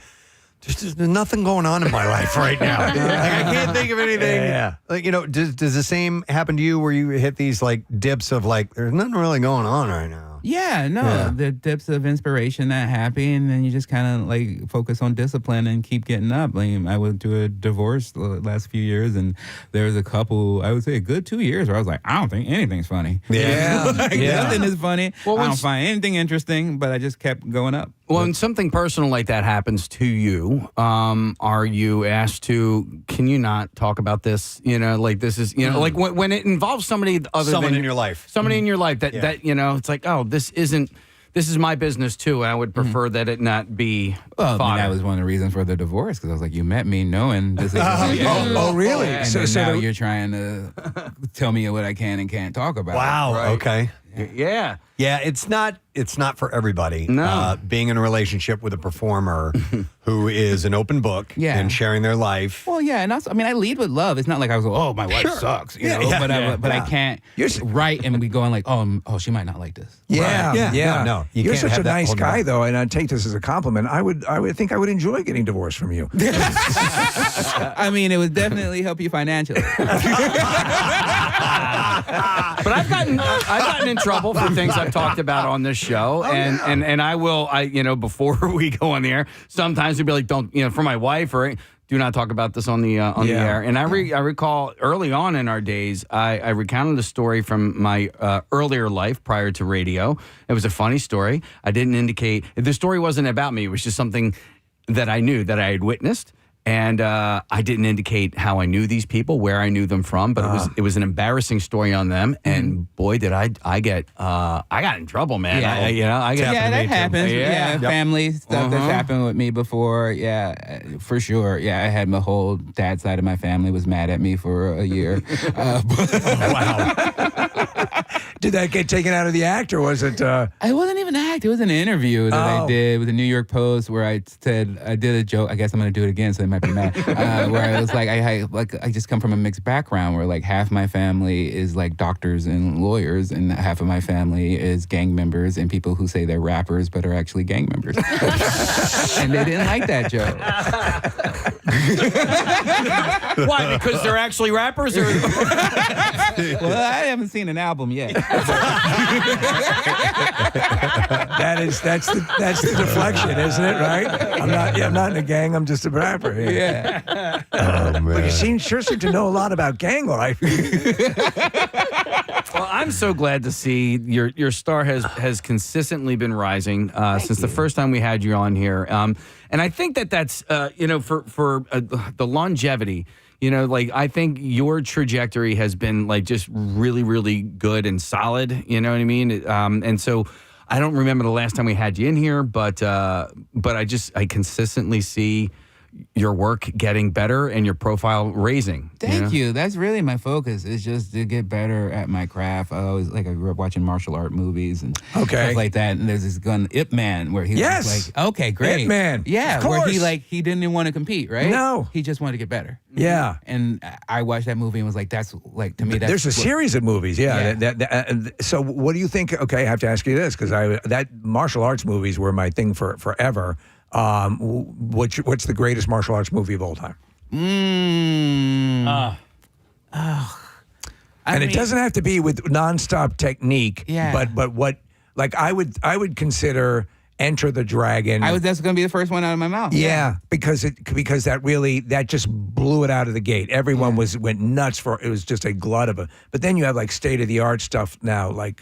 there's nothing going on in my life right now. Like, I can't think of anything. Yeah. Like, does the same happen to you where you hit these like dips of like, there's nothing really going on right now? Yeah, no, the dips of inspiration that happen, and then you just kind of like focus on discipline and keep getting up. Like, I went through a divorce the last few years, and there was a couple, I would say a good 2 years, where I was like, I don't think anything's funny. Yeah. Nothing is funny. I don't find anything interesting, but I just kept going up. Well, when something personal like that happens to you, are you asked to, can you not talk about this? Like this is, like when it involves somebody other Someone than in your life. Somebody in your life that it's like, oh, this is my business too. And I would prefer that it not be Well, that was one of the reasons for the divorce, because I was like, you met me knowing this is Oh, really? And So now you're trying to tell me what I can and can't talk about. Wow. Right? Okay. Yeah. Yeah, it's not for everybody. No. Being in a relationship with a performer who is an open book and sharing their life. Well, yeah, and also, I lead with love. It's not like I was like, oh, my wife sucks, but I can't write and be going like, oh, she might not like this. Yeah. No, You're can't such have a that nice holding guy, back. though, and I take this as a compliment. I would think I would enjoy getting divorced from you. It would definitely help you financially. But I've gotten in trouble for things I've talked about on this show, and I will, before we go on the air, sometimes it'd be like, don't, for my wife, or do not talk about this on the air. And I recall early on in our days, I recounted a story from my earlier life prior to radio. It was a funny story. I didn't indicate, the story wasn't about me. It was just something that I knew, that I had witnessed. And I didn't indicate how I knew these people, where I knew them from, but it was an embarrassing story on them. And boy, did I got in trouble, man. Yeah, that happens. Yeah, family stuff that's happened with me before. Yeah, for sure. Yeah, I had my whole dad side of my family was mad at me for a year. Wow. Did that get taken out of the act, or was it? It wasn't even an act. It was an interview that I did with the New York Post, where I said I did a joke. I guess I'm going to do it again, so they might be mad. Where I was like, I just come from a mixed background, where like half my family is like doctors and lawyers, and half of my family is gang members and people who say they're rappers but are actually gang members. And they didn't like that joke. Why? Because they're actually rappers, or? Well, I haven't seen an album yet. That's the deflection, isn't it? Right? I'm not in a gang. I'm just a rapper. Yeah. Oh, man. But you sure seem to know a lot about gang life. Well, I'm so glad to see your star has consistently been rising since the first time we had you on here, and I think that's for the longevity. I think your trajectory has been like just really, really good and solid. You know what I mean? And so I don't remember the last time we had you in here, but I consistently see your work getting better and your profile raising. Thank you. That's really my focus, is just to get better at my craft. I grew up watching martial art movies and stuff like that. And there's this gun, Ip Man, where he was like, okay, great. Ip Man. Yeah, where he didn't even want to compete, right? No. He just wanted to get better. Yeah. And I watched that movie and was like, that's like, to me, that's... There's a series of movies, so what do you think? Okay, I have to ask you this, because that martial arts movies were my thing forever. What's the greatest martial arts movie of all time? It doesn't have to be with nonstop technique. Yeah. But what, like, I would consider Enter the Dragon. That's going to be the first one out of my mouth. Yeah, because that just blew it out of the gate. Everyone went nuts for it. Was just a glut of it. But then you have like state of the art stuff now, like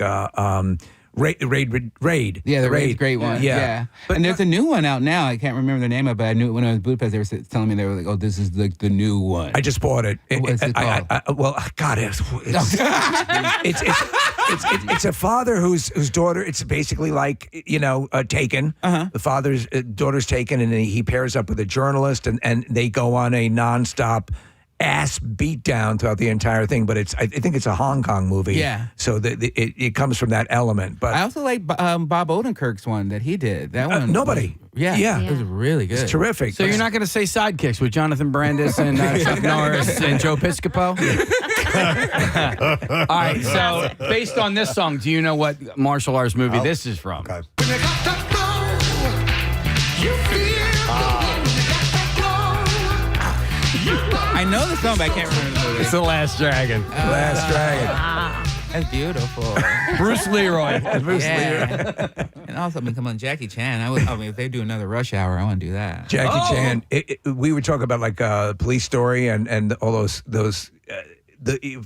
Raid. Yeah, the Raid's a great one. Yeah. But there's a new one out now. I can't remember the name of it, but I knew it when I was in Budapest. They were telling me, they were like, "Oh, this is the new one." I just bought it. What's it called? It's a father whose daughter. It's basically like Taken. The father's daughter's Taken, and he pairs up with a journalist, and they go on a nonstop ass beat down throughout the entire thing. But I think it's a Hong Kong movie. Yeah. So it comes from that element. But I also like Bob Odenkirk's one that he did. That one. Nobody. Yeah. It was really good. It's terrific. So you're not going to say Sidekicks with Jonathan Brandis and Chuck Norris and Joe Piscopo? All right. So based on this song, do you know what martial arts movie this is from? Okay. I know the song, but I can't remember the movie. It's The Last Dragon. Last Dragon. That's beautiful. Bruce Leroy. Yeah. And also, come on, Jackie Chan. I mean, if they do another Rush Hour, I want to do that. Jackie Chan. We were talking about like Police Story and all those.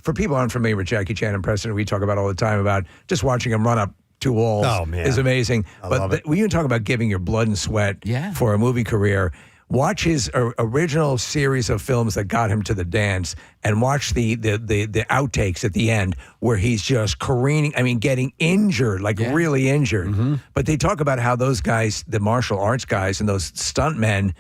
For people unfamiliar with Jackie Chan and Preston, we talk about all the time about just watching him run up two walls. Oh, man. Is amazing. love it. When you talk about giving your blood and sweat for a movie career, watch his original series of films that got him to the dance, and watch the outtakes at the end where he's just careening. I mean, getting injured, really injured. But they talk about how those guys, the martial arts guys and those stuntmen,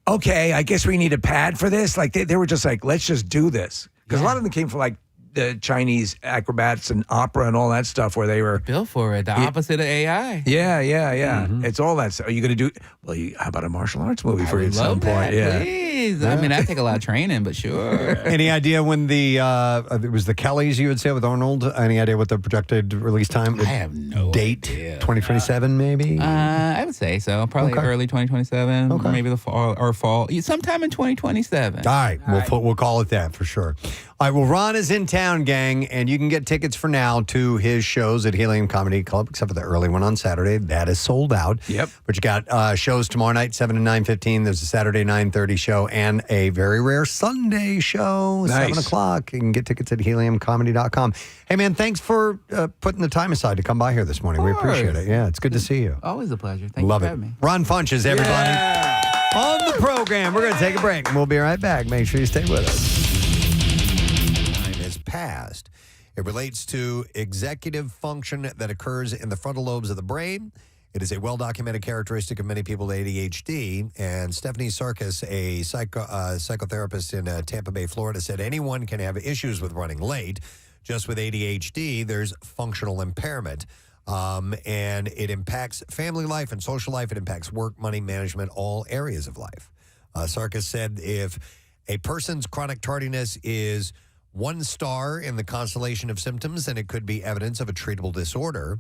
okay, I guess we need a pad for this. Like they were just like, let's just do this. Because a lot of them came from like the Chinese acrobats and opera and all that stuff where they were built for it. The opposite of AI. Yeah. It's all that stuff. Are you going to do? Well, how about a martial arts movie for you at some point? Yeah. Please. I mean, I take a lot of training, but sure. Any idea when it was the Kellys you would say with Arnold? Any idea what the projected release time? I have no date. idea. 2027 maybe. I would say so. Probably early 2027. Okay. Maybe the fall or fall. Sometime in 2027. All right. We'll call it that for sure. All right. Well, Ron is in town, gang, and you can get tickets for now to his shows at Helium Comedy Club, except for the early one on Saturday. That is sold out. Yep. But you got shows tomorrow night, 7 and 9:15. There's a Saturday 9:30 show and a very rare Sunday show, 7 o'clock. You can get tickets at heliumcomedy.com. Hey, man, thanks for putting the time aside to come by here this morning. We appreciate it. Yeah, it's good to see you. Always a pleasure. Thank Love you it. for having me. Ron Funches, everybody. On the program. We're going to take a break, and we'll be right back. Make sure you stay with us. Time has passed. It relates to executive function that occurs in the frontal lobes of the brain. It is a well-documented characteristic of many people with ADHD. And Stephanie Sarkis, a psychotherapist in Tampa Bay, Florida, said anyone can have issues with running late. Just with ADHD, there's functional impairment. And it impacts family life and social life. It impacts work, money, management, all areas of life. Sarkis said if a person's chronic tardiness is 1 star in the constellation of symptoms, then it could be evidence of a treatable disorder.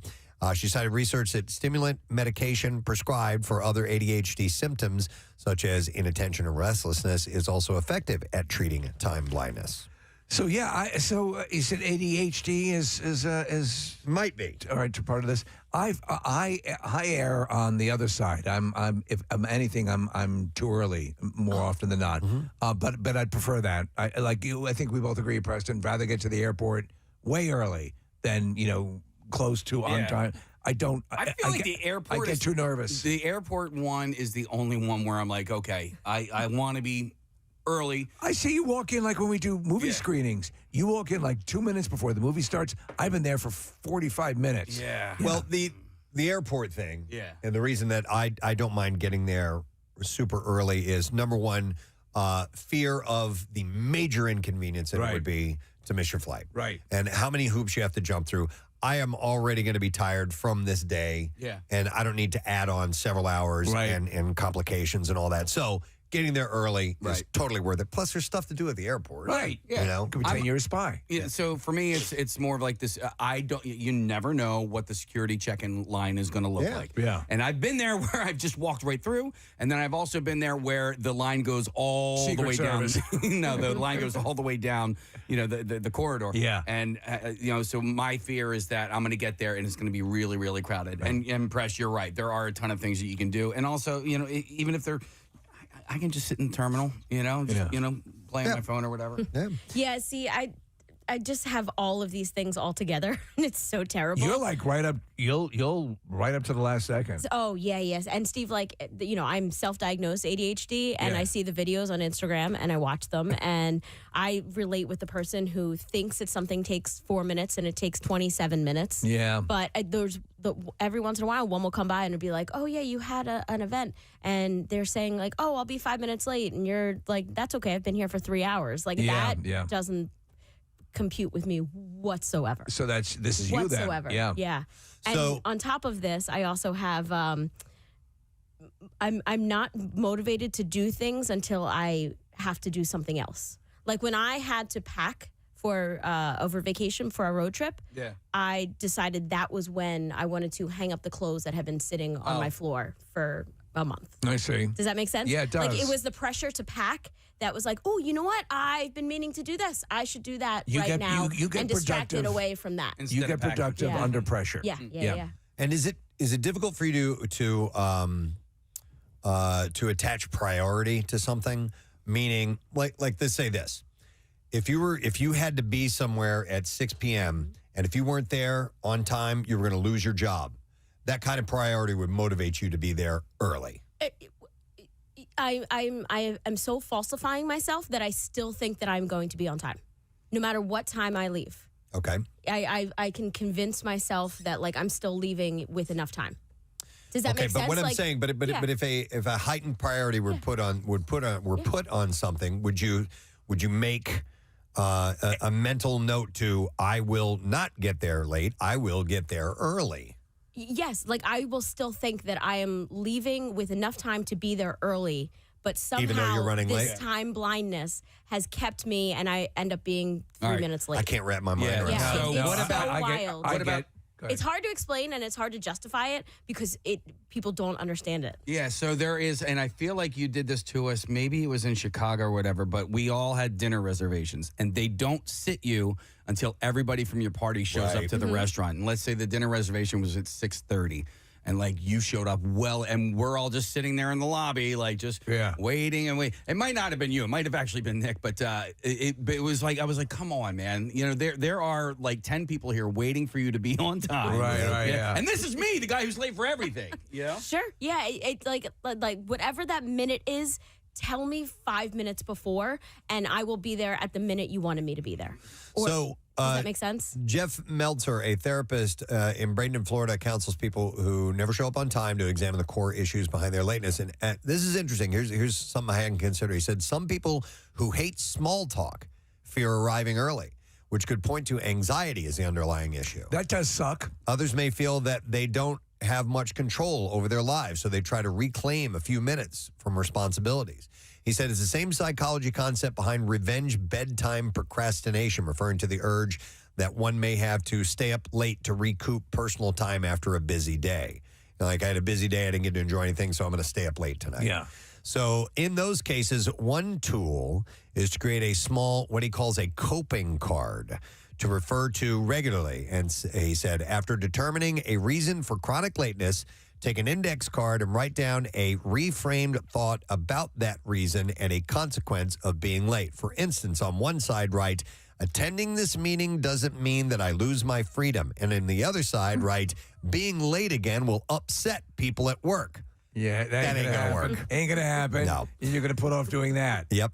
She cited research that stimulant medication prescribed for other ADHD symptoms, such as inattention or restlessness, is also effective at treating time blindness. So so you said ADHD is might be all right. Part of this, I err on the other side. If I'm anything, I'm too early more often than not. But I'd prefer that. I like you. I think we both agree, Preston. Rather get to the airport way early than close to on time. I feel like the airport. I get too nervous. The airport one is the only one where I'm like, okay, I want to be early. I see you walk in like when we do movie screenings. You walk in like 2 minutes before the movie starts. I've been there for 45 minutes. Yeah. Well, the airport thing. Yeah. And the reason that I don't mind getting there super early is, number one, fear of the major inconvenience that it would be to miss your flight. Right. And how many hoops you have to jump through. I am already going to be tired from this day. Yeah. And I don't need to add on several hours and complications and all that. So getting there early is totally worth it. Plus, there's stuff to do at the airport. Right. Yeah. Could pretend you're a spy. Yeah. So for me, it's more of like this. You never know what the security check-in line is going to look like. Yeah. And I've been there where I've just walked right through, and then I've also been there where the line goes all the way down. No, the line goes all the way down. The corridor. Yeah. And so my fear is that I'm going to get there and it's going to be really, really crowded. Right. And Press, you're right. There are a ton of things that you can do, and also even if they're I can just sit in the terminal, play on my phone or whatever. Yeah, see, I just have all of these things all together, and it's so terrible. You're like right up. You'll right up to the last second. Oh yeah, yes. And Steve, like, I'm self-diagnosed ADHD, and I see the videos on Instagram, and I watch them, and I relate with the person who thinks that something takes 4 minutes and it takes 27 minutes. Yeah. But every once in a while, one will come by and it'll be like, "Oh yeah, you had an event," and they're saying like, "Oh, I'll be 5 minutes late," and you're like, "That's okay. I've been here for 3 hours." Like that doesn't compute with me whatsoever. So this is you then. Whatsoever. Yeah. And on top of this, I also have I'm not motivated to do things until I have to do something else. Like when I had to pack for over vacation for a road trip, I decided that was when I wanted to hang up the clothes that had been sitting on my floor for a month. I see. Does that make sense? Yeah, it does. Like it was the pressure to pack that was like, oh, you know what? I've been meaning to do this. I should do that now. You get and distracted productive away from that. You get productive under pressure. Yeah. And is it difficult for you to attach priority to something? Meaning, like let's say this: if you had to be somewhere at 6 p.m. and if you weren't there on time, you were going to lose your job. That kind of priority would motivate you to be there early. I am so falsifying myself that I still think that I'm going to be on time, no matter what time I leave. Okay. I can convince myself that like I'm still leaving with enough time. Does that make sense? But what I'm saying, but if a heightened priority were put on something, would you make a mental note to I will not get there late, I will get there early? Yes, like I will still think that I am leaving with enough time to be there early, but somehow even though you're running this late? time blindness has kept me, and I end up being 3 minutes late. I can't wrap my mind around that. So It's what about wild. what about It's hard to explain and it's hard to justify it because people don't understand it. Yeah, so there is, and I feel like you did this to us. Maybe it was in Chicago or whatever, but we all had dinner reservations, and they don't sit you until everybody from your party shows up to the restaurant. And let's say the dinner reservation was at 6:30, and like you showed up well, and we're all just sitting there in the lobby, like just waiting and waiting. It might not have been you; it might have actually been Nick, but it was like I was like, "Come on, man! You know there are like 10 people here waiting for you to be on time, right, yeah. And this is me, the guy who's late for everything, you know." Sure, yeah, it's like whatever that minute is. Tell me 5 minutes before, and I will be there at the minute you wanted me to be there. Does that make sense? Jeff Meltzer, a therapist in Bradenton, Florida, counsels people who never show up on time to examine the core issues behind their lateness. And this is interesting. Here's something I hadn't considered. He said some people who hate small talk fear arriving early, which could point to anxiety as the underlying issue. That does suck. Others may feel that they don't have much control over their lives, so they try to reclaim a few minutes from responsibilities. He said it's the same psychology concept behind revenge bedtime procrastination, referring to the urge that one may have to stay up late to recoup personal time after a busy day. Like, I had a busy day, I didn't get to enjoy anything, so I'm going to stay up late tonight. Yeah. So in those cases, one tool is to create a small, what he calls a coping card to refer to regularly. And he said, after determining a reason for chronic lateness, take an index card and write down a reframed thought about that reason and a consequence of being late. For instance, on one side, write, attending this meeting doesn't mean that I lose my freedom. And on the other side, write, being late again will upset people at work. Yeah, that ain't gonna work. Ain't gonna happen. No. You're gonna put off doing that. Yep.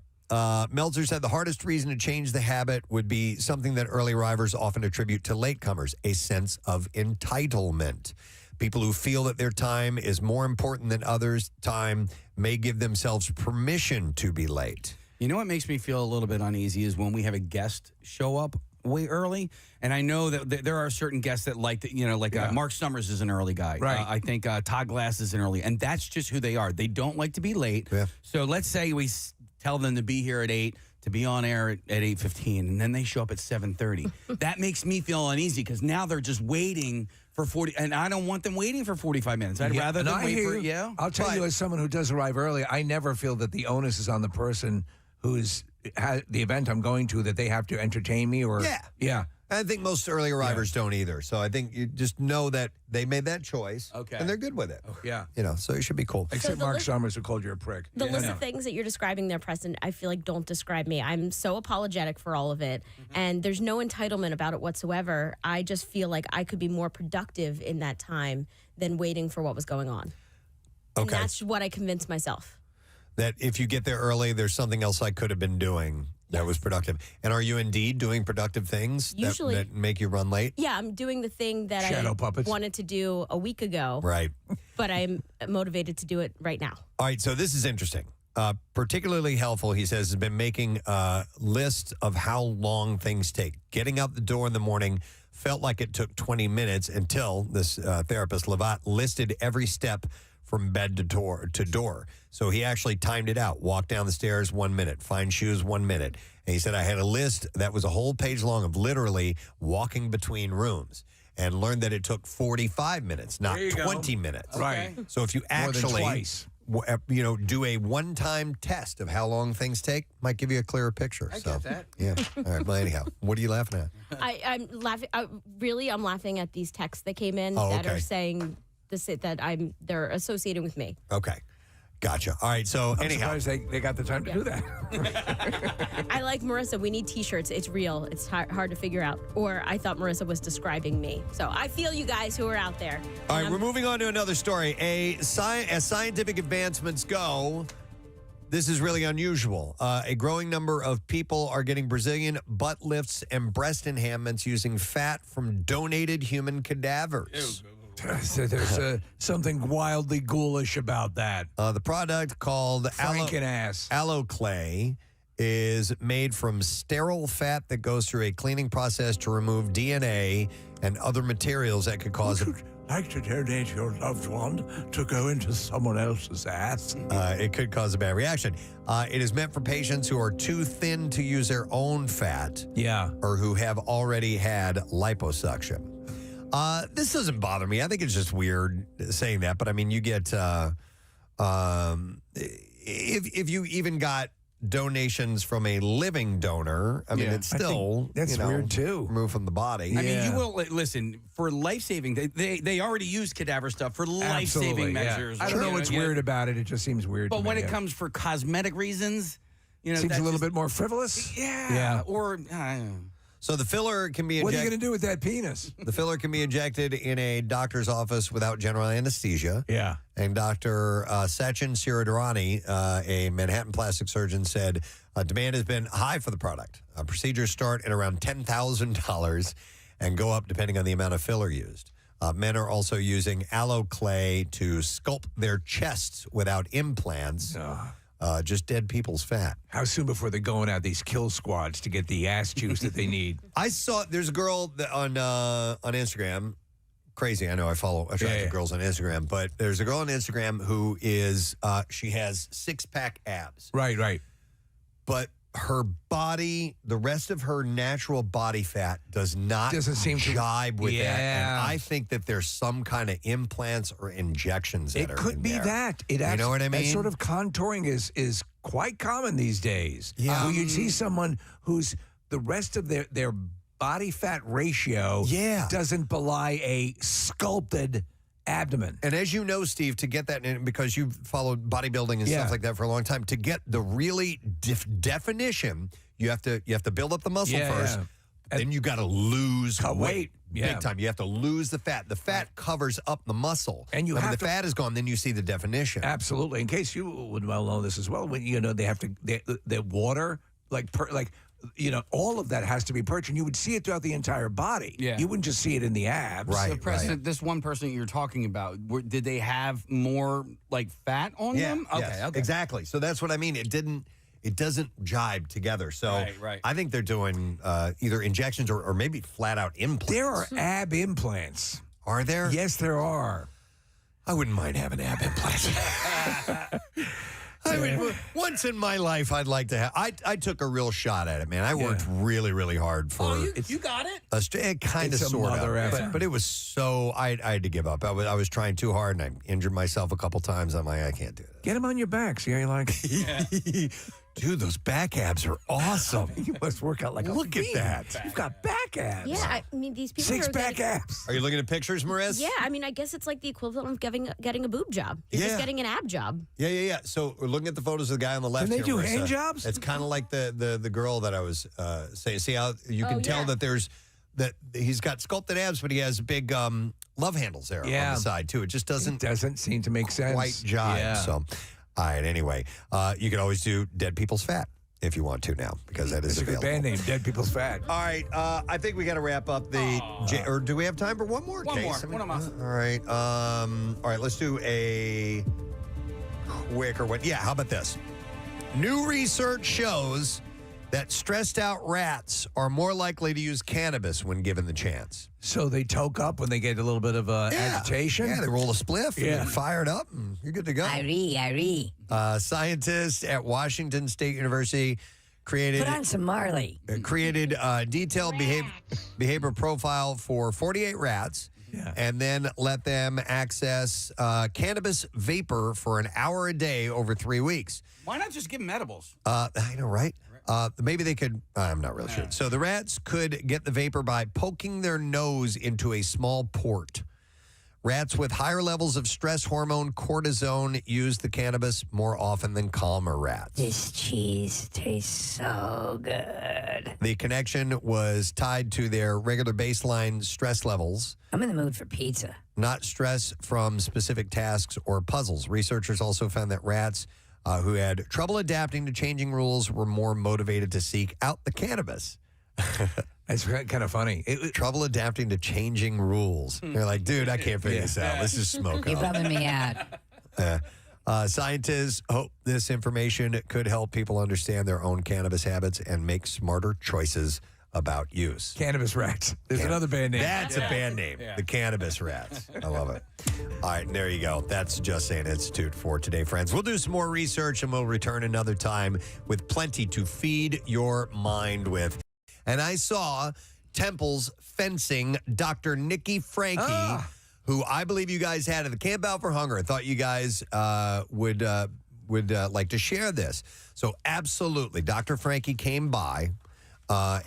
Meltzer said the hardest reason to change the habit would be something that early arrivers often attribute to latecomers, a sense of entitlement. People who feel that their time is more important than others' time may give themselves permission to be late. You know what makes me feel a little bit uneasy is when we have a guest show up way early. And I know that there are certain guests that like, Mark Summers is an early guy. Right. I think Todd Glass is an early, and that's just who they are. They don't like to be late. Yeah. So let's say we tell them to be here at 8, to be on air at 8:15, and then they show up at 7:30. That makes me feel uneasy because now they're just waiting for 40, and I don't want them waiting for 45 minutes. I'd rather them wait for, I'll tell you, as someone who does arrive early, I never feel that the onus is on the person who's the event I'm going to, that they have to entertain me or. Yeah. I think most early arrivers don't either. So I think you just know that they made that choice. Okay. And they're good with it. Yeah. So it should be cool. Except Mark Summers, who called you a prick. The list of things that you're describing there, Preston, I feel like don't describe me. I'm so apologetic for all of it. And there's no entitlement about it whatsoever. I just feel like I could be more productive in that time than waiting for what was going on. Okay. And that's what I convinced myself. That if you get there early, there's something else I could have been doing that was productive. And are you indeed doing productive things Usually. that make you run late? Yeah, I'm doing the thing that Shadow I puppets. wanted to do a week ago. Right. But I'm motivated to do it right now. All right, so this is interesting. Particularly helpful, he says, has been making a list of how long things take. Getting out the door in the morning felt like it took 20 minutes until this therapist, Levat, listed every step from bed to door. So he actually timed it out. Walk down the stairs, 1 minute. Find shoes, 1 minute. And he said, I had a list that was a whole page long of literally walking between rooms, and learned that it took 45 minutes, not 20 minutes. Right. So if you More than actually twice. do a one-time test of how long things take, might give you a clearer picture. I get that. Yeah. All right. Well, anyhow, what are you laughing at? I'm laughing. I'm laughing at these texts that came in Oh, that okay. are saying they're associating with me. Okay. Gotcha. All right. So I'm anyhow, surprised they got the time to do that. I like Marissa. We need T-shirts. It's real. It's hard to figure out. Or I thought Marissa was describing me. So I feel you guys who are out there. all right, we're moving on to another story. As scientific advancements go, this is really unusual. A growing number of people are getting Brazilian butt lifts and breast enhancements using fat from donated human cadavers. So there's something wildly ghoulish about that. The product called Franken-ass. Aloe Clay is made from sterile fat that goes through a cleaning process to remove DNA and other materials that could cause Like to donate your loved one to go into someone else's ass? it could cause a bad reaction. It is meant for patients who are too thin to use their own fat. Yeah. Or who have already had liposuction. This doesn't bother me. I think it's just weird saying that, but I mean, you get if you even got donations from a living donor, I mean, Yeah. it's I still think that's weird, too. removed from the body. I mean, you will listen for life-saving. They already use cadaver stuff for life-saving Absolutely, yeah. measures. I don't know what's weird about it. It just seems weird. But to me, when it yeah. comes for cosmetic reasons, seems a little bit more frivolous. Yeah. Or So the filler can be What are you injected. going to do with that penis? The filler can be injected in a doctor's office without general anesthesia. Yeah. And Dr. Sachin Siradharani, a Manhattan plastic surgeon, said demand has been high for the product. Procedures start at around $10,000 and go up depending on the amount of filler used. Men are also using aloe clay to sculpt their chests without implants. Just dead people's fat. How soon before they're going out these kill squads to get the ass juice that they need? I saw there's a girl that on Instagram. Crazy, I know. I follow attractive girls on Instagram, but there's a girl on Instagram who is she has 6-pack abs. Right. But her body, the rest of her natural body fat doesn't seem to jibe with that. And I think that there's some kind of implants or injections that It are could in be there. that. You know what I mean? That sort of contouring is quite common these days. Yeah. Where you'd see someone who's the rest of their body fat ratio doesn't belie a sculpted abdomen. And as you know, Steve, to get that, in, because you've followed bodybuilding and stuff like that for a long time, to get the really definition, you have to build up the muscle first. Then you got to lose weight big time. You have to lose the fat. The fat covers up the muscle, And you when have the to- fat is gone, then you see the definition. Absolutely. In case you would well know this as well, when they have to the water all of that has to be purged, and you would see it throughout the entire body. Yeah. You wouldn't just see it in the abs. So, Preston, this one person you're talking about, did they have more like fat on them? Yes, exactly. So that's what I mean. It doesn't jibe together. So Right. I think they're doing either injections or maybe flat out implants. There are ab implants. Are there? Yes, there are. I wouldn't mind having ab implants. I mean, once in my life, I'd like to have. I took a real shot at it, man. I worked really, really hard for. You got it. Kind of, It's a sort mother of, effort. but it was so. I had to give up. I was trying too hard, and I injured myself a couple times. I'm like, I can't do this. Get him on your back. See how you like it? Dude, those back abs are awesome. You must work out like a Look at fiend. that. You've got back abs. Yeah, I mean, these people are Six-pack getting, abs. Are you looking at pictures, Mariz? Yeah, I mean, I guess it's like the equivalent of getting a boob job. You're Yeah. just getting an ab job. Yeah. So we're looking at the photos of the guy on the left. Can they here, do Marissa. hand jobs? It's kind of like the girl that I was saying. See how you can tell that he's got sculpted abs, but he has big love handles there on the side too. It just doesn't seem to make sense. Quite jive. Yeah. So, all right. Anyway, you can always do Dead People's Fat if you want to now, because that is It's a good available. band name, Dead People's Fat. All right, I think we got to wrap up the. Or do we have time for one more One case? more. One of All right. Let's do a quicker one. Yeah. How about this? New research shows that stressed out rats are more likely to use cannabis when given the chance. So they toke up when they get a little bit of agitation? Yeah, they roll a spliff and fire it up, and you're good to go. Irie. Scientists at Washington State University created Put on some Marley. created a detailed behavior profile for 48 rats. And then let them access cannabis vapor for an hour a day over 3 weeks. Why not just give them edibles? I know, right? Maybe they could. I'm not really sure. So the rats could get the vapor by poking their nose into a small port. Rats with higher levels of stress hormone cortisone use the cannabis more often than calmer rats. This cheese tastes so good. The connection was tied to their regular baseline stress levels, I'm in the mood for pizza. not stress from specific tasks or puzzles. Researchers also found that rats who had trouble adapting to changing rules were more motivated to seek out the cannabis. It's kind of funny. Trouble adapting to changing rules. They're like, dude, I can't figure this out. Let's just smoke You're up. bumming me out. Scientists hope this information could help people understand their own cannabis habits and make smarter choices about use. Cannabis Rats. There's another band name. That's a band name. The Cannabis Rats. I love it. All right, there you go. That's Just Saying Institute for today, friends. We'll do some more research and we'll return another time with plenty to feed your mind with. And I saw Temple's fencing Dr. Nikki Frankie, who I believe you guys had at the Camp Out for Hunger. I thought you guys would like to share this. So absolutely, Dr. Frankie came by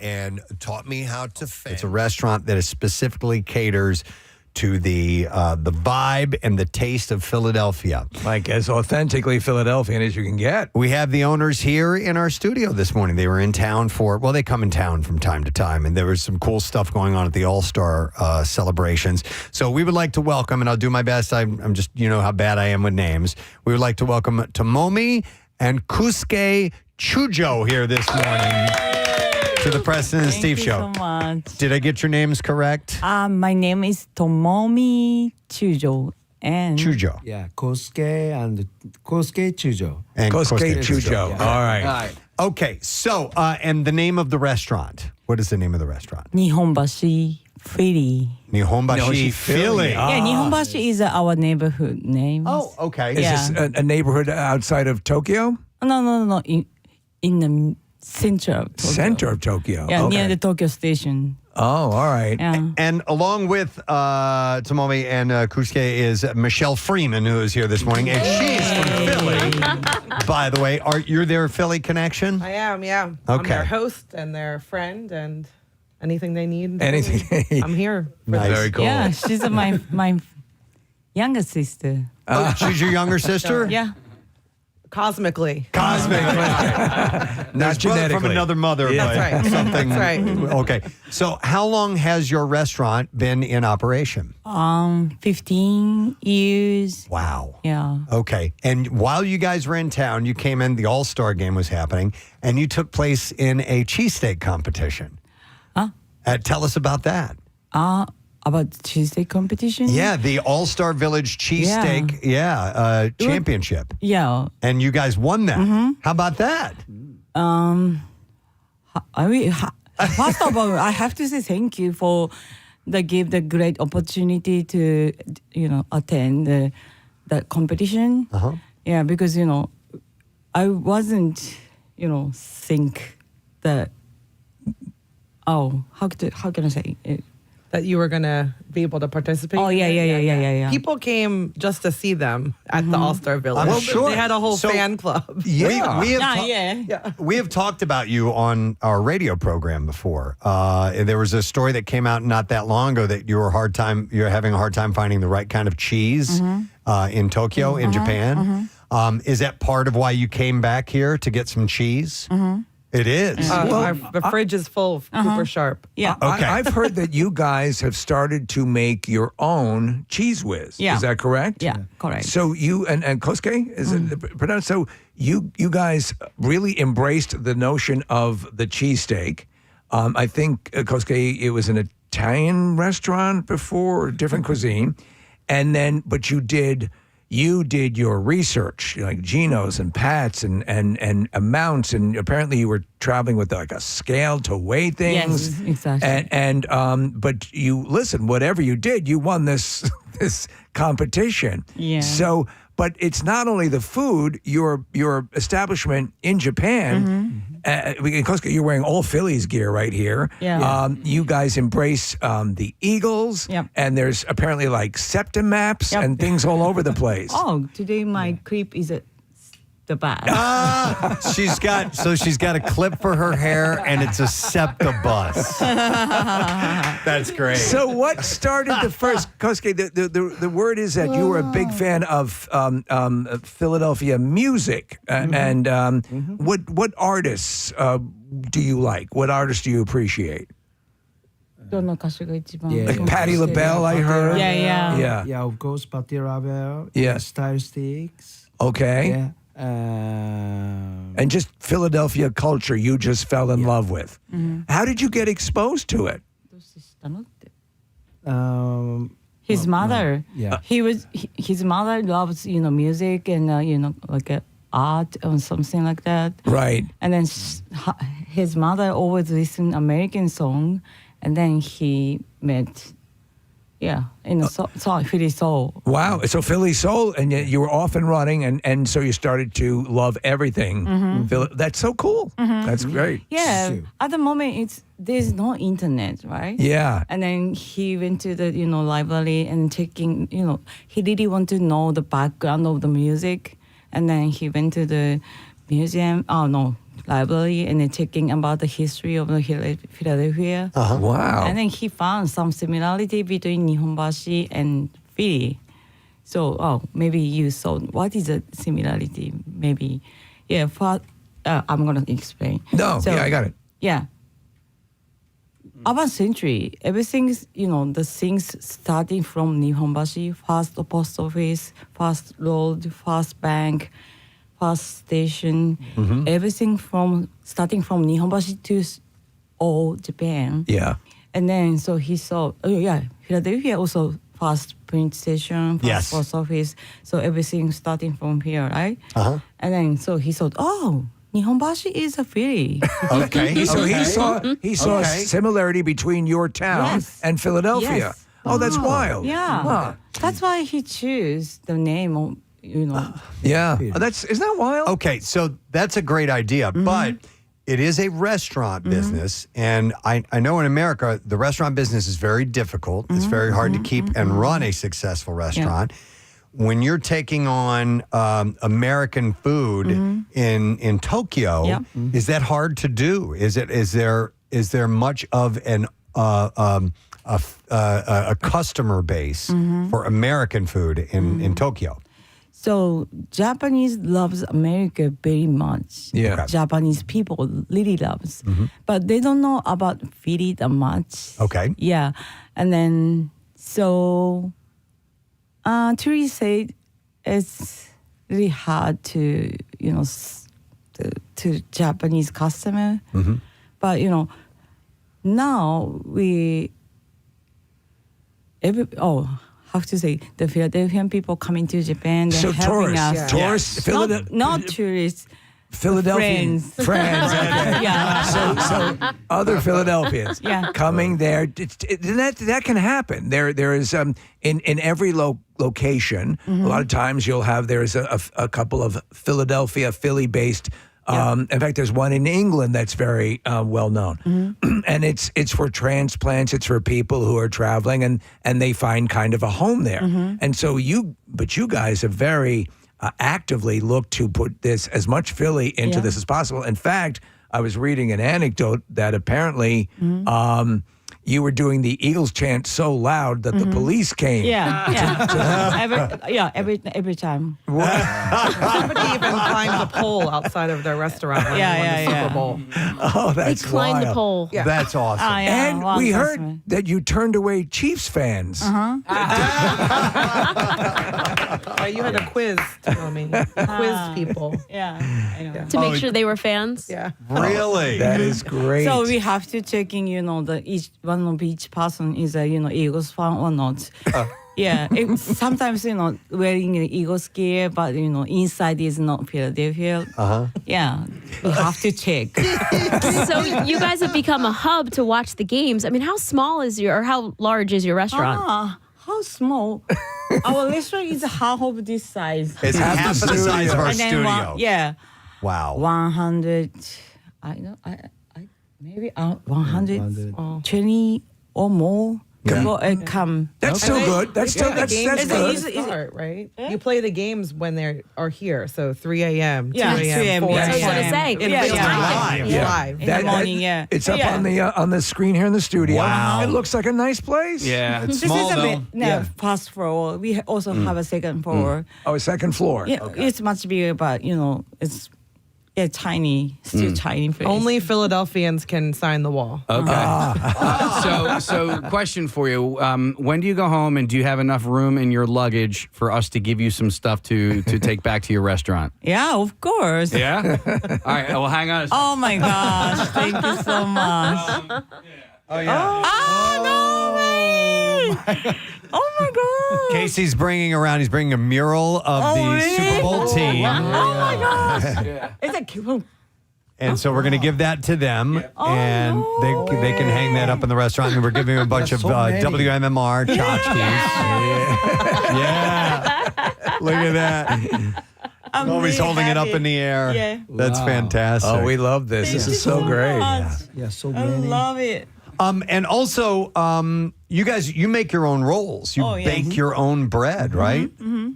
and taught me how to fence. It's a restaurant that specifically caters to the vibe and the taste of Philadelphia. Like as authentically Philadelphian as you can get. We have the owners here in our studio this morning. They were in town they come in town from time to time, and there was some cool stuff going on at the All-Star celebrations. So we would like to welcome, and I'll do my best, I'm just, you know how bad I am with names. We would like to welcome Tomomi and Kosuke Chujo here this morning. To the Preston and Steve Show. Thank you so much. Did I get your names correct? My name is Tomomi Chujo. And Chujo. Yeah, Kosuke and Kosuke Chujo. And Kosuke Chujo. Yeah. All right. Okay, so, and the name of the restaurant. What is the name of the restaurant? Nihonbashi Philly. Nihonbashi Philly. Yeah, Nihonbashi is our neighborhood name. Oh, okay. Is this a neighborhood outside of Tokyo? No. In the center of Tokyo. Center of Tokyo. Yeah, okay. near the Tokyo station. Oh, all right. Yeah. And along with Tomomi and Kosuke is Michelle Freeman, who is here this morning, and she's from Philly. By the way, you're their Philly connection? I am, yeah. I'm Okay. their host and their friend, and anything they need. Anything. I'm here. Nice. Very cool. Yeah, she's my younger sister. Oh, she's your younger sister? Yeah. Cosmically. Not genetically. from another mother, Yeah. but That's right. something. That's right. Okay. So how long has your restaurant been in operation? 15 years. Wow. Yeah. Okay. And while you guys were in town, you came in, the All-Star game was happening, and you took place in a cheesesteak competition. Tell us about that. About the cheesesteak competition? Yeah, the All-Star Village Cheesesteak Championship. Yeah. And you guys won that. How about that? First of all, I have to say thank you for give the great opportunity to, attend the competition. Yeah, because, I wasn't, think that, how can I say it? that you were gonna be able to participate. Oh, yeah. People came just to see them at the All-Star Village. I'm sure. They had a whole So- fan club. Yeah. Yeah. We have talked about you on our radio program before. There was a story that came out not that long ago that you're having a hard time finding the right kind of cheese in Tokyo, in Japan. Is that part of why you came back here to get some cheese? It is. The fridge is full of Cooper Sharp. Yeah. Okay. I've heard that you guys have started to make your own cheese whiz. Yeah. Is that correct? Yeah, correct. So you and Kosuke, is it pronounced? So you guys really embraced the notion of the cheesesteak. I think Kosuke, it was an Italian restaurant before, different cuisine, and then but you did your research, like Geno's and Pat's and amounts, and apparently you were traveling with like a scale to weigh things. Yes, exactly. And but you listen, whatever you did, you won this competition. Yeah. So, but it's not only the food. Your establishment in Japan, because you're wearing all Phillies gear right here. Yeah. You guys embrace the Eagles, Yep. and there's apparently like septum maps and things all over the place. Oh, today my clip is the bag. She's got a clip for her hair, and it's a septibus. That's great. So what started the first? Kosuke, the word is that you were a big fan of Philadelphia music, and what artists do you like? What artists do you appreciate? どの歌手が一番 Like Patti LaBelle, I heard. Yeah. Yeah, of course, Patti LaBelle. Yeah. Style Sticks. Okay. Yeah. And just Philadelphia culture you just fell in love with. How did you get exposed to it? His mother. Yeah. His mother loves music and like art or something like that. Right. And then his mother always listened American song, and then he met. Yeah, in a song, Philly Soul. Wow. So Philly Soul, and you were off and running, and so you started to love everything. That's so cool. That's great. Yeah, at the moment, there's no internet, right? Yeah. And then he went to the library and checking. He really want to know the background of the music, and then he went to the museum. Oh no. Library and then checking about the history of the Philadelphia. Wow. And then he found some similarity between Nihonbashi and Philly. So, maybe you saw what is the similarity? Maybe, yeah. I'm gonna explain. No, I got it. Yeah. About century, everything's the things starting from Nihonbashi, first post office, first road, first bank. First station, everything starting from Nihonbashi to all Japan. Yeah. And then so he saw, Philadelphia also first print station, first post office. So everything starting from here, right? And then so he thought, Nihonbashi is a Philly. Okay. So he saw a similarity between your town and Philadelphia. Yes. Oh, that's wild. Yeah. Wow. That's why he chose the name of, Yeah. Isn't that wild? Okay, so that's a great idea, but it is a restaurant business, and I know in America the restaurant business is very difficult. It's very hard to keep and run a successful restaurant. When you're taking on American food in Tokyo, is that hard to do? Is there much of a customer base for American food in Tokyo? So Japanese loves America very much. Yeah. Okay. Japanese people really loves, but they don't know about Philly that much. Okay. Yeah, and then so tourists say it's really hard to to Japanese customer, but now have to say the Philadelphian people coming to Japan. They're helping us. Tourists, not tourists. Philadelphian friends. Okay. Yeah. So other Philadelphians coming there. That can happen. There is in every location. A lot of times there's a couple of Philly-based In fact, there's one in England that's very well known, and it's for transplants. It's for people who are traveling and they find kind of a home there. And so you guys have very actively looked to put this as much Philly into this as possible. In fact, I was reading an anecdote that apparently. You were doing the Eagles chant so loud that the police came. Every time. Somebody even climbed the pole outside of their restaurant when they won the Super Bowl. Oh, that's They climbed the wild. pole. Yeah. That's awesome. And we heard that you turned away Chiefs fans. You had a quiz, Tomomi. You quizzed people. Yeah, I know. To make sure they were fans? Yeah. Really? That is great. So we have to checking, one of each person is a, Eagles fan or not. Yeah, sometimes, wearing an Eagles gear, but, inside is not Philadelphia. Yeah, we have to check. So you guys have become a hub to watch the games. I mean, how large is your restaurant? How small? Our restaurant is half of this size. It's half the size of our And then studio. Wow. 100, maybe 120 or more people come. That's still good. That's still that's good. Start, right? You play the games when they are here, so 3 a.m., 2 Yeah, a.m., 3 4 a.m. a.m. I was gonna say, In yeah, real yeah. time. Live. Live. In the morning, yeah. It's up on the screen here in the studio. Wow. It looks like a nice place. Yeah. It's This small, is though. first floor. We also have a second floor. Oh, a second floor. Yeah, it's much bigger, but it's tiny, still tiny place. Only Philadelphians can sign the wall. Okay. So question for you. When do you go home, and do you have enough room in your luggage for us to give you some stuff to take back to your restaurant? Yeah, of course. Yeah? All right, well, hang on a second. Oh my gosh! Thank you so much. Oh, yeah. No way! Oh my god! Casey's bringing a mural of the Super Bowl team. Oh my gosh! It's a cute. And so we're going to give that to them, and they can hang that up in the restaurant. And we're giving them a bunch of WMMR tchotchkes. Yeah. Look at that. I'm Always really holding it up happy. in the air. Yeah. That's fantastic. Oh, we love this. This is so great. Yeah, so I many. love it. And also, you guys, you make your own rolls. You bake your own bread, right?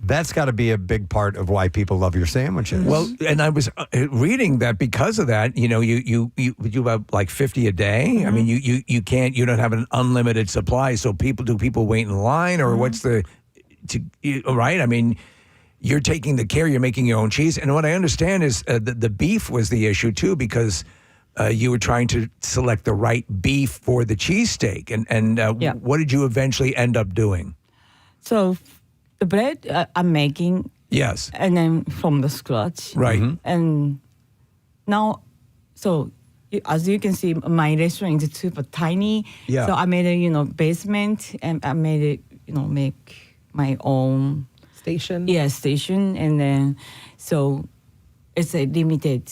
That's got to be a big part of why people love your sandwiches. Well, and I was reading that because of that, you do about like 50 a day. I mean, you don't have an unlimited supply. So do people wait in line, or what's right? I mean, you're taking the care, you're making your own cheese. And what I understand is the beef was the issue too, because you were trying to select the right beef for the cheesesteak. And what did you eventually end up doing? So the bread I'm making. Yes. And then from the scratch. Right. And now, so as you can see, my restaurant is super tiny. Yeah. So I made a, basement, and I made it, make my own Station. Yeah, station. And then, so it's a limited.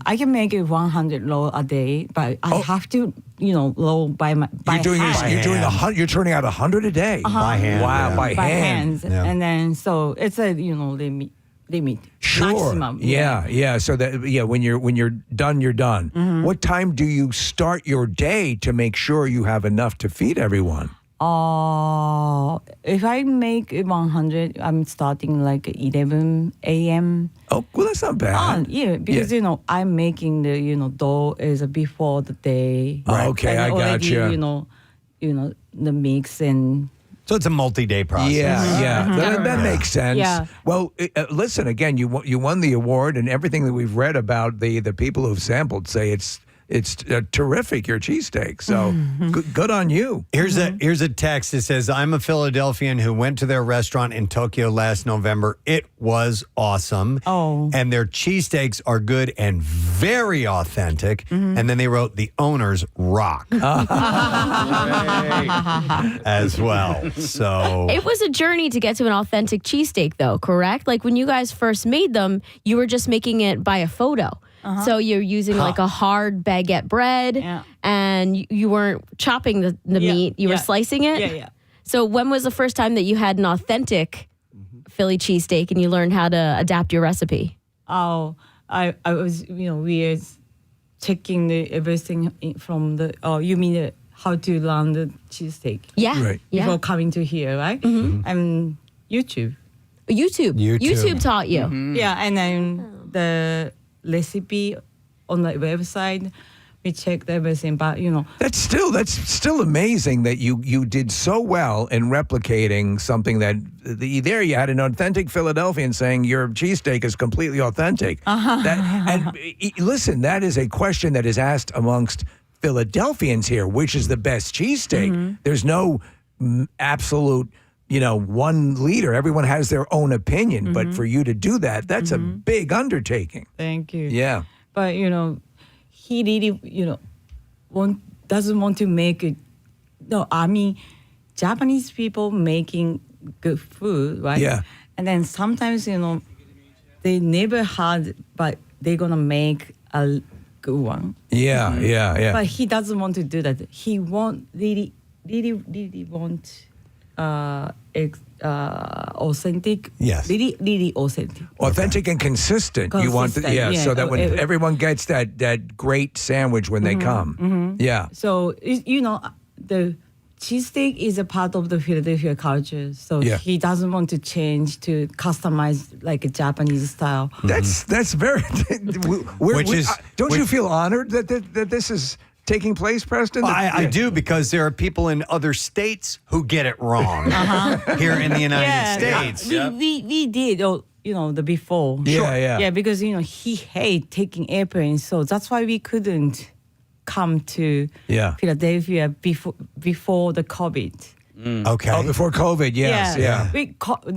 I can make it 100 roll a day, but I have to, roll by hand. You're turning out 100 a day by hand. Wow, yeah. by hand. Yeah. And then, so it's a limit. Sure. Maximum. Yeah. So that when you're done, you're done. What time do you start your day to make sure you have enough to feed everyone? If I make 100, I'm starting like 11 a.m. Oh, well, that's not bad. Yeah, because I'm making the dough is before the day. Right. Okay, I already, gotcha. The mix and. So it's a multi-day process. Yeah. That makes sense. Yeah. Well, listen, again, you won the award, and everything that we've read about the people who've sampled say it's terrific, your cheesesteak. So good on you. Here's a text that says, I'm a Philadelphian who went to their restaurant in Tokyo last November. It was awesome. Oh. And their cheesesteaks are good and very authentic. And then they wrote, the owners rock. As well. So It was a journey to get to an authentic cheesesteak, though, correct? Like when you guys first made them, you were just making it by a photo. So you're using like a hard baguette bread, and you weren't chopping the meat, you were slicing it? Yeah. So when was the first time that you had an authentic Philly cheesesteak and you learned how to adapt your recipe? Oh, I was, we are checking everything from the. Oh, you mean how to learn the cheesesteak? Yeah. Right. Before coming to here, right? And YouTube. YouTube taught you. Yeah, and then the recipe on the website, we checked everything. But That's still amazing that you did so well in replicating something that there you had an authentic Philadelphian saying your cheesesteak is completely authentic. Listen, that is a question that is asked amongst Philadelphians here, which is the best cheesesteak. There's no absolute, one leader. Everyone has their own opinion, but for you to do that, that's a big undertaking. Thank you. Yeah. But he really doesn't want to make it. No, I mean, Japanese people making good food, right? Yeah. And then sometimes they never had, but they're gonna make a good one. Yeah. But he doesn't want to do that. He really want authentic. Yes. Really authentic. Authentic and consistent. You want, Consistent, so that when yeah. everyone gets that great sandwich when they come. Yeah. So the cheesesteak is a part of the Philadelphia culture. So he doesn't want to change to customize like a Japanese style. That's very. Don't you feel honored that this is taking place, Preston? I do, because there are people in other states who get it wrong here in the United States. We did, the before. Yeah. Because he hate taking airplanes, so that's why we couldn't come to Philadelphia before the COVID. Okay. Oh, before COVID, yes. Yeah.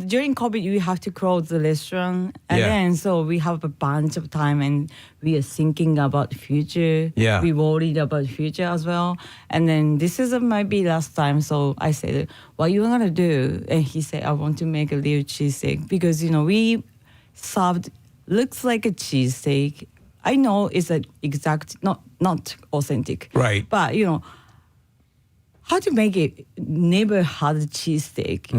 During COVID, we have to close the restaurant, and then so we have a bunch of time, and we are thinking about future. Yeah. We worried about future as well, and then this is might be last time. So I said, "What you gonna do?" And he said, "I want to make a little cheesesteak because we served looks like a cheesesteak. I know it's an exact, not authentic, right? But how to make it neighborhood cheesesteak.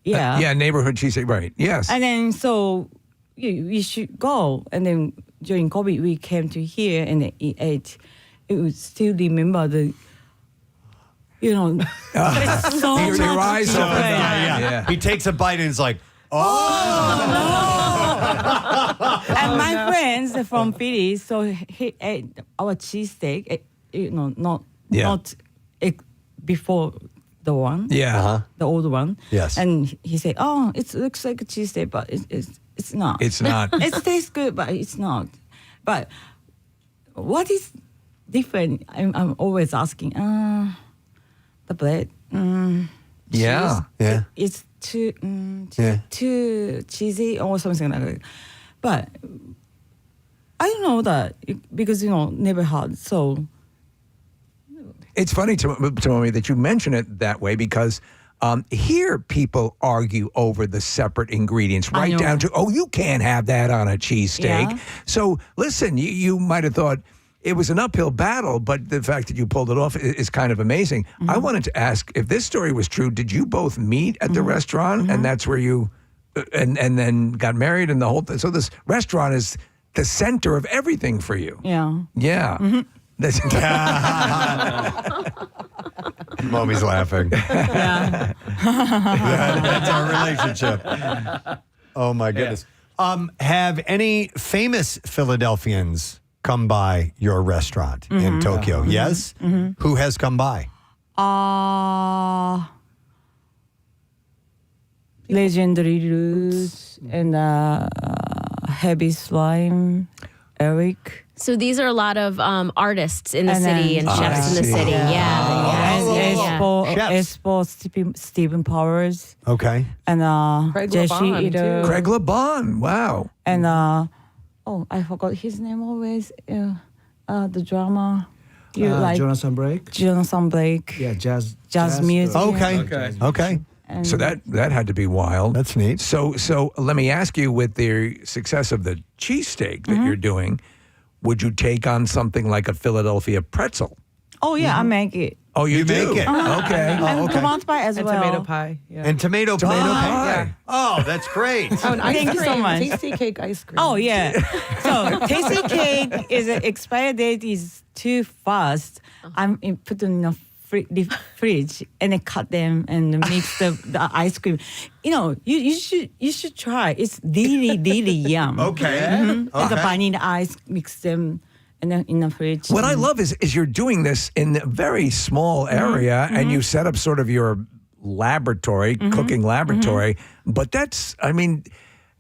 Neighborhood cheesesteak, right? Yes. And then so we should go. And then during COVID, we came to here and ate. It would still remember the. It's so your much eyes open. Yeah. He takes a bite and it's like, And my friends from Philly, so he ate our cheesesteak. Not before the one, the old one. Yes. And he said, "Oh, it looks like a cheesesteak, but it's not. It's not. It tastes good, but it's not. But what is different? I'm always asking. The bread. Yeah. It's too cheesy or something like that. But I don't know that because never had so. It's funny, Tomomi, that you mention it that way because here people argue over the separate ingredients, right down to, you can't have that on a cheesesteak. Yeah. So listen, you might have thought it was an uphill battle, but the fact that you pulled it off is kind of amazing. I wanted to ask, if this story was true, did you both meet at the restaurant and that's where you, and then got married and the whole thing? So this restaurant is the center of everything for you. Yeah. Yeah. That's Mommy's laughing. Yeah. That's our relationship. Oh my goodness. Have any famous Philadelphians come by your restaurant in Tokyo? Yes? Who has come by? Legendary Roots and Heavy Slime, Eric. So these are a lot of artists in the city and chefs in the city. Espo, Stephen Powers. Okay. And Craig Jesse LeBon, Eater. Craig LeBon. Wow. And I forgot his name always. The drama. You like Jonathan Blake. Jonathan Blake. Yeah, jazz music. Okay. So that had to be wild. That's neat. So let me ask you, with the success of the cheesesteak that you're doing, would you take on something like a Philadelphia pretzel? Oh yeah, I make it. Oh, you do? make it. Okay. And tomato pie as And well. tomato pie. Yeah. And tomato pie. Yeah. Oh, that's great. Oh, and ice Thank you cream. so much. Tasty cake ice cream. Oh yeah. So tasty cake is expiry date is too fast. I'm put in a fridge and then cut them and mix the ice cream. You should try. It's really yum. Okay. And the Okay. vanilla ice, mix them and then in the fridge. What I love is you're doing this in a very small area, and you set up sort of your laboratory, cooking laboratory. But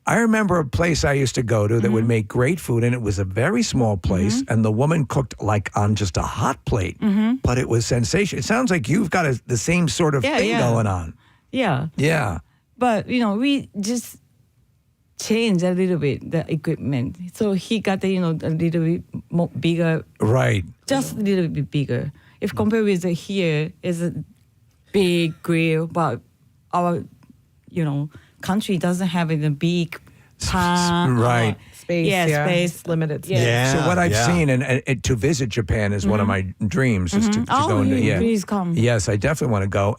I remember a place I used to go to that would make great food, and it was a very small place, and the woman cooked like on just a hot plate, but it was sensational. It sounds like you've got the same sort of thing going on. Yeah. Yeah. But we just changed a little bit the equipment. So he got a little bit more bigger. Right. Just a little bit bigger. If compared with here, is a big grill, but our country doesn't have a big pan. Right. Space. Yeah, space. Limited space. Yeah. So what I've seen, and to visit Japan is one of my dreams, is to go into. Yeah, please come. Yes, I definitely want to go.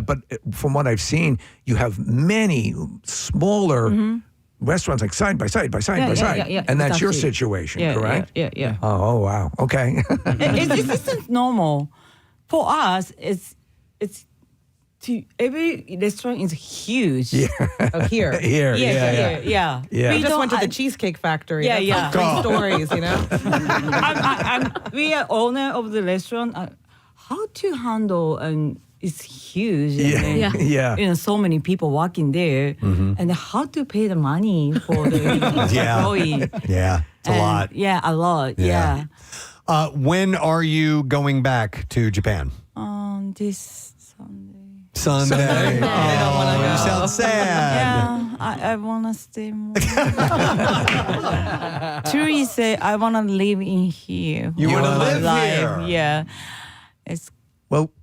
But from what I've seen, you have many smaller restaurants, like side by side, Yeah, and that's your exactly. situation, Yeah, correct? Yeah. Oh wow. Okay. This isn't normal. For us, it's every restaurant is huge. Yeah. Oh, here. Here. Yeah. Yeah. We just don't- went to the Cheesecake Factory. Yeah, That's yeah. like 3 stories, you know? We are owner of the restaurant. How to handle it's huge. Yeah. And then, Yeah. so many people working there, and how to pay the money for the employee. Yeah, it's a lot. Yeah, a lot. Yeah. When are you going back to Japan? This Sunday. Sunday. Oh, you sound sad. Yeah, I want to stay more. Truly say I want to live in here. You for wanna my live life. here? Yeah. It's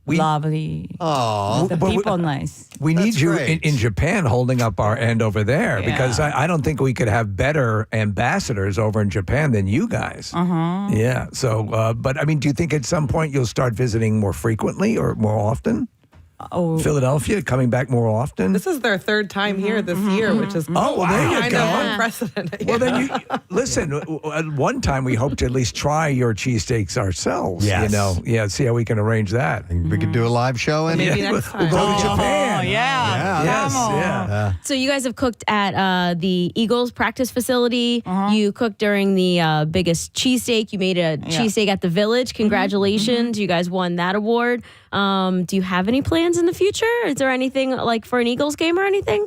we lovely. Oh, The people nice. We need That's you great. in Japan holding up our end over there, because Yeah. I don't think we could have better ambassadors over in Japan than you guys. Yeah. So, but do you think at some point you'll start visiting more frequently or more often? Oh, Philadelphia, coming back more often? This is their 3rd time here this year, which is Oh, well, there you kind go. of unprecedented. Well, then listen, at one time we hope to at least try your cheesesteaks ourselves. Yes. See how we can arrange that. We could do a live show. And Maybe next We'll time. go to Japan. Oh, yeah. Yes, Come on. yeah. So you guys have cooked at the Eagles practice facility. You cooked during the biggest cheesesteak. You made a cheesesteak at the Village. Congratulations. You guys won that award. Do you have any plans in the future? Is there anything like for an Eagles game or anything?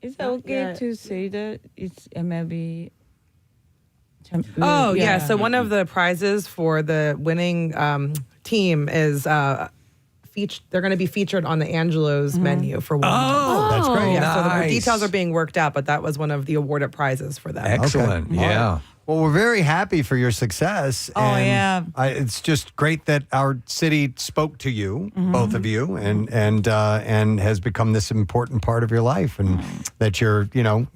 Is it okay to say that it's MLB? Oh, yeah. So one of the prizes for the winning team is they're going to be featured on the Angelo's menu for one month. Oh, that's great. Yeah, so the Nice. details are being worked out, but that was one of the awarded prizes for them. Excellent. Okay. Yeah. Well, we're very happy for your success. Oh, and yeah. It's just great that our city spoke to you, both of you, and has become this important part of your life, and that you're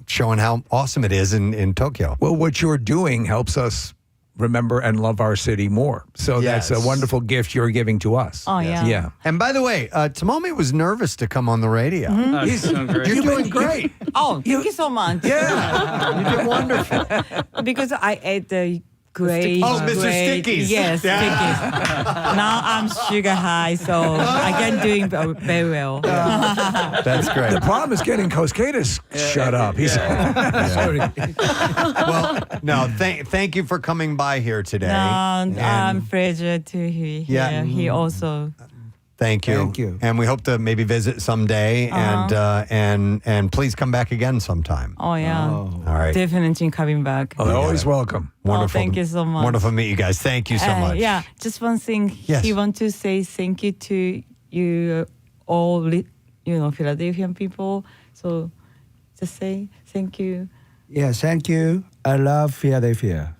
showing how awesome it is in Tokyo. Well, what you're doing helps us remember and love our city more. So that's a Yes. wonderful gift you're giving to us. Oh, yeah. Yeah. And by the way, Tomomi was nervous to come on the radio. You're doing great. Oh, thank you so much. Yeah, you did wonderful. Because I ate the great. Oh, Mr. great- Stickies. Yes, Yeah. Stickies. Now I'm sugar high, so I can doing very well. That's great. The problem is getting Kosuke to shut up. He's Well, no, thank you for coming by here today. I'm pleasure to hear. Yeah. He also. Thank you. Thank you. And we hope to maybe visit someday, and please come back again sometime. Oh yeah. All right. Definitely coming back. always welcome. Wonderful. thank you so much. Wonderful to meet you guys. Thank you so much. Yeah, just one thing. Yes. He want to say thank you to you all, Philadelphian people. So just say thank you. Yeah, thank you. I love Philadelphia.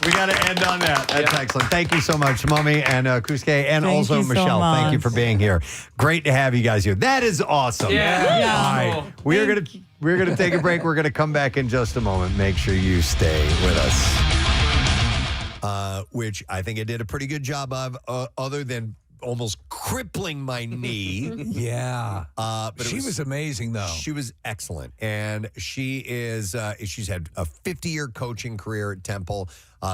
We got to end on that. That's excellent. Thank you so much, Tomomi and Kosuke, and Thank also you so Michelle. Thank you much. for being here. Great to have you guys here. That is awesome. Yeah. All right. We're gonna take a break. We're gonna come back in just a moment. Make sure you stay with us. which I think it did a pretty good job of, other than almost crippling my knee. Yeah. But she was amazing, though. She was excellent. And she is, she's had a 50-year coaching career at Temple.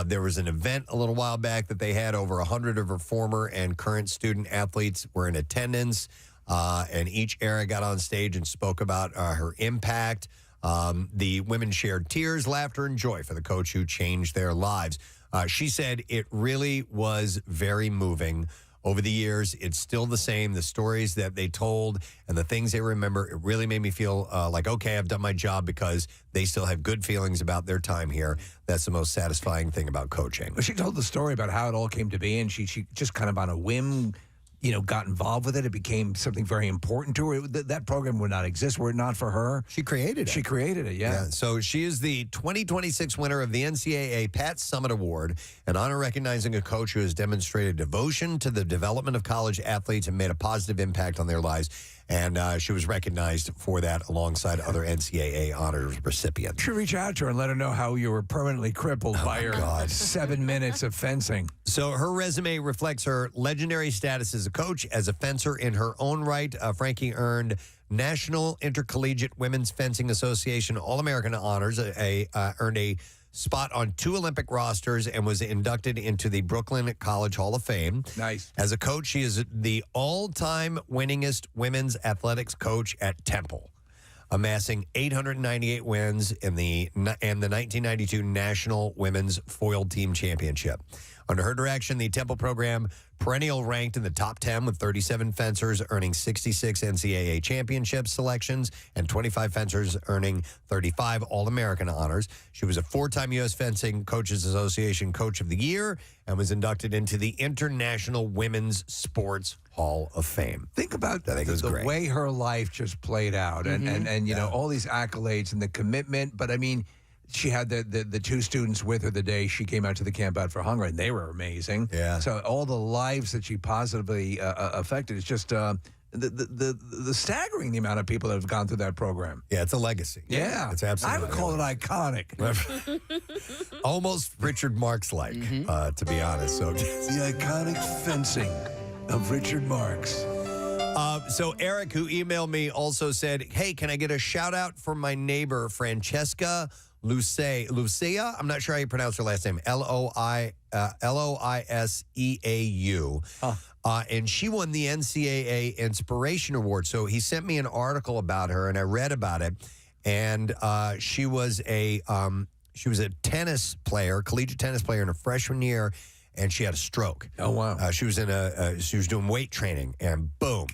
There was an event a little while back that they had over 100 of her former and current student athletes were in attendance. And each era got on stage and spoke about her impact. The women shared tears, laughter, and joy for the coach who changed their lives. She said it really was very moving. Over the years, it's still the same. The stories that they told and the things they remember, it really made me feel like, okay, I've done my job because they still have good feelings about their time here. That's the most satisfying thing about coaching. She told the story about how it all came to be, and she just kind of on a whim, got involved with it. It became something very important to her. That program would not exist were it not for her. She created it. She created it, yeah. So she is the 2026 winner of the NCAA Pat Summitt Award, an honor recognizing a coach who has demonstrated devotion to the development of college athletes and made a positive impact on their lives. And she was recognized for that alongside other NCAA honors recipients. You should reach out to her and let her know how you were permanently crippled by your 7 minutes of fencing. So her resume reflects her legendary status as a coach, as a fencer in her own right. Frankie earned National Intercollegiate Women's Fencing Association All-American honors, earned a spot on 2 Olympic rosters, and was inducted into the Brooklyn College Hall of Fame. Nice. As a coach, she is the all-time winningest women's athletics coach at Temple, amassing 898 wins in the 1992 National Women's Foil Team Championship. Under her direction, the Temple program perennial ranked in the top 10 with 37 fencers earning 66 NCAA championship selections and 25 fencers earning 35 All-American honors. She was a 4-time U.S. Fencing Coaches Association Coach of the Year and was inducted into the International Women's Sports Hall of Fame. Think about the way her life just played out, and all these accolades and the commitment. But I mean, she had the 2 students with her the day she came out to the Camp Out for Hunger, and they were amazing. Yeah. So all the lives that she positively affected, it's just the staggering the amount of people that have gone through that program. Yeah, it's a legacy. Yeah, it's absolutely. I would call it iconic. Almost Richard Marx-like, to be honest. So the iconic fencing of Richard Marx. So Eric, who emailed me, also said, hey, can I get a shout out for my neighbor, Francesca Lucia? I'm not sure how you pronounce her last name. Loiseau. And she won the NCAA Inspiration Award. So he sent me an article about her, and I read about it. And she was a tennis player, collegiate tennis player in her freshman year, and she had a stroke. Oh wow! She was doing weight training, and boom,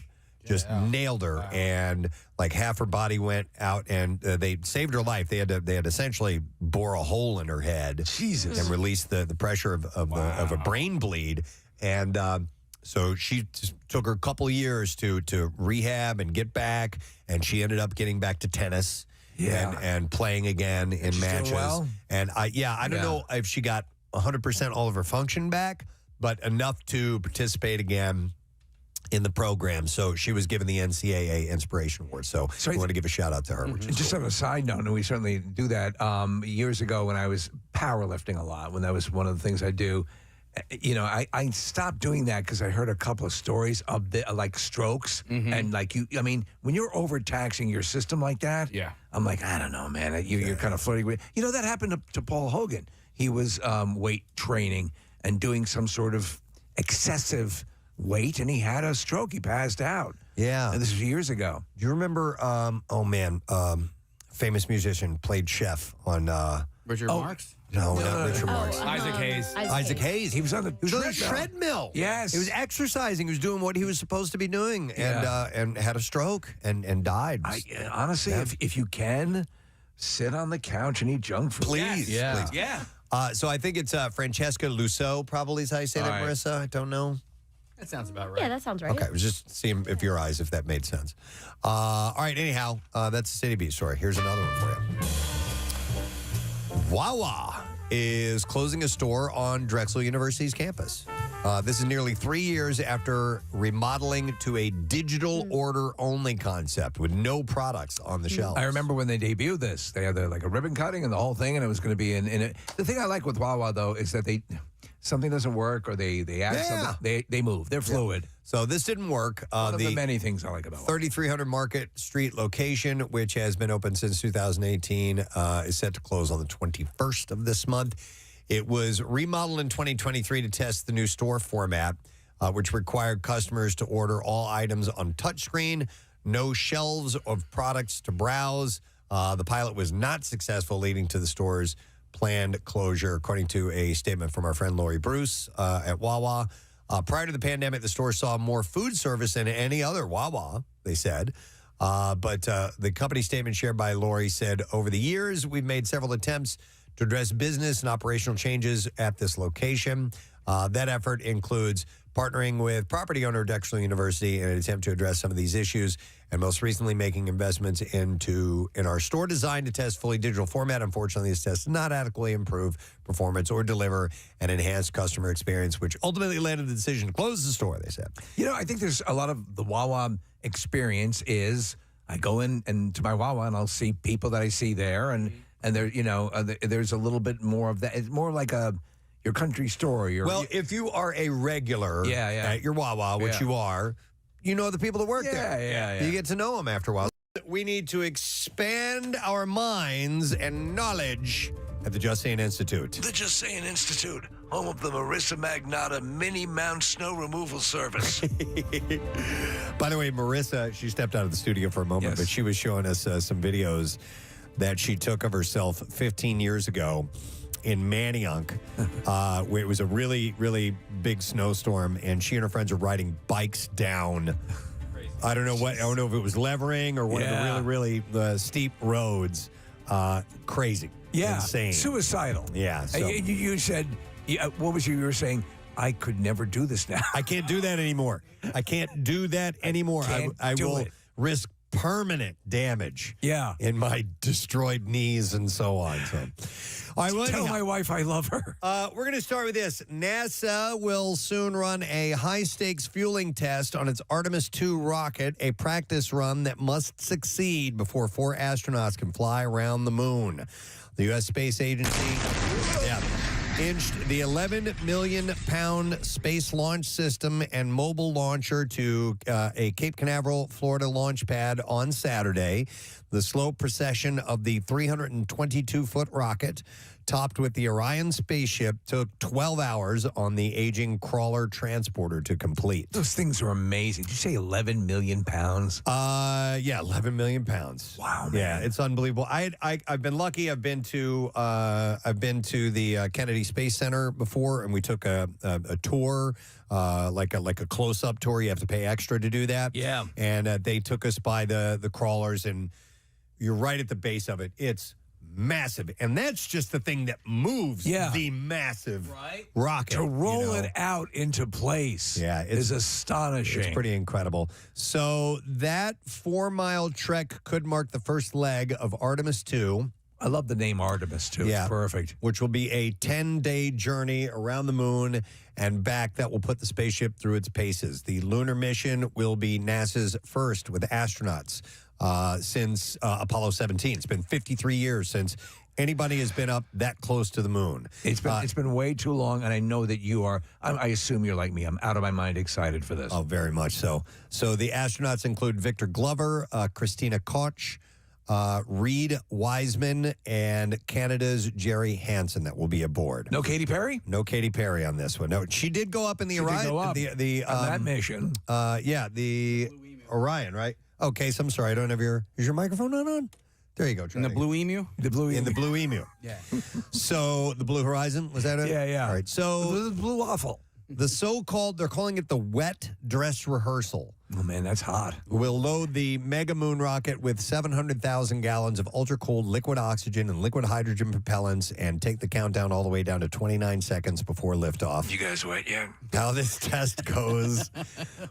just nailed her, and like half her body went out, and they saved her life. They had essentially bore a hole in her head, Jesus, and release the pressure of a brain bleed, and so she just took her a couple of years to rehab and get back, and she ended up getting back to tennis. Yeah. And playing again in matches. Well? And I don't know if she got 100% all of her function back, but enough to participate again in the program. So she was given the NCAA Inspiration Award. So I want to give a shout out to her. Which is just on a side note, and we certainly do that. Years ago when I was powerlifting a lot, when that was one of the things I do, I stopped doing that because I heard a couple of stories of like strokes and when you're overtaxing your system like that, I'm like, I don't know, man. You're kind of flirting with. That happened to Paul Hogan. He was weight training and doing some sort of excessive weight, and he had a stroke. He passed out. Yeah, and this was years ago. Do you remember? Famous musician played chef on Richard Marx. No, not Richard Marx. Isaac Hayes. Isaac Hayes. He was on the treadmill. Yes. He was exercising. He was doing what he was supposed to be doing, and had a stroke and died. Honestly, if you can, sit on the couch and eat junk food. Please. Please. Yeah. So I think it's Francesca Lusso, probably is how you say that, Marissa. I don't know. That sounds about right. Yeah, that sounds right. Okay, I was just seeing if your eyes, if that made sense. All right, anyhow, that's the City Beat story. Here's another one for you. Wawa is closing a store on Drexel University's campus. This is nearly 3 years after remodeling to a digital order-only concept with no products on the shelves. I remember when they debuted this. They had a ribbon cutting and the whole thing, and it was going to be in it. The thing I like with Wawa, though, is that something doesn't work or they add something, they move. They're fluid. So this didn't work. One of the many things I like about 3300 Market Street location, which has been open since 2018, is set to close on the 21st of this month. It was remodeled in 2023 to test the new store format, which required customers to order all items on touchscreen, no shelves of products to browse. The pilot was not successful, leading to the store's planned closure, according to a statement from our friend Lori Bruce at Wawa. Prior to the pandemic, the store saw more food service than any other Wawa, they said. But the company statement shared by Lori said, over the years, we've made several attempts to address business and operational changes at this location. That effort includes partnering with property owner Drexel University in an attempt to address some of these issues, and most recently making investments in our store design to test fully digital format. Unfortunately, this test did not adequately improve performance or deliver an enhanced customer experience, which ultimately led to the decision to close the store, they said. I think there's a lot of the Wawa experience is I go in and to my Wawa and I'll see people that I see there, and there, there's a little bit more of that. It's more like your country store. If you are a regular at your Wawa, which you are, you know the people that work there. Yeah. You get to know them after a while. We need to expand our minds and knowledge at the Just Saying Institute. The Just Saying Institute, home of the Marissa Magnata Mini Mount Snow Removal Service. By the way, Marissa, she stepped out of the studio for a moment, but she was showing us some videos that she took of herself 15 years ago in Manayunk, where it was a really, really big snowstorm, and she and her friends are riding bikes down. I don't know if it was levering or one of the really, really steep roads. Crazy. Yeah. Insane. Suicidal. Yeah. So. You said, what was you were saying? I could never do this now. I can't do that anymore. I can't do that anymore. I will risk permanent damage in my destroyed knees and so on. So, all right, tell my wife I love her. We're going to start with this. NASA will soon run a high-stakes fueling test on its Artemis II rocket, a practice run that must succeed before 4 astronauts can fly around the moon. The U.S. Space Agency inched the 11 million pound space launch system and mobile launcher to a Cape Canaveral, Florida launch pad on Saturday. The slow procession of the 322-foot rocket, topped with the Orion spaceship, took 12 hours on the aging crawler transporter to complete. Those things are amazing. Did you say 11 million pounds? 11 million pounds. Wow, man. Yeah, it's unbelievable. I've been lucky. I've been to the Kennedy Space Center before, and we took a tour, like a close-up tour. You have to pay extra to do that. Yeah. And they took us by the crawlers, and you're right at the base of it. It's massive, and that's just the thing that moves the massive rocket. To roll it out into place is astonishing. It's pretty incredible. So that 4-mile trek could mark the first leg of Artemis II. I love the name Artemis, too. Yeah, it's perfect. Which will be a 10-day journey around the moon and back that will put the spaceship through its paces. The lunar mission will be NASA's first with astronauts since Apollo 17. It's been 53 years since anybody has been up that close to the moon. It's been way too long, and I know that you are. I assume you're like me. I'm out of my mind excited for this. Oh, very much so. So the astronauts include Victor Glover, Christina Koch, Reed Wiseman, and Canada's Jerry Hansen that will be aboard. No Katy Perry? No Katy Perry on this one. No, she did go up in the Orion. On that mission. The Orion, right? Okay, so I'm sorry. I don't have is your microphone on? There you go. In the Blue Emu? The Blue Emu. In the Blue Emu. Yeah. So the Blue Horizon, was that it? Yeah. All right. So the Blue Waffle. The so-called, they're calling it the wet dress rehearsal. Oh, man, that's hot. We'll load the Mega Moon rocket with 700,000 gallons of ultra-cold liquid oxygen and liquid hydrogen propellants and take the countdown all the way down to 29 seconds before liftoff. You guys wet yet? How this test goes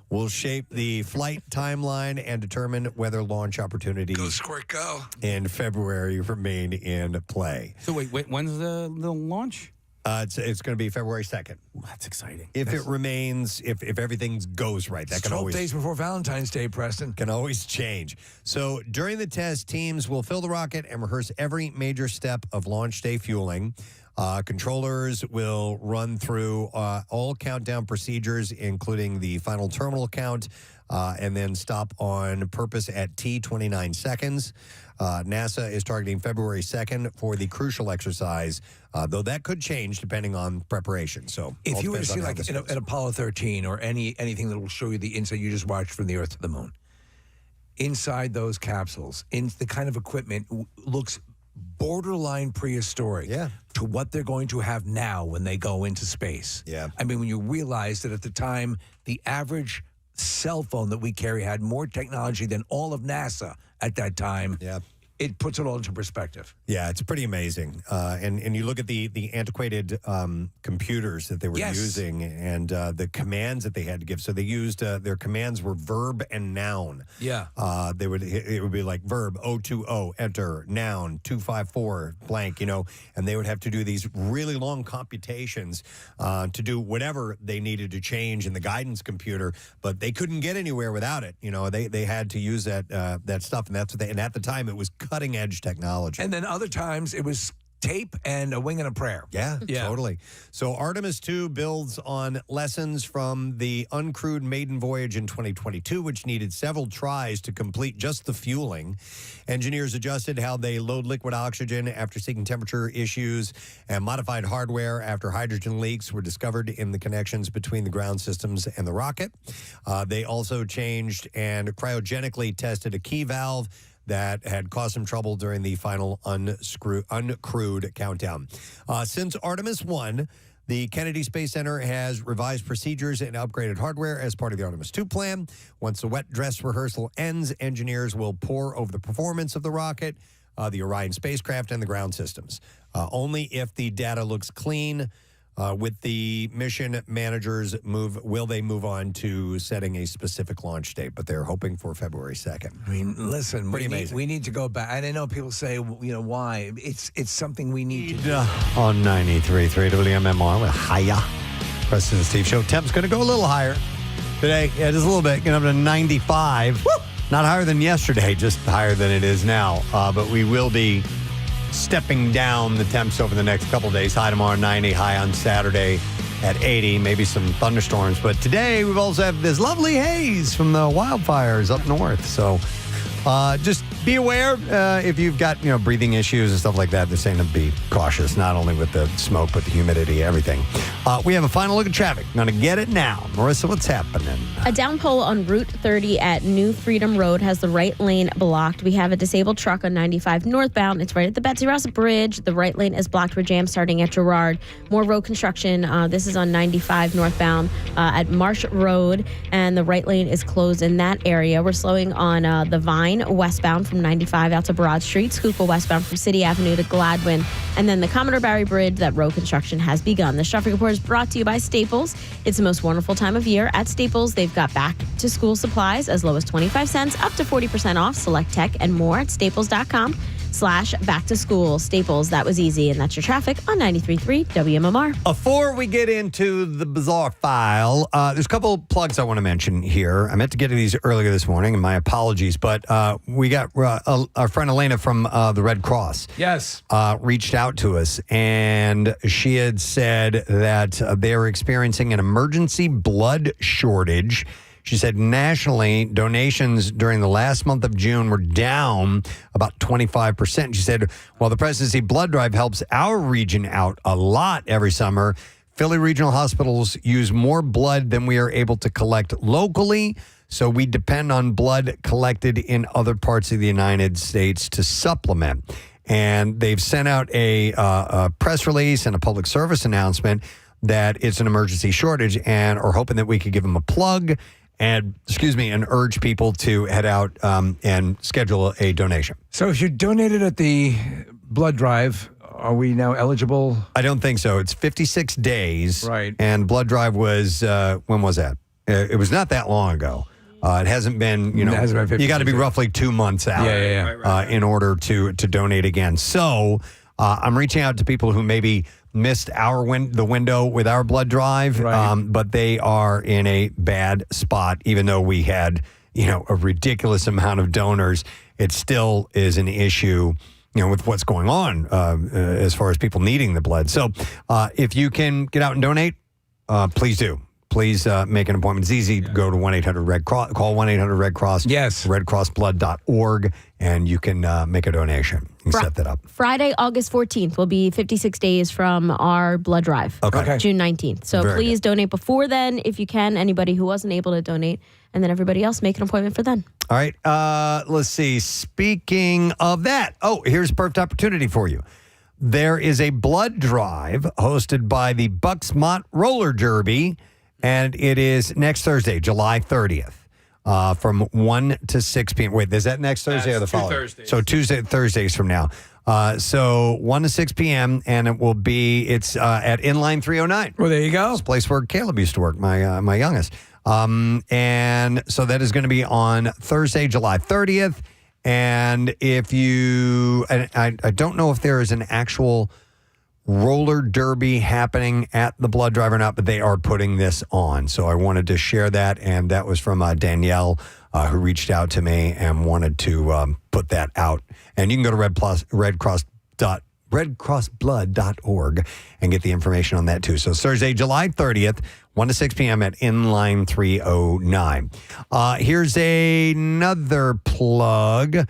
will shape the flight timeline and determine whether launch opportunities Go Squirt Go in February remain in play. So wait, when's the launch? It's going to be February 2nd. Ooh, that's exciting. If it remains, if everything goes right, that can 12 always... 12 days before Valentine's Day, Preston. Can always change. So during the test, teams will fill the rocket and rehearse every major step of launch day fueling. Controllers will run through all countdown procedures, including the final terminal count, and then stop on purpose at T 29 seconds. NASA is targeting February 2nd for the crucial exercise, though that could change depending on preparation. So if you were to see like an Apollo 13 or anything that will show you the inside you just watched from the Earth to the Moon, inside those capsules, in the kind of equipment looks borderline prehistoric to what they're going to have now when they go into space. Yeah. I mean, when you realize that at the time, the average cell phone that we carry had more technology than all of NASA at that time. Yeah. It puts it all into perspective. Yeah, it's pretty amazing. And you look at the antiquated computers that they were using and the commands that they had to give. So they used their commands were verb and noun. Yeah. It would be like verb 020 enter, noun 254 blank, and they would have to do these really long computations to do whatever they needed to change in the guidance computer, but they couldn't get anywhere without it. They had to use that stuff, and that's what and at the time it was cutting edge technology. And then other times it was tape and a wing and a prayer. Yeah, totally. So Artemis 2 builds on lessons from the uncrewed maiden voyage in 2022, which needed several tries to complete just the fueling. Engineers adjusted how they load liquid oxygen after seeing temperature issues, and modified hardware after hydrogen leaks were discovered in the connections between the ground systems and the rocket. They also changed and cryogenically tested a key valve that had caused some trouble during the final uncrewed countdown. Since Artemis 1, the Kennedy Space Center has revised procedures and upgraded hardware as part of the Artemis 2 plan. Once the wet dress rehearsal ends, engineers will pore over the performance of the rocket, the Orion spacecraft, and the ground systems. Only if the data looks clean with the mission managers will they move on to setting a specific launch date, but they're hoping for February 2nd. I mean, listen, Pretty we need to go back. And I know people say, why? It's something we need to do. On 93.3 WMMR with Hiya. Preston and Steve Show. Temp's going to go a little higher today. Yeah, just a little bit. Getting up to 95. Woo! Not higher than yesterday, just higher than it is now. But we will be stepping down the temps over the next couple of days. High tomorrow, 90. High on Saturday at 80. Maybe some thunderstorms. But today, we've also have this lovely haze from the wildfires up north. So just be aware if you've got, breathing issues and stuff like that. They're saying to be cautious, not only with the smoke, but the humidity, everything. We have a final look at traffic. Going to get it now. Marissa, what's happening? A downpour on Route 30 at New Freedom Road has the right lane blocked. We have a disabled truck on 95 northbound. It's right at the Betsy Ross Bridge. The right lane is blocked with jam starting at Girard. More road construction. This is on 95 northbound at Marsh Road, and the right lane is closed in that area. We're slowing on the Vine westbound from 95 out to Broad Street. Schuylkill westbound from City Avenue to Gladwin. And then the Commodore Barry Bridge, that road construction has begun. This traffic report is brought to you by Staples. It's the most wonderful time of year at Staples. They've got back to school supplies as low as 25 cents, up to 40% off, select tech and more at staples.com/back to school. Staples, that was easy. And that's your traffic on 93.3 WMMR. Before we get into the bizarre file, there's a couple plugs I want to mention here. I meant to get to these earlier this morning, and my apologies, but we got our friend Elena from the Red Cross. Yes. Reached out to us, and she had said that they were experiencing an emergency blood shortage. She said nationally, donations during the last month of June were down about 25%. She said, while the Presidency Blood Drive helps our region out a lot every summer, Philly Regional Hospitals use more blood than we are able to collect locally. So we depend on blood collected in other parts of the United States to supplement. And they've sent out a press release and a public service announcement that it's an emergency shortage, and are hoping that we could give them a plug and urge people to head out and schedule a donation. So if you donated at the blood drive, are we now eligible? I don't think so. It's 56 days. Right. And blood drive was, when was that? It was not that long ago. It hasn't been, you got to be roughly 2 months out in order to donate again. So I'm reaching out to people who maybe missed the window with our blood drive, but they are in a bad spot. Even though we had, a ridiculous amount of donors, it still is an issue with what's going on as far as people needing the blood. So if you can get out and donate, please do. Please make an appointment. It's easy. Go to 1-800-RED-CROSS. Call 1-800-RED-CROSS. Yes. redcrossblood.org, and you can make a donation. You can set that up. Friday, August 14th will be 56 days from our blood drive. Okay. June 19th. So Very please donate before then if you can. Anybody who wasn't able to donate. And then everybody else make an appointment for then. All right. Let's see. Speaking of that. Oh, here's a perfect opportunity for you. There is a blood drive hosted by the Bucksmont Roller Derby, and it is next Thursday, July 30th, from 1 to 6 p.m. Wait, is that next Thursday or the following? Thursdays. So Thursdays from now. So 1 to 6 p.m., and it's at Inline 309. Well, there you go. It's a place where Caleb used to work, my youngest. And so that is going to be on Thursday, July 30th. And I don't know if there is an actual roller derby happening at the blood drive or not, but they are putting this on. So I wanted to share that. And that was from Danielle, who reached out to me and wanted to put that out. And you can go to redcrossblood.org and get the information on that too. So Thursday, July 30th, 1 to 6 p.m. at Inline 309. Here's another plug.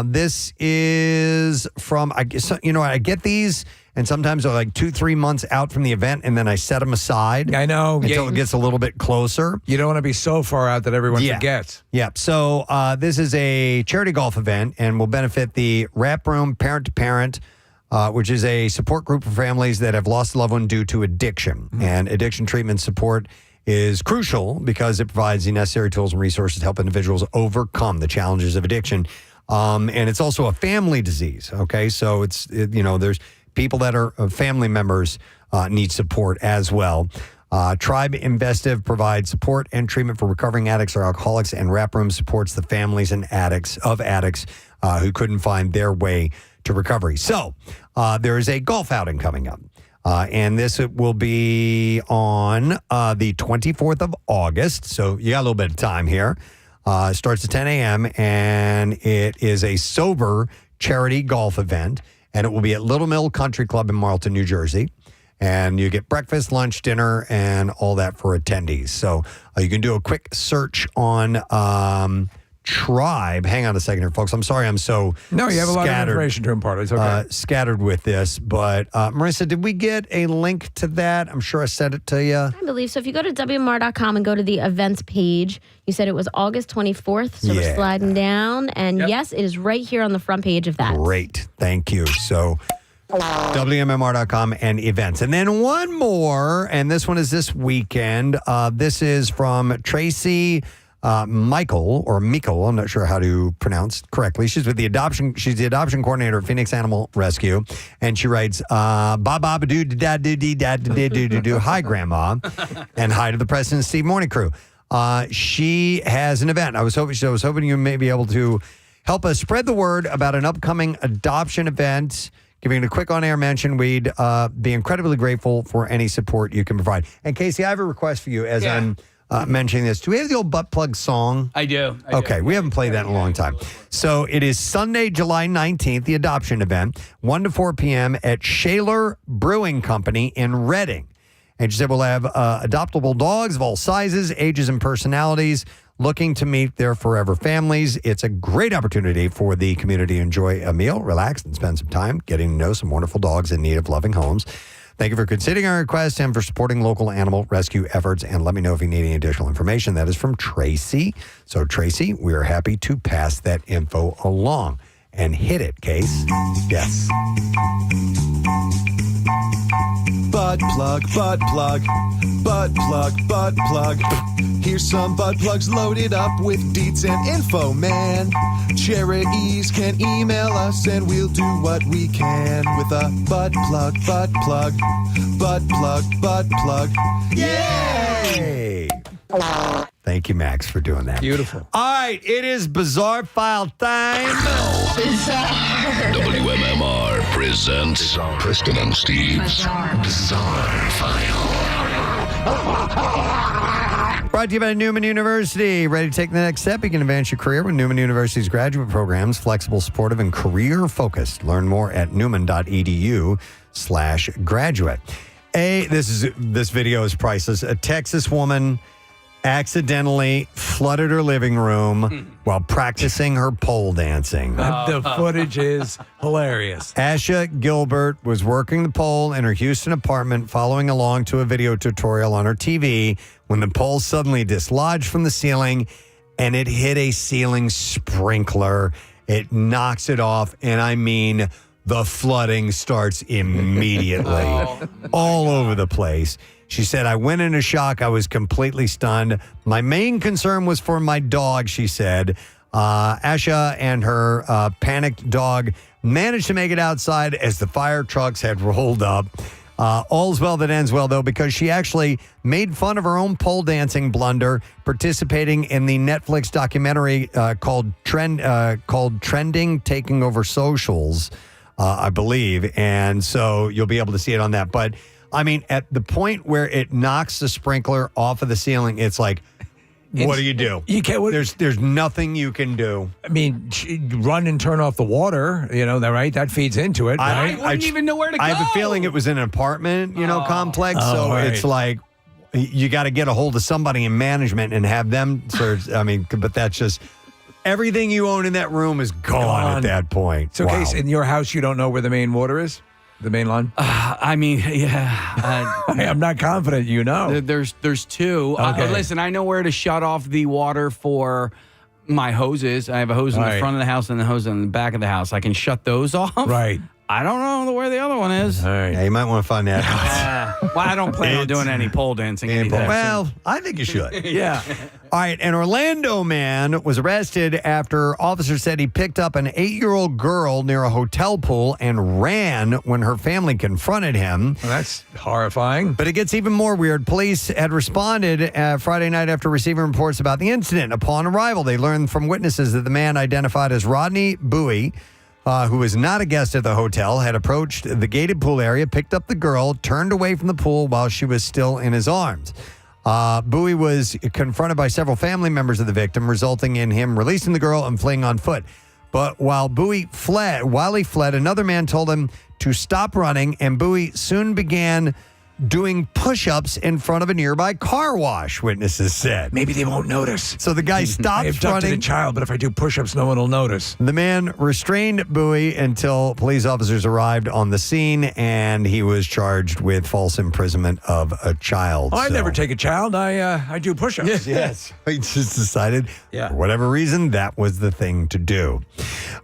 This is from, I get these, and sometimes they're like 2-3 months out from the event, and then I set them aside. I know. Until it gets a little bit closer. You don't want to be so far out that everyone forgets. Yeah. So this is a charity golf event, and will benefit the Wrap Room Parent to Parent, which is a support group for families that have lost a loved one due to addiction. Mm-hmm. And addiction treatment support is crucial because it provides the necessary tools and resources to help individuals overcome the challenges of addiction. And it's also a family disease. Okay, so there's people that are family members need support as well. Tribe Investive provides support and treatment for recovering addicts or alcoholics, and Wrap Room supports the families and addicts who couldn't find their way to recovery. So there is a golf outing coming up. And this will be on the 24th of August. So you got a little bit of time here. It starts at 10 a.m. and it is a sober charity golf event. And it will be at Little Mill Country Club in Marlton, New Jersey. And you get breakfast, lunch, dinner, and all that for attendees. So you can do a quick search on Tribe. Hang on a second here, folks. I'm sorry I'm so No, you have a lot of scattered, information to impart. It's okay. Scattered with this. But Marissa, did we get a link to that? I'm sure I sent it to you. I believe so. If you go to WMR.com and go to the events page, you said it was August 24th. So we're sliding down. And yes, it is right here on the front page of that. Great. Thank you. So WMMR.com and events. And then one more, and this one is this weekend. This is from Tracy Michael, or Mikkel, I'm not sure how to pronounce correctly. She's the adoption coordinator at Phoenix Animal Rescue, and she writes, hi Grandma, and hi to the Preston and Steve Morning Crew. She has an event. I was hoping you may be able to help us spread the word about an upcoming adoption event. Giving it a quick on-air mention, we'd be incredibly grateful for any support you can provide. And Casey, I have a request for you as I'm mentioning this. Do we have the old butt plug song? I do. Okay, we haven't played that in a long time. So it is Sunday, July 19th, the adoption event, 1 to 4 p.m. at Shaler Brewing Company in Reading. And she said we'll have adoptable dogs of all sizes, ages, and personalities looking to meet their forever families. It's a great opportunity for the community to enjoy a meal, relax, and spend some time getting to know some wonderful dogs in need of loving homes. Thank you for considering our request and for supporting local animal rescue efforts. And let me know if you need any additional information. That is from Tracy. So, Tracy, we are happy to pass that info along. And hit it, Case. Yes. Butt plug, butt plug, butt plug, butt plug. Here's some butt plugs loaded up with deets and info, man. Charities can email us and we'll do what we can with a butt plug, butt plug, butt plug, butt plug. Yay! Thank you, Max, for doing that. Beautiful. All right, it is Bizarre File time. WMMR presents Preston and Steve's Bizarre File. Brought to you by Neumann University. Ready to take the next step? You can advance your career with Neumann University's graduate programs, flexible, supportive, and career-focused. Learn more at newman.edu/graduate. This video is priceless. A Texas woman accidentally flooded her living room while practicing her pole dancing. The footage is hilarious. Asha Gilbert was working the pole in her Houston apartment, following along to a video tutorial on her TV when the pole suddenly dislodged from the ceiling and it hit a ceiling sprinkler. It knocks it off, and I mean, the flooding starts immediately all over the place. She said, I went into shock. I was completely stunned. My main concern was for my dog, she said. Asha and her panicked dog managed to make it outside as the fire trucks had rolled up. All's well that ends well, though, because she actually made fun of her own pole dancing blunder, participating in the Netflix documentary called Trending, Taking Over Socials, I believe. And so you'll be able to see it on that. But I mean, at the point where it knocks the sprinkler off of the ceiling, it's like, what do you do? You can't. There's nothing you can do. I mean, run and turn off the water. You know that, right? That feeds into it. I Right? wouldn't even know where to go. I have a feeling it was in an apartment, complex. So right. it's like you got to get a hold of somebody in management and have them search. I mean, but that's just everything you own in that room is gone at that point. So, Wow. Case, in your house, you don't know where the main water is? The main line? I mean, yeah. I'm not confident you know. There's two. Okay. Listen, I know where to shut off the water for my hoses. I have a hose in the Right. front of the house and a hose in the back of the house. I can shut those off. Right. I don't know where the other one is. All right. Yeah, you might want to find that out. Well, I don't plan on doing any pole dancing. anytime Well, I think you should. Yeah. All right, an Orlando man was arrested after officers said he picked up an 8-year-old girl near a hotel pool and ran when her family confronted him. Well, that's horrifying. But it gets even more weird. Police had responded Friday night after receiving reports about the incident. Upon arrival, they learned from witnesses that the man identified as Rodney Bowie, who was not a guest at the hotel, had approached the gated pool area, picked up the girl, turned away from the pool while she was still in his arms. Bowie was confronted by several family members of the victim, resulting in him releasing the girl and fleeing on foot. But while he fled, another man told him to stop running, and Bowie soon began doing push-ups in front of a nearby car wash, witnesses said. Maybe they won't notice. So the guy I stops abducted running. a child, but if I do push-ups, no one will notice. The man restrained Bowie until police officers arrived on the scene, and he was charged with false imprisonment of a child. I So- never take a child. I do push-ups. Yes. He just decided, Yeah. for whatever reason, that was the thing to do.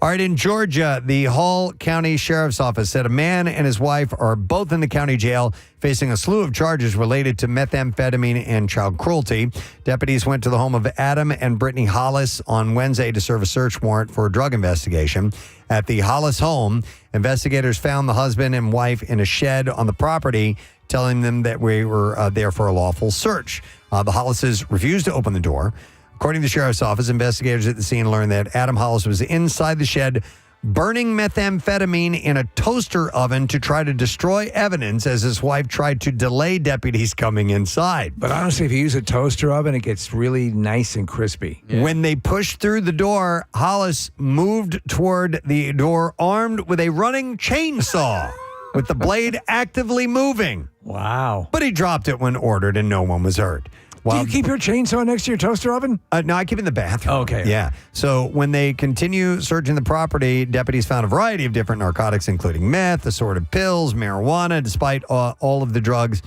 All right, in Georgia, the Hall County Sheriff's Office said a man and his wife are both in the county jail facing a slew of charges related to methamphetamine and child cruelty. Deputies went to the home of Adam and Brittany Hollis on Wednesday to serve a search warrant for a drug investigation. At the Hollis home, investigators found the husband and wife in a shed on the property, telling them that we were there for a lawful search. The Hollises refused to open the door. According to the sheriff's office, investigators at the scene learned that Adam Hollis was inside the shed burning methamphetamine in a toaster oven to try to destroy evidence as his wife tried to delay deputies coming inside. But honestly, if you use a toaster oven, it gets really nice and crispy. When they pushed through the door, Hollis moved toward the door armed with a running chainsaw, with the blade actively moving. Wow. But he dropped it when ordered and no one was hurt. Do you keep your chainsaw next to your toaster oven? No, I keep it in the bathroom. Okay. Yeah. So when they continue searching the property, deputies found a variety of different narcotics, including meth, assorted pills, marijuana. Despite all of the drugs,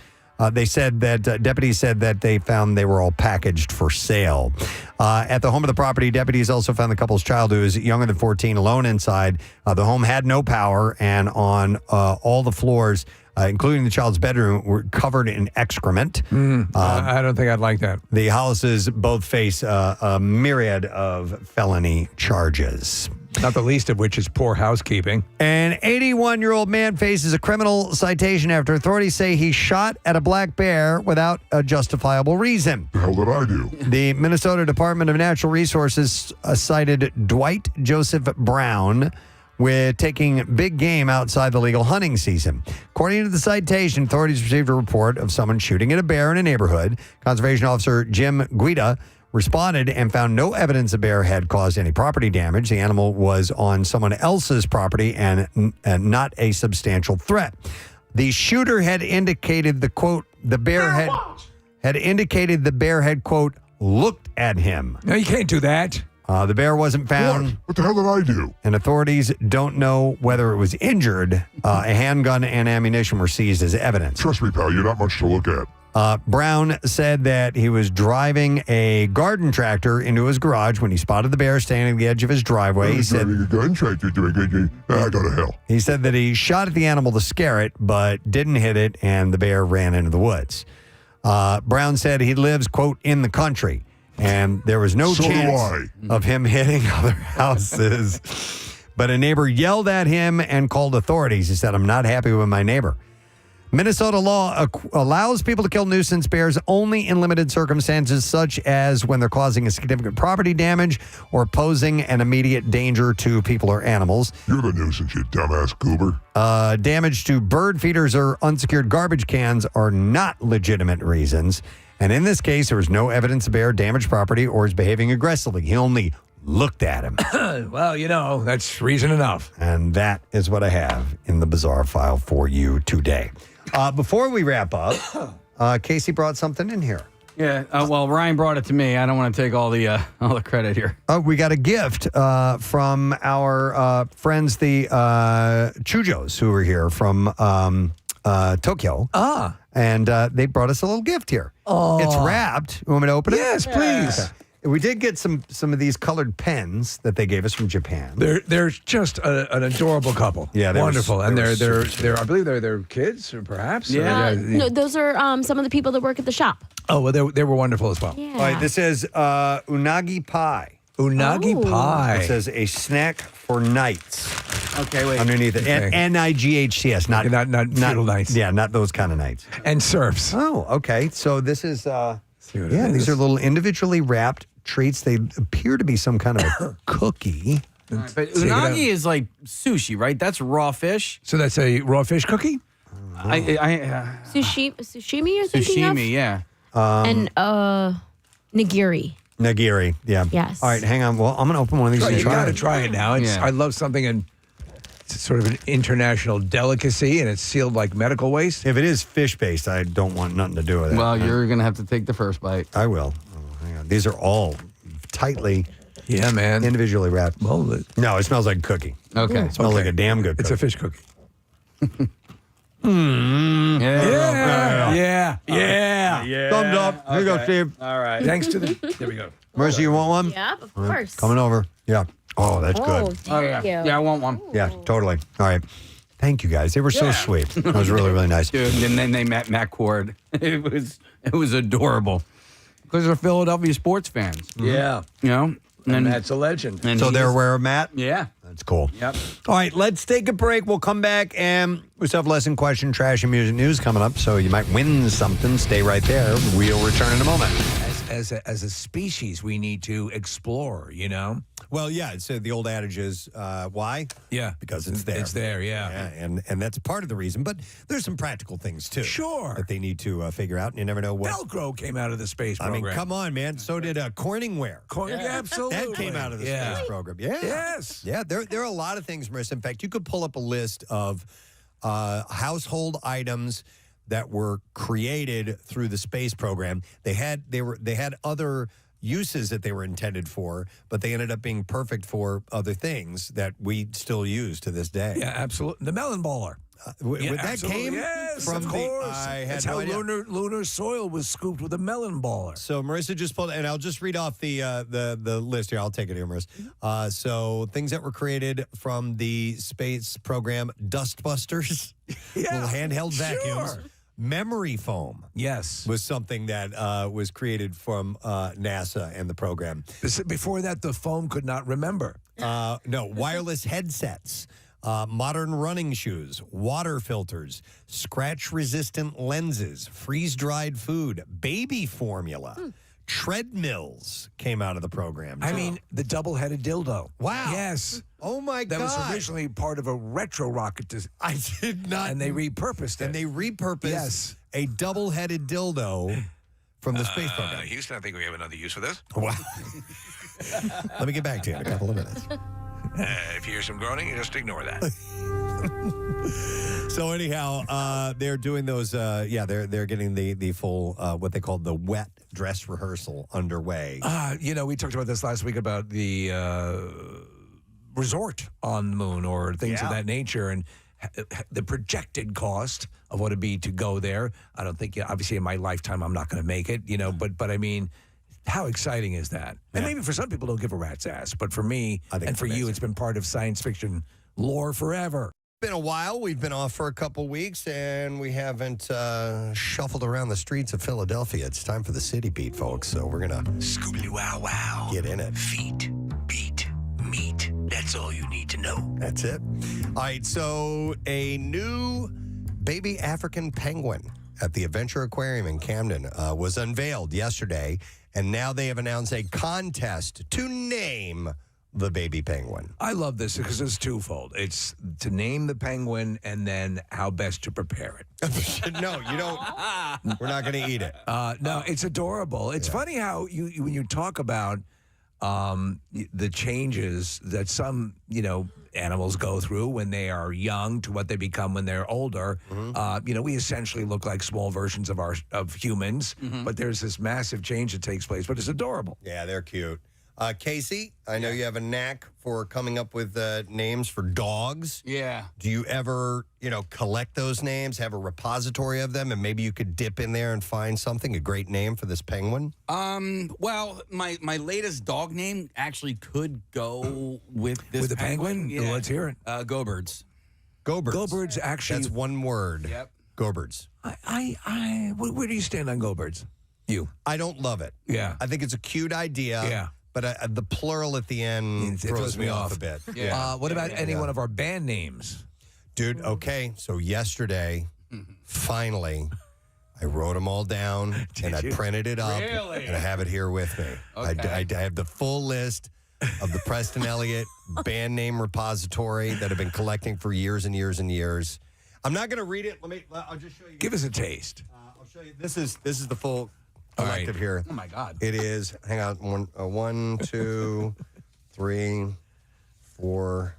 they said that deputies said that they found they were all packaged for sale. At the home of the property, deputies also found the couple's child, who is younger than 14, alone inside. The home had no power, and on all the floors, including the child's bedroom, were covered in excrement. I don't think I'd like that. The Hollises both face a myriad of felony charges. Not the least of which is poor housekeeping. An 81-year-old man faces a criminal citation after authorities say he shot at a black bear without a justifiable reason. The hell did I do? The Minnesota Department of Natural Resources cited Dwight Joseph Brown with taking big game outside the legal hunting season. According to the citation, authorities received a report of someone shooting at a bear in a neighborhood. Conservation Officer Jim Guida responded and found no evidence the bear had caused any property damage. The animal was on someone else's property and not a substantial threat. The shooter had indicated the bear had, quote, looked at him. No, you can't do that. The bear wasn't found. What the hell did I do? And authorities don't know whether it was injured. A handgun and ammunition were seized as evidence. Trust me, pal, you're not much to look at. Brown said that he was driving a garden tractor into his garage when he spotted the bear standing at the edge of his driveway. He said, a garden tractor doing I go to hell. He said that he shot at the animal to scare it, but didn't hit it, and the bear ran into the woods. Brown said he lives, quote, in the country, and there was no chance of him hitting other houses. But a neighbor yelled at him and called authorities. He said, I'm not happy with my neighbor. Minnesota law allows people to kill nuisance bears only in limited circumstances, such as when they're causing a significant property damage or posing an immediate danger to people or animals. You're the nuisance, you dumbass goober. Damage to bird feeders or unsecured garbage cans are not legitimate reasons. And in this case, there was no evidence the bear damaged property or is behaving aggressively. He only looked at him. Well, that's reason enough. And that is what I have in the bizarre file for you today. Before we wrap up, Casey brought something in here. Yeah, well, Ryan brought it to me. I don't want to take all the credit here. We got a gift from our friends, the Chujos, who are here from Tokyo. And they brought us a little gift here. It's wrapped. You want me to open it? Yes, please. Okay. We did get some of these colored pens that they gave us from Japan. They're just an adorable couple. Yeah, wonderful, and they're super I believe they're kids, or perhaps. Yeah. No, those are some of the people that work at the shop. Oh, well, they were wonderful as well. Yeah. All right, this is unagi pie. Unagi pie. It says a snack for knights. Okay, wait. Underneath it, Okay. N-I-G-H-T-S, not feudal knights. Yeah, not those kind of knights. And serfs. Oh, okay. So this is these are little individually wrapped treats. They appear to be some kind of a cookie. Right, but unagi is like sushi, right? That's raw fish. So that's a raw fish cookie? Sashimi, you're thinking of? Sushimi, yeah. And nigiri. Nigiri, yeah. Yes. All right, hang on. Well, I'm going to open one of these and You try got to it. try it now. I love something, and it's sort of an international delicacy, and it's sealed like medical waste. If it is fish-based, I don't want nothing to do with it. Well, you're going to have to take the first bite. I will. Oh, hang on. These are all tightly individually wrapped. Well, no, it smells like a cookie. Okay. It smells like a damn good cookie. It's a fish cookie. Yeah. Thumbs up. Here you go, Steve. All right. Thanks to the... There we go. Marissa, you want one? Yeah, of course. Coming over. Yeah. Oh, that's Oh, good. thank you. Yeah, I want one. Yeah, totally. All right. Thank you, guys. They were so sweet. That was really, really nice. Dude, and then they met Matt Cord. It was adorable. Because they're Philadelphia sports fans. Yeah. You know? And that's a legend. And So they're aware of Matt? Yeah. That's cool. Yep. All right, let's take a break. We'll come back and we still have lesson question, trash, and music news coming up. So you might win something. Stay right there. We'll return in a moment. As a species, we need to explore, Well, yeah, it's the old adage is why? Yeah. Because it's there. It's there, yeah. And that's part of the reason. But there's some practical things, too. Sure. That they need to figure out. And you never know what. Velcro came out of the space program. I mean, come on, man. So did Corningware. Absolutely. That came out of the space program. Yeah. Yes. Yeah, there are a lot of things, Marissa. In fact, you could pull up a list of household items that were created through the space program. They had other uses that they were intended for, but they ended up being perfect for other things that we still use to this day. Yeah, absolutely. The melon baller. That came from of course. That's how lunar soil was scooped with a melon baller. So Marissa just pulled, and I'll just read off the list here. I'll take it here, Marissa. So things that were created from the space program: Dustbusters, little handheld vacuums. Memory foam, yes, was something that was created from NASA and the program. Before that, the foam could not remember. No, wireless headsets. Modern running shoes, water filters, scratch-resistant lenses, freeze-dried food, baby formula, Treadmills came out of the program. I mean, the double-headed dildo. Wow. Yes. Oh, my God. That was originally part of a retro rocket. I did not. And they repurposed it. And they repurposed a double-headed dildo from the space program. Houston, I think we have another use for this. Wow. Let me get back to you in a couple of minutes. If you hear some groaning, you just ignore that. So anyhow, they're doing those. They're getting the full what they call the wet dress rehearsal underway. We talked about this last week about the resort on the moon or things of that nature, and the projected cost of what it'd be to go there. I don't think, obviously, in my lifetime, I'm not going to make it. But I mean. How exciting is that? And maybe for some people, don't give a rat's ass. But for me and for you, it's been part of science fiction lore forever. Been a while. We've been off for a couple weeks, and we haven't shuffled around the streets of Philadelphia. It's time for the City Beat, folks. So we're going to Scooby-Wow. Get in it. Feet, beat, meat. That's all you need to know. That's it. All right, so a new baby African penguin at the Adventure Aquarium in Camden was unveiled yesterday, and now they have announced a contest to name the baby penguin. I love this because it's twofold. It's to name the penguin and then how best to prepare it. No, you don't. We're not going to eat it. No, it's adorable. It's funny how when you talk about the changes that some, animals go through when they are young to what they become when they're older. We essentially look like small versions of humans, but there's this massive change that takes place. But it's adorable. Yeah, they're cute. Casey, I know you have a knack for coming up with names for dogs. Yeah. Do you ever, collect those names, have a repository of them, and maybe you could dip in there and find something, a great name for this penguin? Well, my latest dog name actually could go with this With the penguin? Yeah. Let's hear it. Go-birds. Go-birds. Go-birds actually. That's one word. Yep. Go-birds. Where do you stand on go-birds? You. I don't love it. Yeah. I think it's a cute idea. Yeah. But the plural at the end throws me off a bit. Yeah. What about any one of our band names? Dude, okay. So yesterday, finally, I wrote them all down and I printed it up. Really? And I have it here with me. Okay. I have the full list of the Preston Elliott band name repository that I've been collecting for years and years and years. I'm not going to read it. I'll just show you. Give us a taste. I'll show you. This is the full collective here. Oh, my God. It is, hang on, 1, 2, 3, 4,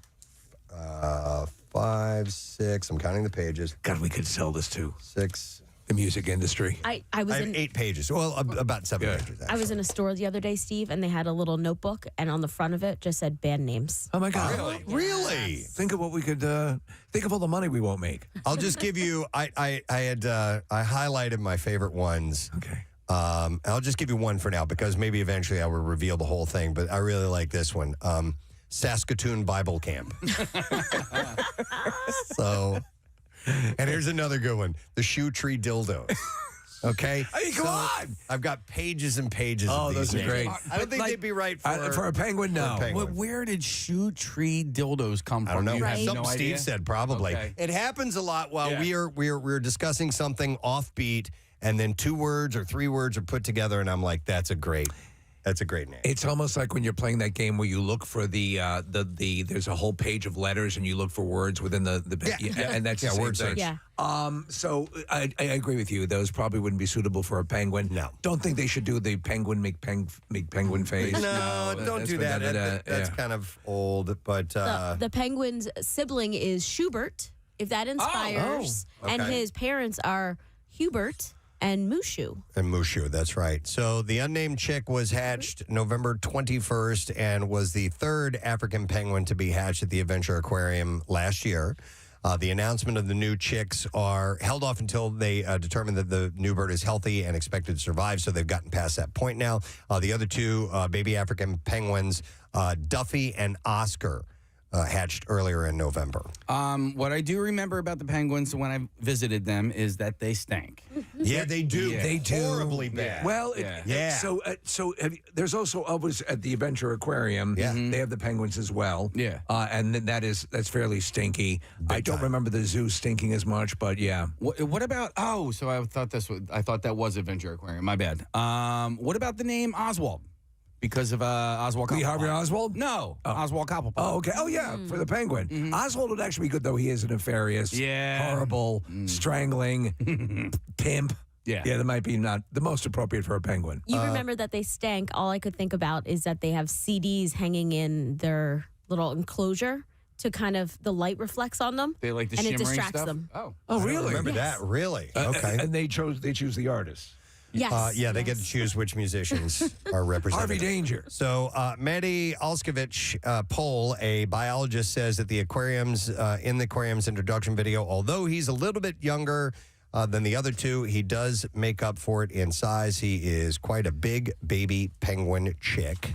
5, 6. I'm counting the pages. God, we could sell this too. 6. The music industry. I I have 8 pages. Well, about 7 pages. I was in a store the other day, Steve, and they had a little notebook, and on the front of it just said band names. Oh my God! Really? Think of what we could. Think of all the money we won't make. I'll just give you. I highlighted my favorite ones. Okay. I'll just give you one for now because maybe eventually I will reveal the whole thing. But I really like this one. Saskatoon Bible Camp. And here's another good one: the Shoe Tree Dildos. Okay. I mean, come on! I've got pages and pages. of these those are names. great. I don't think they'd be right for a penguin. No. Where did shoe tree dildos come from? I don't know. You have Something no Steve idea? said probably. Okay. It happens a lot while we're discussing something offbeat, and then 2 words or 3 words are put together, and I'm like, that's a great name. It's almost like when you're playing that game where you look for the there's a whole page of letters and you look for words within the and that's the same word thing. search. Yeah. So I agree with you. Those probably wouldn't be suitable for a penguin. No. Don't think they should do the penguin make penguin face. No, don't do that. That's kind of old, but The penguin's sibling is Schubert, if that inspires. okay. And his parents are Hubert and Mushu. And Mushu, that's right. So the unnamed chick was hatched November 21st and was the 3rd African penguin to be hatched at the Adventure Aquarium last year. The announcement of the new chicks are held off until they determine that the new bird is healthy and expected to survive, so they've gotten past that point now. The other 2 baby African penguins, Duffy and Oscar, hatched earlier in November. What I do remember about the penguins when I visited them is that they stank. Yeah, they do. Yeah. They do. Horribly bad. Well, Yeah. So there's also always at the Adventure Aquarium. Yeah. They have the penguins as well. Yeah. And then that's fairly stinky. I don't remember the zoo stinking as much, but yeah. What about? Oh, so I thought that was Adventure Aquarium. My bad. What about the name Oswald? Because of Oswald. Lee Cobblepot. Harvey Oswald? No, Oswald Cobblepot. Oh, okay. Oh, yeah, for the penguin. Oswald would actually be good, though. He is a nefarious, horrible, strangling pimp. Yeah. Yeah, that might be not the most appropriate for a penguin. You remember that they stank. All I could think about is that they have CDs hanging in their little enclosure to kind of, the light reflects on them. They like the and it shimmering distracts stuff? them. Oh, Oh, really? Remember that? Really? Okay. And they choose the artists. Yes. Yeah, they get to choose which musicians are represented. Harvey Danger. So, Mehdi Alskovich Pohl, a biologist, says that the aquariums, in the aquarium's introduction video, although he's a little bit younger than the other two, he does make up for it in size. He is quite a big baby penguin chick.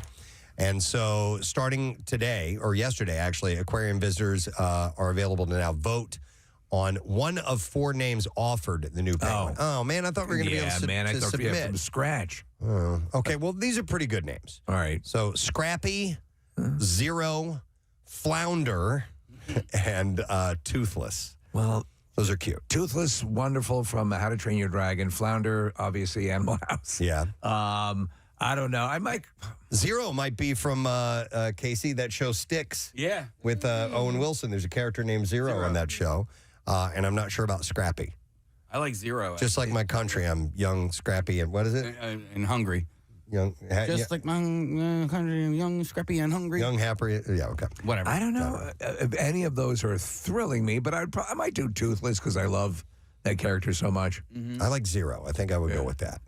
And so, starting today, or yesterday actually, aquarium visitors are available to now vote on one of 4 names offered the new penguin. Oh man, I thought we were going to be able to, I to thought submit. from scratch. Oh, okay, well, these are pretty good names. All right. So Scrappy, Zero, Flounder, and Toothless. Well, those are cute. Toothless, wonderful from How to Train Your Dragon. Flounder, obviously Animal House. Yeah. I don't know. I might. Zero might be from Casey, that show Sticks. Yeah. With Owen Wilson. There's a character named Zero on that show. And I'm not sure about Scrappy. I like Zero. Just like my country, I'm young, scrappy, and what is it? And hungry. Young, Just like my country, young, scrappy, and hungry. young, happy. Yeah, okay. Whatever. I don't know if any of those are thrilling me, but I might do Toothless because I love that character so much. I like Zero. I think I would go with that.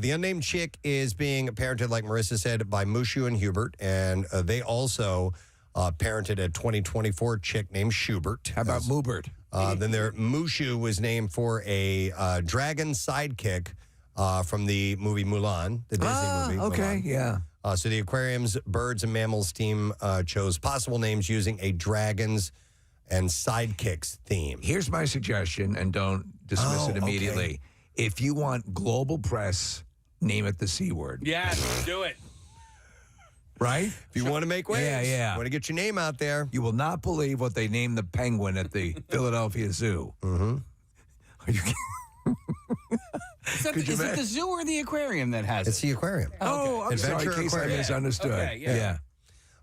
The unnamed chick is being parented, like Marissa said, by Mushu and Hubert, and they also parented a 2024 chick named Schubert. How about Moobert? Then their Mushu was named for a dragon sidekick from the movie Mulan, the Disney movie. Okay, Mulan. yeah. So the aquarium's birds and mammals team chose possible names using a dragons and sidekicks theme. Here's my suggestion, and don't dismiss it immediately. Okay. If you want global press, name it the C word. Yes, do it. Right? If you want to make waves, yeah. want to get your name out there. You will not believe what they named the penguin at the Philadelphia Zoo. Mm-hmm. Are you Is it the zoo or the aquarium that has It's it? the aquarium. Oh, I'm sorry, Adventure in case I Aquarium. misunderstood. Okay,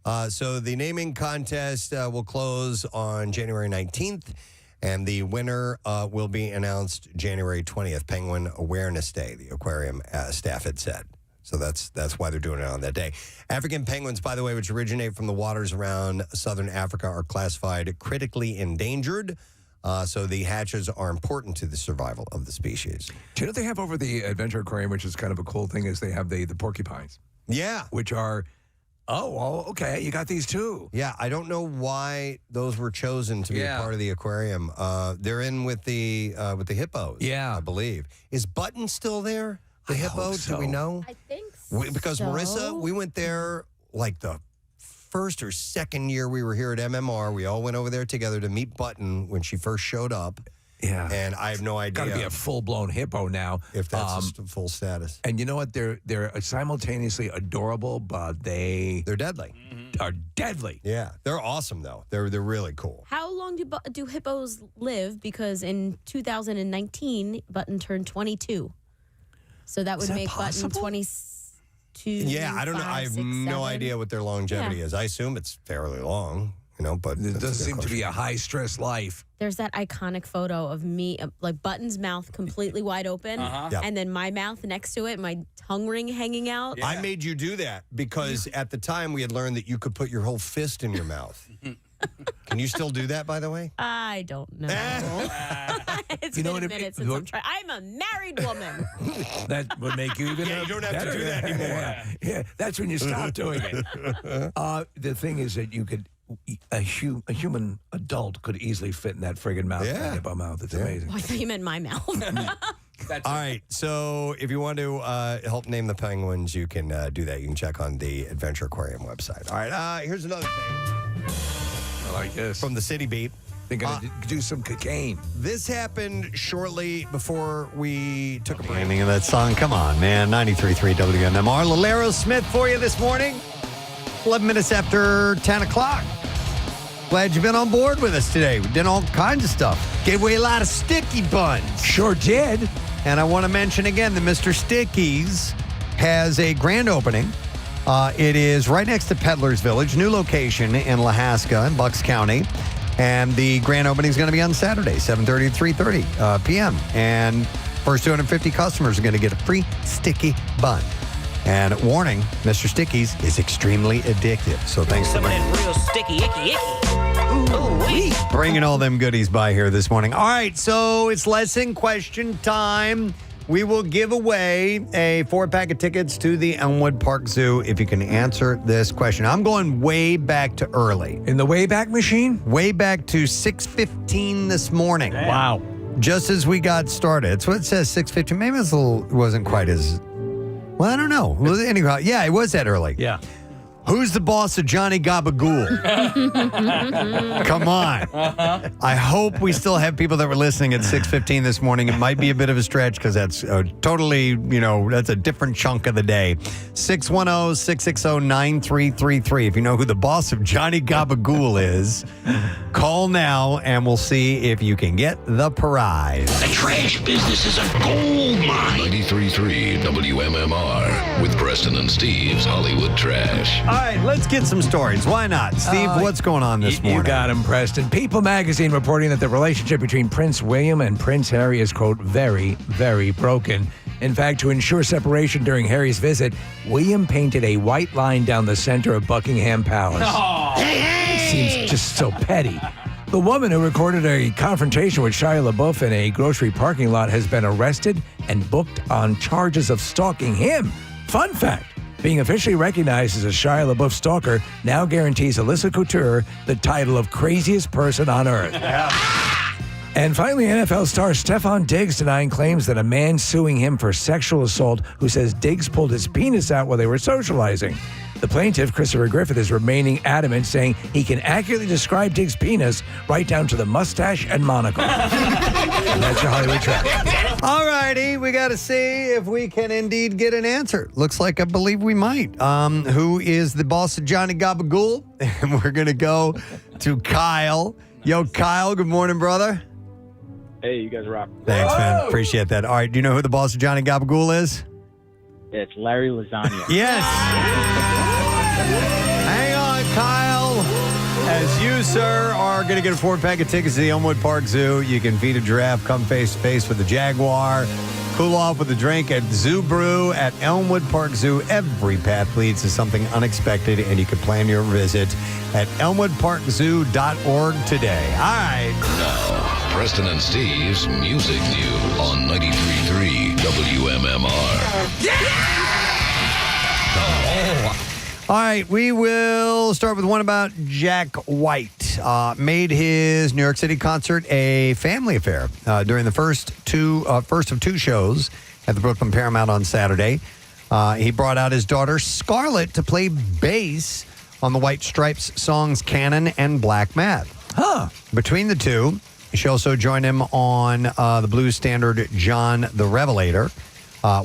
yeah. So the naming contest will close on January 19th, and the winner will be announced January 20th, Penguin Awareness Day, the aquarium staff had said. So that's why they're doing it on that day. African penguins, by the way, which originate from the waters around southern Africa, are classified critically endangered. So the hatches are important to the survival of the species. Do you know what they have over the Adventure Aquarium, which is kind of a cool thing, is they have the porcupines. Yeah. Which are, okay, you got these too. Yeah, I don't know why those were chosen to be a part of the aquarium. They're in with the hippos, I believe. Is Button still there? The hippo, do we know? I think so. Because Marissa, we went there like the first or second year we were here at MMR. We all went over there together to meet Button when she first showed up. Yeah. And I have no idea. Got to be a full-blown hippo now. If that's just full status. And you know what? They're simultaneously adorable, but they're deadly. Are deadly. Yeah. They're awesome, though. They're really cool. How long do hippos live? Because in 2019, Button turned 22. So that would make Button 22. Yeah, I don't know. I have no idea what their longevity is. I assume it's fairly long, but it doesn't seem to be a high-stress life. There's that iconic photo of me, like Button's mouth completely wide open, and then my mouth next to it, my tongue ring hanging out. I made you do that because at the time we had learned that you could put your whole fist in your mouth. Can you still do that, by the way? I don't know. It's been a minute since I'm trying. I'm a married woman. That would make you even. Yeah, you don't have to do that anymore. Yeah, that's when you stop doing it. The thing is that you could, a human adult could easily fit in that friggin' mouth, that hippo mouth. It's amazing. Oh, I thought you meant my mouth. All right, so if you want to help name the penguins, you can do that. You can check on the Adventure Aquarium website. All right, here's another thing. like this. From the City Beat. They're going to do some cocaine. This happened shortly before we took a break. Ending of that song. Come on, man. 93.3 WMMR. Lalero Smith for you this morning. 11 minutes after 10 o'clock. Glad you've been on board with us today. We did all kinds of stuff. Gave away a lot of sticky buns. Sure did. And I want to mention again that Mr. Sticky's has a grand opening. It is right next to Peddler's Village, new location in Lahaska in Bucks County. And the grand opening is going to be on Saturday, 7:30 to 3:30 p.m. And first 250 customers are going to get a free sticky bun. And warning, Mr. Sticky's is extremely addictive. So thanks for real sticky, icky. bringing all them goodies by here this morning. All right, so it's lesson question time. We will give away a 4-pack of tickets to the Elmwood Park Zoo if you can answer this question. I'm going way back to early. In the Wayback Machine? Way back to 6:15 this morning. Damn. Wow. Just as we got started. It's what it says, 6:15. Maybe it wasn't quite as... Well, I don't know. Anyhow, yeah, it was that early. Yeah. Who's the boss of Johnny Gabagool? Come on. I hope we still have people that were listening at 6:15 this morning. It might be a bit of a stretch because that's totally, that's a different chunk of the day. 610-660-9333. If you know who the boss of Johnny Gabagool is, call now and we'll see if you can get the prize. The trash business is a gold mine. 93.3 WMMR with Preston and Steve's Hollywood Trash. All right, let's get some stories. Why not? Steve, what's going on this morning? You got him, Preston. People magazine reporting that the relationship between Prince William and Prince Harry is, quote, very, very broken. In fact, to ensure separation during Harry's visit, William painted a white line down the center of Buckingham Palace. Oh. It seems just so petty. The woman who recorded a confrontation with Shia LaBeouf in a grocery parking lot has been arrested and booked on charges of stalking him. Fun fact. Being officially recognized as a Shia LaBeouf stalker now guarantees Alyssa Couture the title of craziest person on earth. And finally, NFL star Stephon Diggs denying claims that a man suing him for sexual assault who says Diggs pulled his penis out while they were socializing. The plaintiff, Christopher Griffith, is remaining adamant, saying he can accurately describe Diggs' penis right down to the mustache and monocle. And that's your Hollywood Trash. All righty, we got to see if we can indeed get an answer. Looks like I believe we might. Who is the boss of Johnny Gabagool? And we're going to go to Kyle. Yo, Kyle, good morning, brother. Hey, you guys rock. Thanks, man. Appreciate that. All right, do you know who the boss of Johnny Gabagool is? It's Larry Lasagna. Yes. Hang on, Kyle. As you, sir, are going to get a 4-pack of tickets to the Elmwood Park Zoo, you can feed a giraffe, come face to face with a jaguar, cool off with a drink at Zoo Brew at Elmwood Park Zoo. Every path leads to something unexpected, and you can plan your visit at elmwoodparkzoo.org today. All right. Now, Preston and Steve's Music News on 93.3 WMMR. Yeah! All right, we will start with one about Jack White. Made his New York City concert a family affair during the first of two shows at the Brooklyn Paramount on Saturday. He brought out his daughter Scarlett to play bass on the White Stripes songs Cannon and Black Math. Between the two, she also joined him on the blues standard John the Revelator.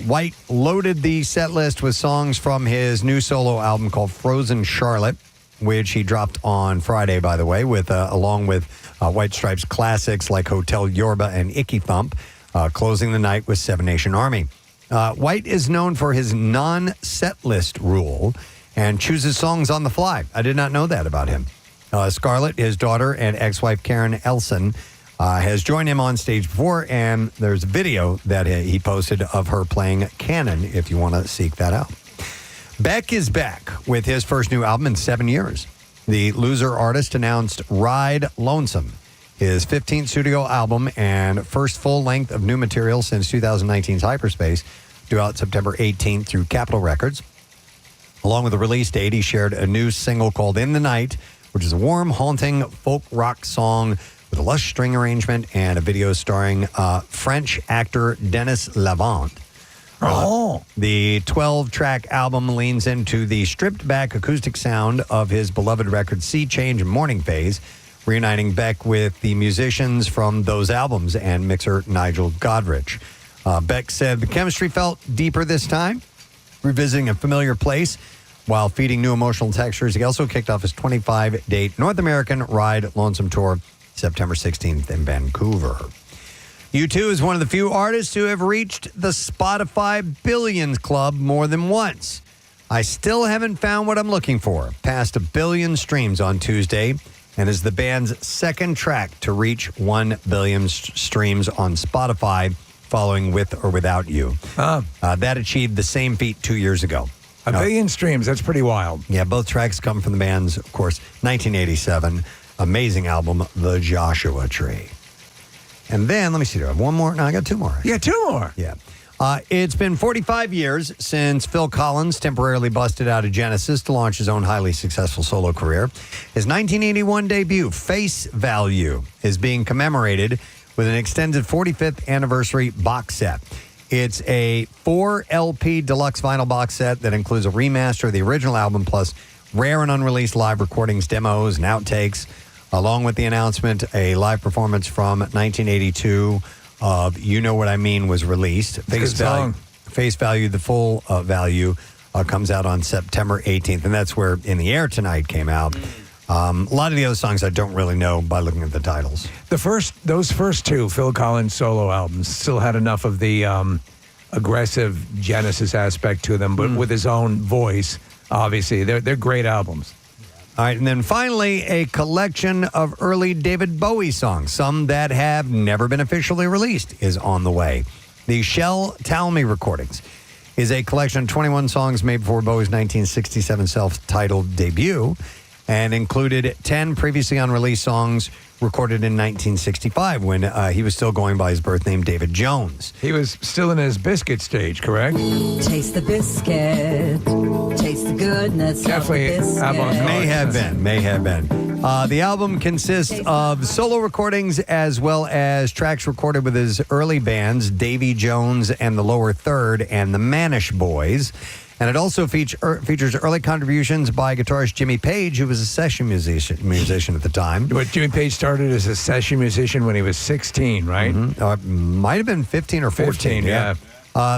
White loaded the set list with songs from his new solo album called Frozen Charlotte, which he dropped on Friday, by the way, with along with White Stripes classics like Hotel Yorba and Icky Thump, closing the night with Seven Nation Army. White is known for his non-set list rule and chooses songs on the fly. I did not know that about him. Scarlett, his daughter, and ex-wife Karen Elson has joined him on stage before, and there's a video that he posted of her playing Cannon, if you want to seek that out. Beck is back with his first new album in 7 years. The Loser artist announced Ride Lonesome, his 15th studio album and first full length of new material since 2019's Hyperspace, due out September 18th through Capitol Records. Along with the release date, he shared a new single called In the Night, which is a warm, haunting folk rock song with a lush string arrangement and a video starring French actor Denis Lavant. The 12-track album leans into the stripped-back acoustic sound of his beloved record Sea Change and Morning Phase, reuniting Beck with the musicians from those albums and mixer Nigel Godrich. Beck said the chemistry felt deeper this time, revisiting a familiar place while feeding new emotional textures. He also kicked off his 25-date North American Ride Lonesome Tour September 16th in Vancouver. U2 is one of the few artists who have reached the Spotify Billions Club more than once. I still haven't found what I'm looking for. Passed 1 billion streams on Tuesday and is the band's second track to reach 1 billion streams on Spotify, following With or Without You. That achieved the same feat 2 years ago. 1 billion streams, that's pretty wild. Yeah, both tracks come from the band's, of course, 1987 amazing album, The Joshua Tree. And then, let me see, do I have one more? No, I got two more. Yeah, two more. Yeah. It's been 45 years since Phil Collins temporarily busted out of Genesis to launch his own highly successful solo career. His 1981 debut, Face Value, is being commemorated with an extended 45th anniversary box set. It's a 4 LP deluxe vinyl box set that includes a remaster of the original album plus rare and unreleased live recordings, demos, and outtakes, along with the announcement a live performance from 1982 of You Know What I Mean was released. Face Value, the full value, comes out on September 18th, and that's where In the Air Tonight came out. A lot of the other songs I don't really know by looking at the titles. Those first two Phil Collins solo albums still had enough of the aggressive Genesis aspect to them, but with his own voice, obviously. They're great albums. All right, and then finally, a collection of early David Bowie songs, some that have never been officially released, is on the way. The Shell Talmy Recordings is a collection of 21 songs made before Bowie's 1967 self-titled debut, and included 10 previously unreleased songs recorded in 1965 when he was still going by his birth name, David Jones. He was still in his biscuit stage, correct? Taste the biscuit. Taste the goodness Definitely of the biscuit. May have been. The album consists of solo recordings as well as tracks recorded with his early bands, Davy Jones and the Lower Third and the Manish Boys. And it also features early contributions by guitarist Jimmy Page, who was a session musician at the time. But Jimmy Page started as a session musician when he was 16, right? Might have been 15 or 14. 15, yeah.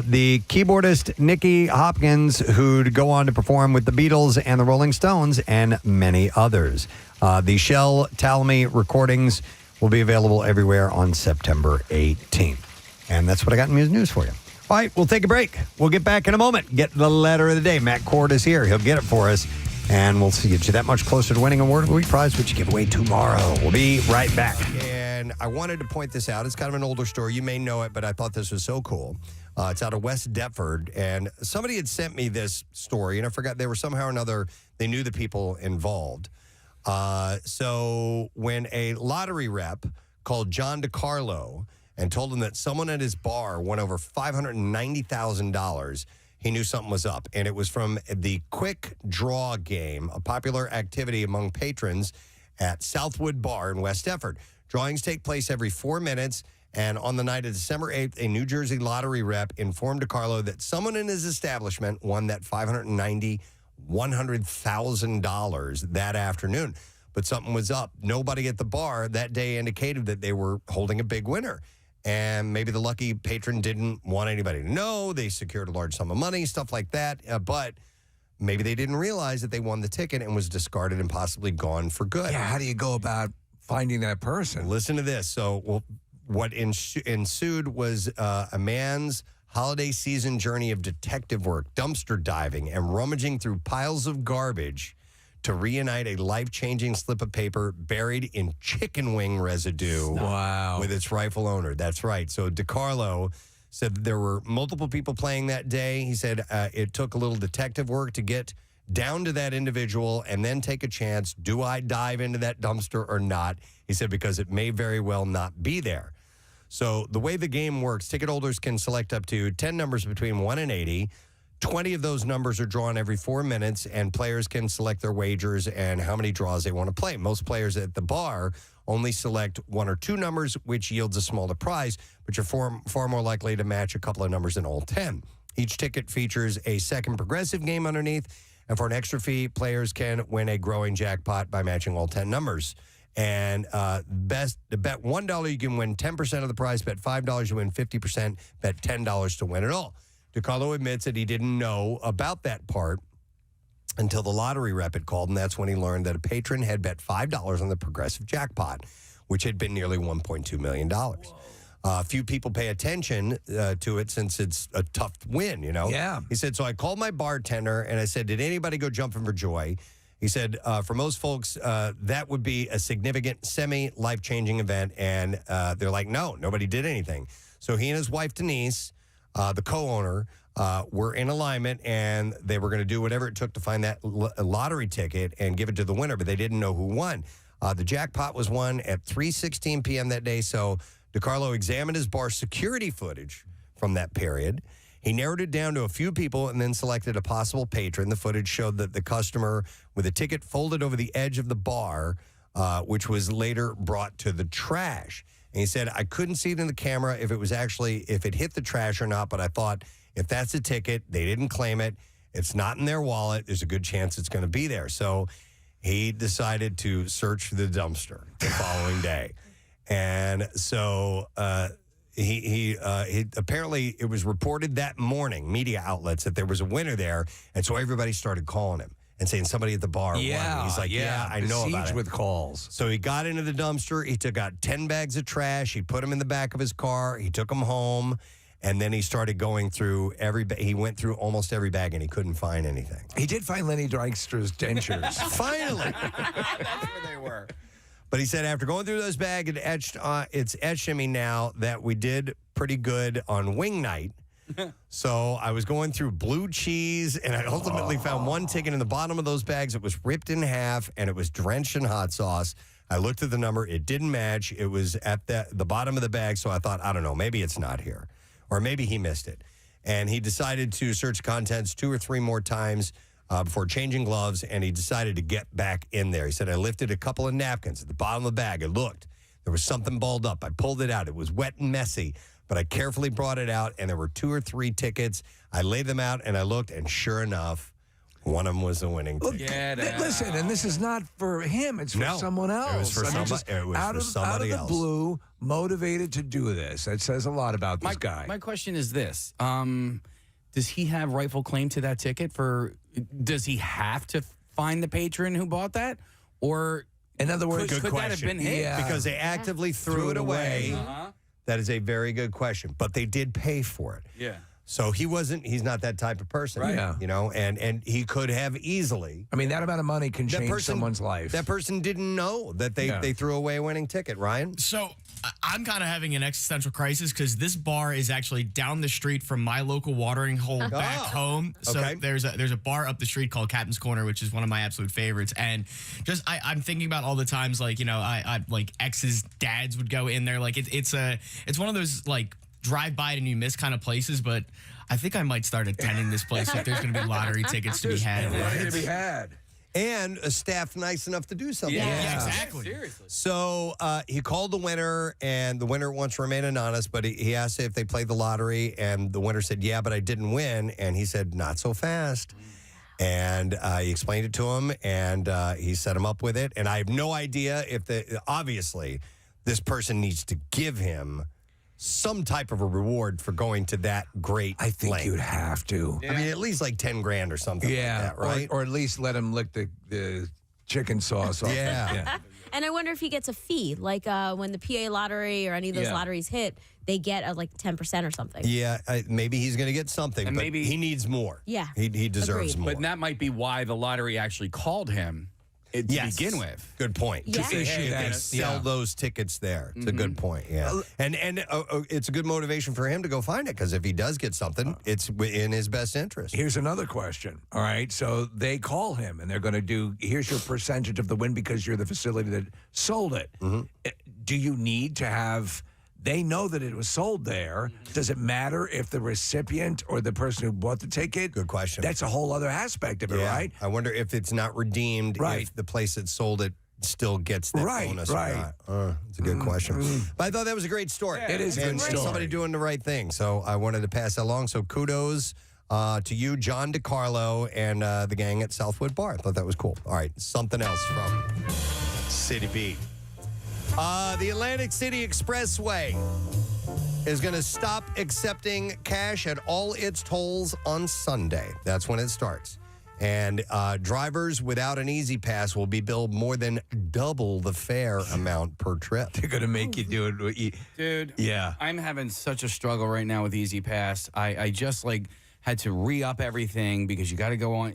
The keyboardist Nicky Hopkins, who'd go on to perform with the Beatles and the Rolling Stones and many others. The Shell Talmy recordings will be available everywhere on September 18th. And that's what I got in music news for you. All right, we'll take a break. We'll get back in a moment. Get the letter of the day. Matt Cord is here. He'll get it for us. And we'll get you that much closer to winning a Word of the Week prize, which you give away tomorrow. We'll be right back. And I wanted to point this out. It's kind of an older story. You may know it, but I thought this was so cool. It's out of West Deptford. And somebody had sent me this story, and I forgot they were somehow or another, they knew the people involved. So when a lottery rep called John DiCarlo and told him that someone at his bar won over $590,000, he knew something was up. And it was from the Quick Draw game, a popular activity among patrons at Southwood Bar in West Deptford. Drawings take place every 4 minutes, and on the night of December 8th, a New Jersey lottery rep informed DiCarlo that someone in his establishment won that $100,000 that afternoon. But something was up. Nobody at the bar that day indicated that they were holding a big winner. And maybe the lucky patron didn't want anybody to know. They secured a large sum of money, stuff like that. But maybe they didn't realize that they won the ticket and was discarded and possibly gone for good. Yeah, how do you go about finding that person? Listen to this. So what ensued was a man's holiday season journey of detective work, dumpster diving, and rummaging through piles of garbage to reunite a life-changing slip of paper buried in chicken wing residue with its rightful owner. That's right. So DiCarlo said that there were multiple people playing that day. He said it took a little detective work to get down to that individual and then take a chance. Do I dive into that dumpster or not? He said because it may very well not be there. So the way the game works, ticket holders can select up to 10 numbers between 1 and 80. 20 of those numbers are drawn every 4 minutes, and players can select their wagers and how many draws they want to play. Most players at the bar only select 1 or 2 numbers, which yields a smaller prize, but you're far more likely to match a couple of numbers than all 10. Each ticket features a second progressive game underneath. And for an extra fee, players can win a growing jackpot by matching all 10 numbers. And bet $1, you can win 10% of the prize. Bet $5, you win 50%. Bet $10 to win it all. DiCarlo admits that he didn't know about that part until the lottery rep had called, and that's when he learned that a patron had bet $5 on the progressive jackpot, which had been nearly $1.2 million. Few people pay attention to it since it's a tough win, you know? Yeah. He said, so I called my bartender and I said, did anybody go jumping for joy? He said, for most folks, that would be a significant semi-life-changing event. And they're like, no, nobody did anything. So he and his wife, Denise, the co-owner, were in alignment, and they were going to do whatever it took to find that lottery ticket and give it to the winner, but they didn't know who won. The jackpot was won at 3:16 p.m. that day, so DiCarlo examined his bar security footage from that period. He narrowed it down to a few people and then selected a possible patron. The footage showed that the customer with a ticket folded over the edge of the bar, which was later brought to the trash. And he said, I couldn't see it in the camera if it hit the trash or not, but I thought if that's a ticket, they didn't claim it, it's not in their wallet, there's a good chance it's going to be there. So he decided to search the dumpster the following day. And so he apparently it was reported that morning, media outlets, that there was a winner there. And so everybody started calling him and saying somebody at the bar won. He's like, yeah, I know about it. With calls. So he got into the dumpster. He took out 10 bags of trash. He put them in the back of his car. He took them home. And then he started going through he went through almost every bag and he couldn't find anything. He did find Lenny Dykstra's dentures. Finally. That's where they were. But he said after going through those bags, it's etched in me now that we did pretty good on wing night. So I was going through blue cheese, and I ultimately found one ticket in the bottom of those bags. It was ripped in half, and it was drenched in hot sauce. I looked at the number. It didn't match. It was at the bottom of the bag, so I thought, I don't know, maybe it's not here. Or maybe he missed it. And he decided to search contents 2 or 3 more times before changing gloves, and he decided to get back in there. He said, I lifted a couple of napkins at the bottom of the bag. I looked. There was something balled up. I pulled it out. It was wet and messy, but I carefully brought it out, and there were 2 or 3 tickets. I laid them out, and I looked, and sure enough, one of them was the winning ticket. Listen, and this is not for him. It's for someone else. It was for somebody else. Out of the blue, motivated to do this. That says a lot about this guy. My question is this. Does he have rightful claim to that ticket? Does he have to find the patron who bought that? Or, in other words, could that have been him? Yeah. Because they actively threw it away. That is a very good question. But they did pay for it. Yeah. So he's not that type of person. Right. Yeah. You know, and he could have easily. I mean, that amount of money can change someone's life. That person didn't know that they threw away a winning ticket, Ryan. So I'm kind of having an existential crisis because this bar is actually down the street from my local watering hole back home. So there's a bar up the street called Captain's Corner, which is one of my absolute favorites. And just I'm thinking about all the times, like, you know, I like ex's dads would go in there. Like it's one of those like drive by it and you miss kind of places, but I think I might start attending this place if there's going to be lottery tickets to be had. And a staff nice enough to do something. Yeah, exactly. Seriously. So he called the winner, and the winner wants to remain anonymous, but he asked if they played the lottery, and the winner said, yeah, but I didn't win. And he said, not so fast. And he explained it to him, and he set him up with it. And I have no idea if obviously this person needs to give him some type of a reward for going to that great I think length. you'd have to. I mean, at least like 10 grand or something like that, right? Or at least let him lick the chicken sauce off. Yeah. And I wonder if he gets a fee, like when the PA lottery or any of those lotteries hit, they get like 10% or something. Yeah, maybe he's going to get something, and but maybe he needs more. Yeah. He deserves more. But that might be why the lottery actually called him to begin with. Good point. Yeah. To issue they sell those tickets there. It's a good point, And it's a good motivation for him to go find it, because if he does get something, it's in his best interest. Here's another question. All right, so they call him, and they're going to do, here's your percentage of the win because you're the facility that sold it. Do you need to have... They know that it was sold there. Does it matter if the recipient or the person who bought the ticket? Good question. That's a whole other aspect of it, right? I wonder if it's not redeemed if the place that sold it still gets that bonus or not. It's a good question. But I thought that was a great story. It is a good story. Somebody doing the right thing. So I wanted to pass that along. So kudos to you, John DiCarlo, and the gang at Southwood Bar. I thought that was cool. All right, something else from City Beat. The Atlantic City Expressway is going to stop accepting cash at all its tolls on Sunday. That's when it starts. And drivers without an Easy Pass will be billed more than double the fare amount per trip. They're going to make you do it. Dude, yeah. I'm having such a struggle right now with Easy Pass. I just had to re-up everything because you got to go on.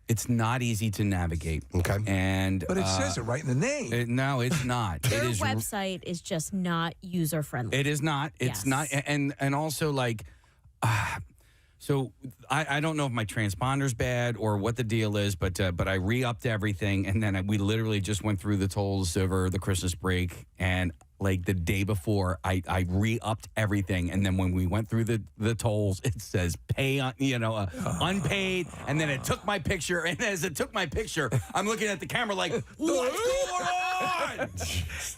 It's not easy to navigate. Okay. But it says it right in the name. No, it's not. Their website is just not user friendly. It is not. It's not. And also so I don't know if my transponder's bad or what the deal is, but I re-upped everything, and then we literally just went through the tolls over the Christmas break, and the day before, I re-upped everything, and then when we went through the tolls, it says pay on, unpaid, and then it took my picture, and as it took my picture, I'm looking at the camera like, what's going on?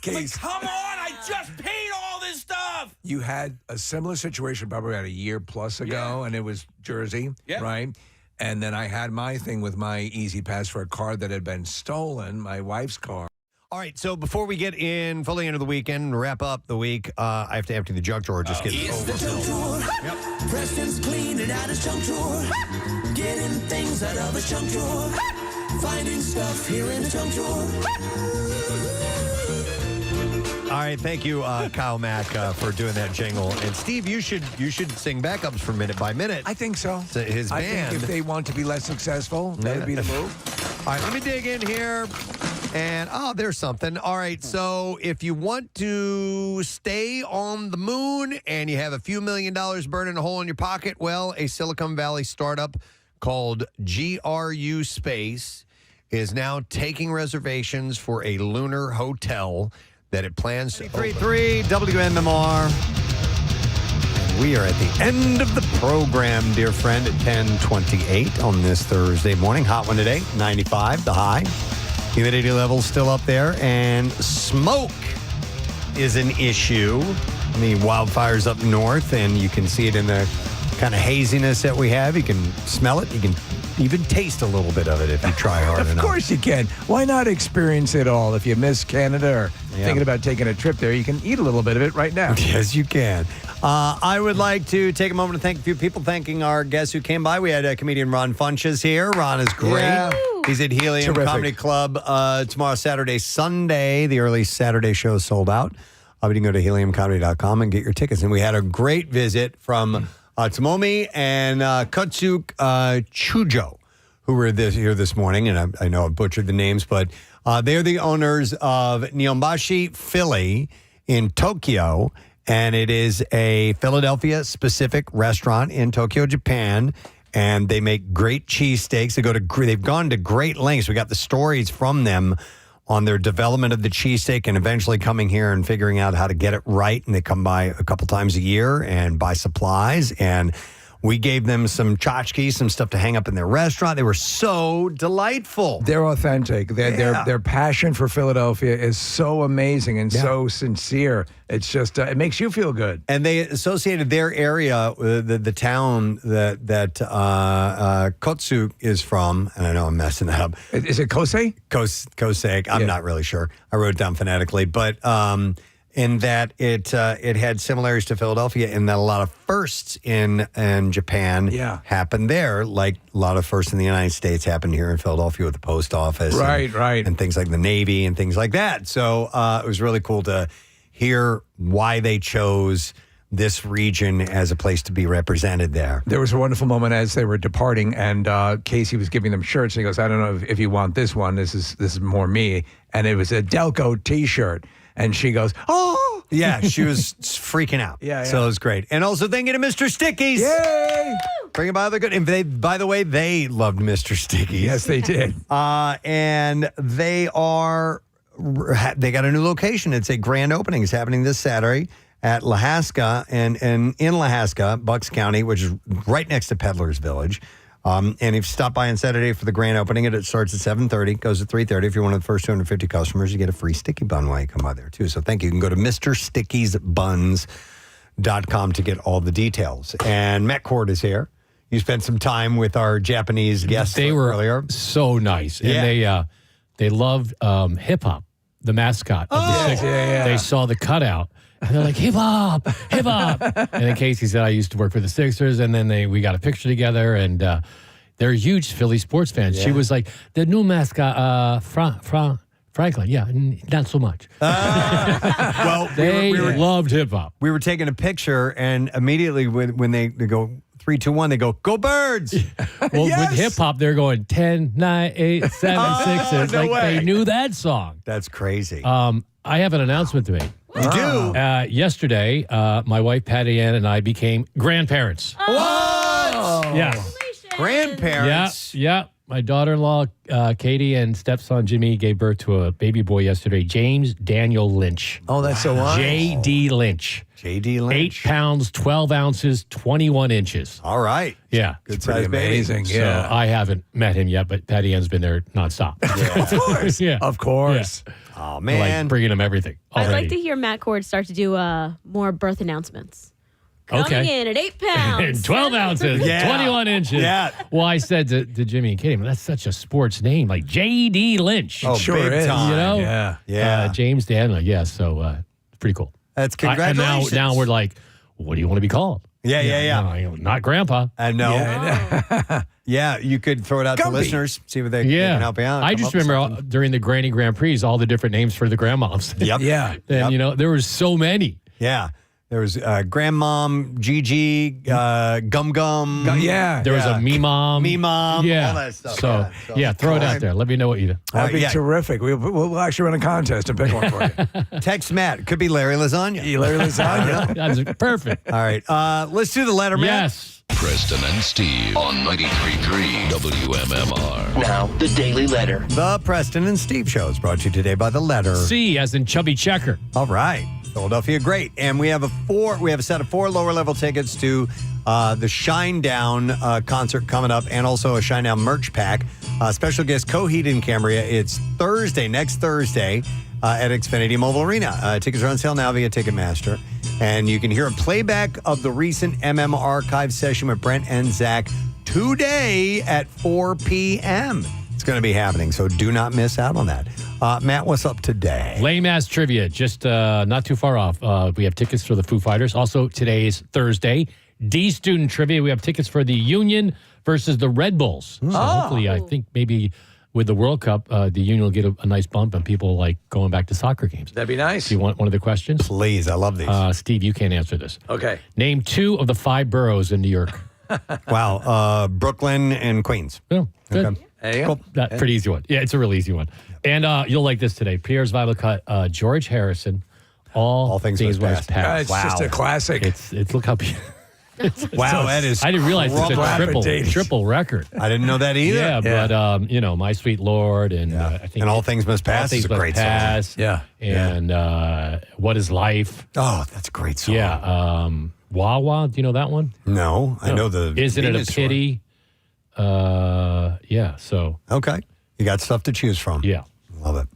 Come on, I just paid all this stuff. You had a similar situation probably about a year plus ago, and it was Jersey, right? And then I had my thing with my Easy Pass for a car that had been stolen, my wife's car. All right, so before we get fully into the weekend and wrap up the week, I have to empty the junk drawer. Just get It's the junk drawer. Yep. Preston's cleaning out his junk drawer. Getting things out of his junk drawer. Finding stuff here in the junk drawer. All right, thank you, Kyle Mack, for doing that jingle. And Steve, you should sing backups for Minute by Minute. I think so. His band. I think if they want to be less successful, that would be the move. All right, let me dig in here. And, there's something. All right, so if you want to stay on the moon and you have a few $1 million burning a hole in your pocket, well, a Silicon Valley startup called GRU Space is now taking reservations for a lunar hotel that it plans to 33 WMMR. We are at the end of the program, dear friend, at 10:28 on this Thursday morning. Hot one today, 95, the high. Humidity level's still up there, and smoke is an issue. The wildfires up north, and you can see it in the kind of haziness that we have. You can smell it. You can even taste a little bit of it if you try hard enough. Of course you can. Why not experience it all? If you miss Canada or thinking about taking a trip there, you can eat a little bit of it right now. Yes, you can. I would like to take a moment to thank a few people, thanking our guests who came by. We had comedian Ron Funches here. Ron is great. Yeah. He's at Helium Comedy Club tomorrow, Saturday, Sunday. The early Saturday show is sold out. You can go to heliumcomedy.com and get your tickets. And we had a great visit from Tomomi and Kosuke Chujo, who were here this morning. And I know I butchered the names, but they're the owners of Nihonbashi Philly in Tokyo. And it is a Philadelphia-specific restaurant in Tokyo, Japan. And they make great cheesesteaks. They've gone to great lengths. We got the stories from them on their development of the cheesesteak and eventually coming here and figuring out how to get it right. And they come by a couple times a year and buy supplies. And we gave them some tchotchkes, some stuff to hang up in their restaurant. They were so delightful. They're authentic. Their passion for Philadelphia is so amazing and so sincere. It's just, it makes you feel good. And they associated their area, the town that Kosuke is from, and I know I'm messing that up. Is it Kosei? Kosei. I'm not really sure. I wrote it down phonetically. But in that it had similarities to Philadelphia in that a lot of firsts in Japan happened there, like a lot of firsts in the United States happened here in Philadelphia with the post office. Right. And things like the Navy and things like that. So it was really cool to hear why they chose this region as a place to be represented there. There was a wonderful moment as they were departing, and Casey was giving them shirts, and he goes, I don't know if you want this one. This is more me. And it was a Delco T-shirt. And she goes, oh! Yeah, she was freaking out. Yeah. So it was great. And also thank you to Mr. Stickies. Yay! Bringing by the good. And by the way, they loved Mr. Stickies. Yes, they did. And they got a new location. It's a grand opening. It's happening this Saturday at Lahaska and in Lahaska, Bucks County, which is right next to Peddler's Village. And if you stop by on Saturday for the grand opening, it starts at 7:30, goes at 3:30. If you're one of the first 250 customers, you get a free sticky bun while you come by there, too. So thank you. You can go to MrStickiesBuns.com to get all the details. And Matt Cord is here. You spent some time with our Japanese guests earlier. So nice. And they loved hip-hop, the mascot of the Sixers. They saw the cutout. And they're like, hip-hop, hip-hop. And then Casey said, I used to work for the Sixers. And then we got a picture together. And they're huge Philly sports fans. She was like, the new mascot, Franklin. Yeah, not so much. Well, they loved hip-hop. We were taking a picture, and immediately when they go 3, 2, 1, they go Birds. Well, with hip-hop, they're going 10, 9, 8, 7, 6. No way. They knew that song. That's crazy. I have an announcement to make. You do? Yesterday, my wife, Patty Ann, and I became grandparents. What? Yeah. Grandparents? Yeah. My daughter-in-law, Katie, and stepson, Jimmy, gave birth to a baby boy yesterday, James Daniel Lynch. Oh, that's so nice. J.D. Lynch. J.D. Lynch. 8 pounds, 12 ounces, 21 inches. All right. Yeah. Good Pretty size baby. amazing. So Yeah. I haven't met him yet, but Patty Ann's been there nonstop. Of course. Yeah. Of course. Oh, Like man. bringing him everything. I'd already. like to hear Matt Cord start to do more birth announcements. Coming Okay. in at 8 pounds. And 12 ounces, Yeah. 21 inches. Yeah. Well, I said to Jimmy and Katie, that's such a sports name, like J.D. Lynch. Oh, Sure big is. time. You know? Yeah. Yeah. James Daniel, yeah. So pretty cool. That's And congratulations. now we're like, what do you want to be called? Yeah. No, not Grandpa. I know. Yeah, you could throw it out to Gumpy. listeners, see what they can help you out. I come just up with remember something. during the Granny Grand Prix, all the different names for the grandmoms. Yep. Yeah. And, there was so many. Yeah. There was Grandmom, Gigi, Gum Gum. Yeah. There was a Me Mom. Me Mom, Yeah. all that stuff. So, throw it out there. Let me know what you do. That'd be yeah. terrific. We'll actually run a contest and pick one for you. Text Matt. Could be Larry Lasagna. Larry Lasagna. That's perfect. All right. Let's do the letter, Matt. Yes. Preston and Steve on 93.3 WMMR. Now, the Daily Letter. The Preston and Steve Show is brought to you today by the letter C as in Chubby Checker. All right. Philadelphia, great. And we have a set of 4 lower level tickets to the Shine Down concert coming up, and also a Shine Down merch pack. Special guest Coheed and Cambria. It's next Thursday at Xfinity Mobile Arena. Tickets are on sale now via Ticketmaster. And you can hear a playback of the recent MM Archive session with Brent and Zach today at 4 p.m. It's going to be happening, so do not miss out on that. Matt, what's up today? Lame ass trivia, just not too far off. We have tickets for the Foo Fighters. Also, today is Thursday. D student trivia. We have tickets for the Union versus the Red Bulls. So hopefully, I think maybe with the World Cup, the Union will get a nice bump and people like going back to soccer games. That'd be nice. Do you want one of the questions? Please, I love these. Steve, you can't answer this. Okay. Name 2 of the 5 boroughs in New York. Wow. Brooklyn and Queens. Oh, good. Okay. There you go. That pretty easy one. Yeah, it's a real easy one. And you'll like this today. Pierre's Vital Cut, George Harrison. All things Must must pass. It's just a classic. It's look how. Wow, that is. I didn't realize it's a Rapid triple record. I didn't know that either. Yeah, but My Sweet Lord, and I think And All Things Must Pass All is Things a Must great song. Pass, Yeah. and What Is Life? Oh, that's a great song. Yeah, Wawa. Do you know that one? No, I know the. Isn't it Venus a pity? Yeah. So Okay. You got stuff to choose from. yeah. Love it.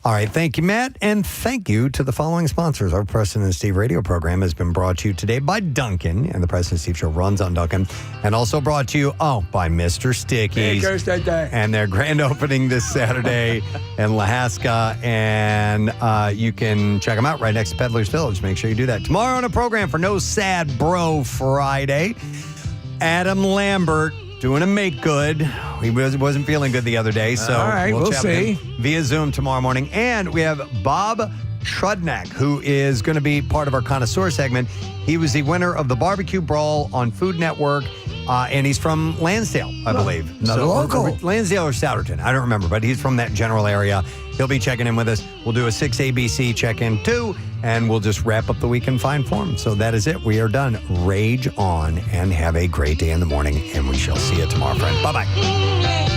All right. Thank you, Matt. And thank you to the following sponsors. Our Preston and Steve radio program has been brought to you today by Duncan, and the Preston and Steve show runs on Duncan. And also brought to you, by Mr. Stickies. And their grand opening this Saturday in Lahaska. And you can check them out right next to Peddler's Village. Make sure you do that. Tomorrow on a program for No Sad Bro Friday, Adam Lambert doing a make good. He wasn't feeling good the other day, so all right, we'll chat with see. him via Zoom tomorrow morning. And we have Bob Trudnak, who is going to be part of our connoisseur segment. He was the winner of the Barbecue Brawl on Food Network, and he's from Lansdale, I believe. Another local. Lansdale or Souderton, I don't remember, but he's from that general area. He'll be checking in with us. We'll do a 6 ABC check-in too, and we'll just wrap up the week in fine form. So that is it. We are done. Rage on and have a great day in the morning, and we shall see you tomorrow, friend. Bye-bye.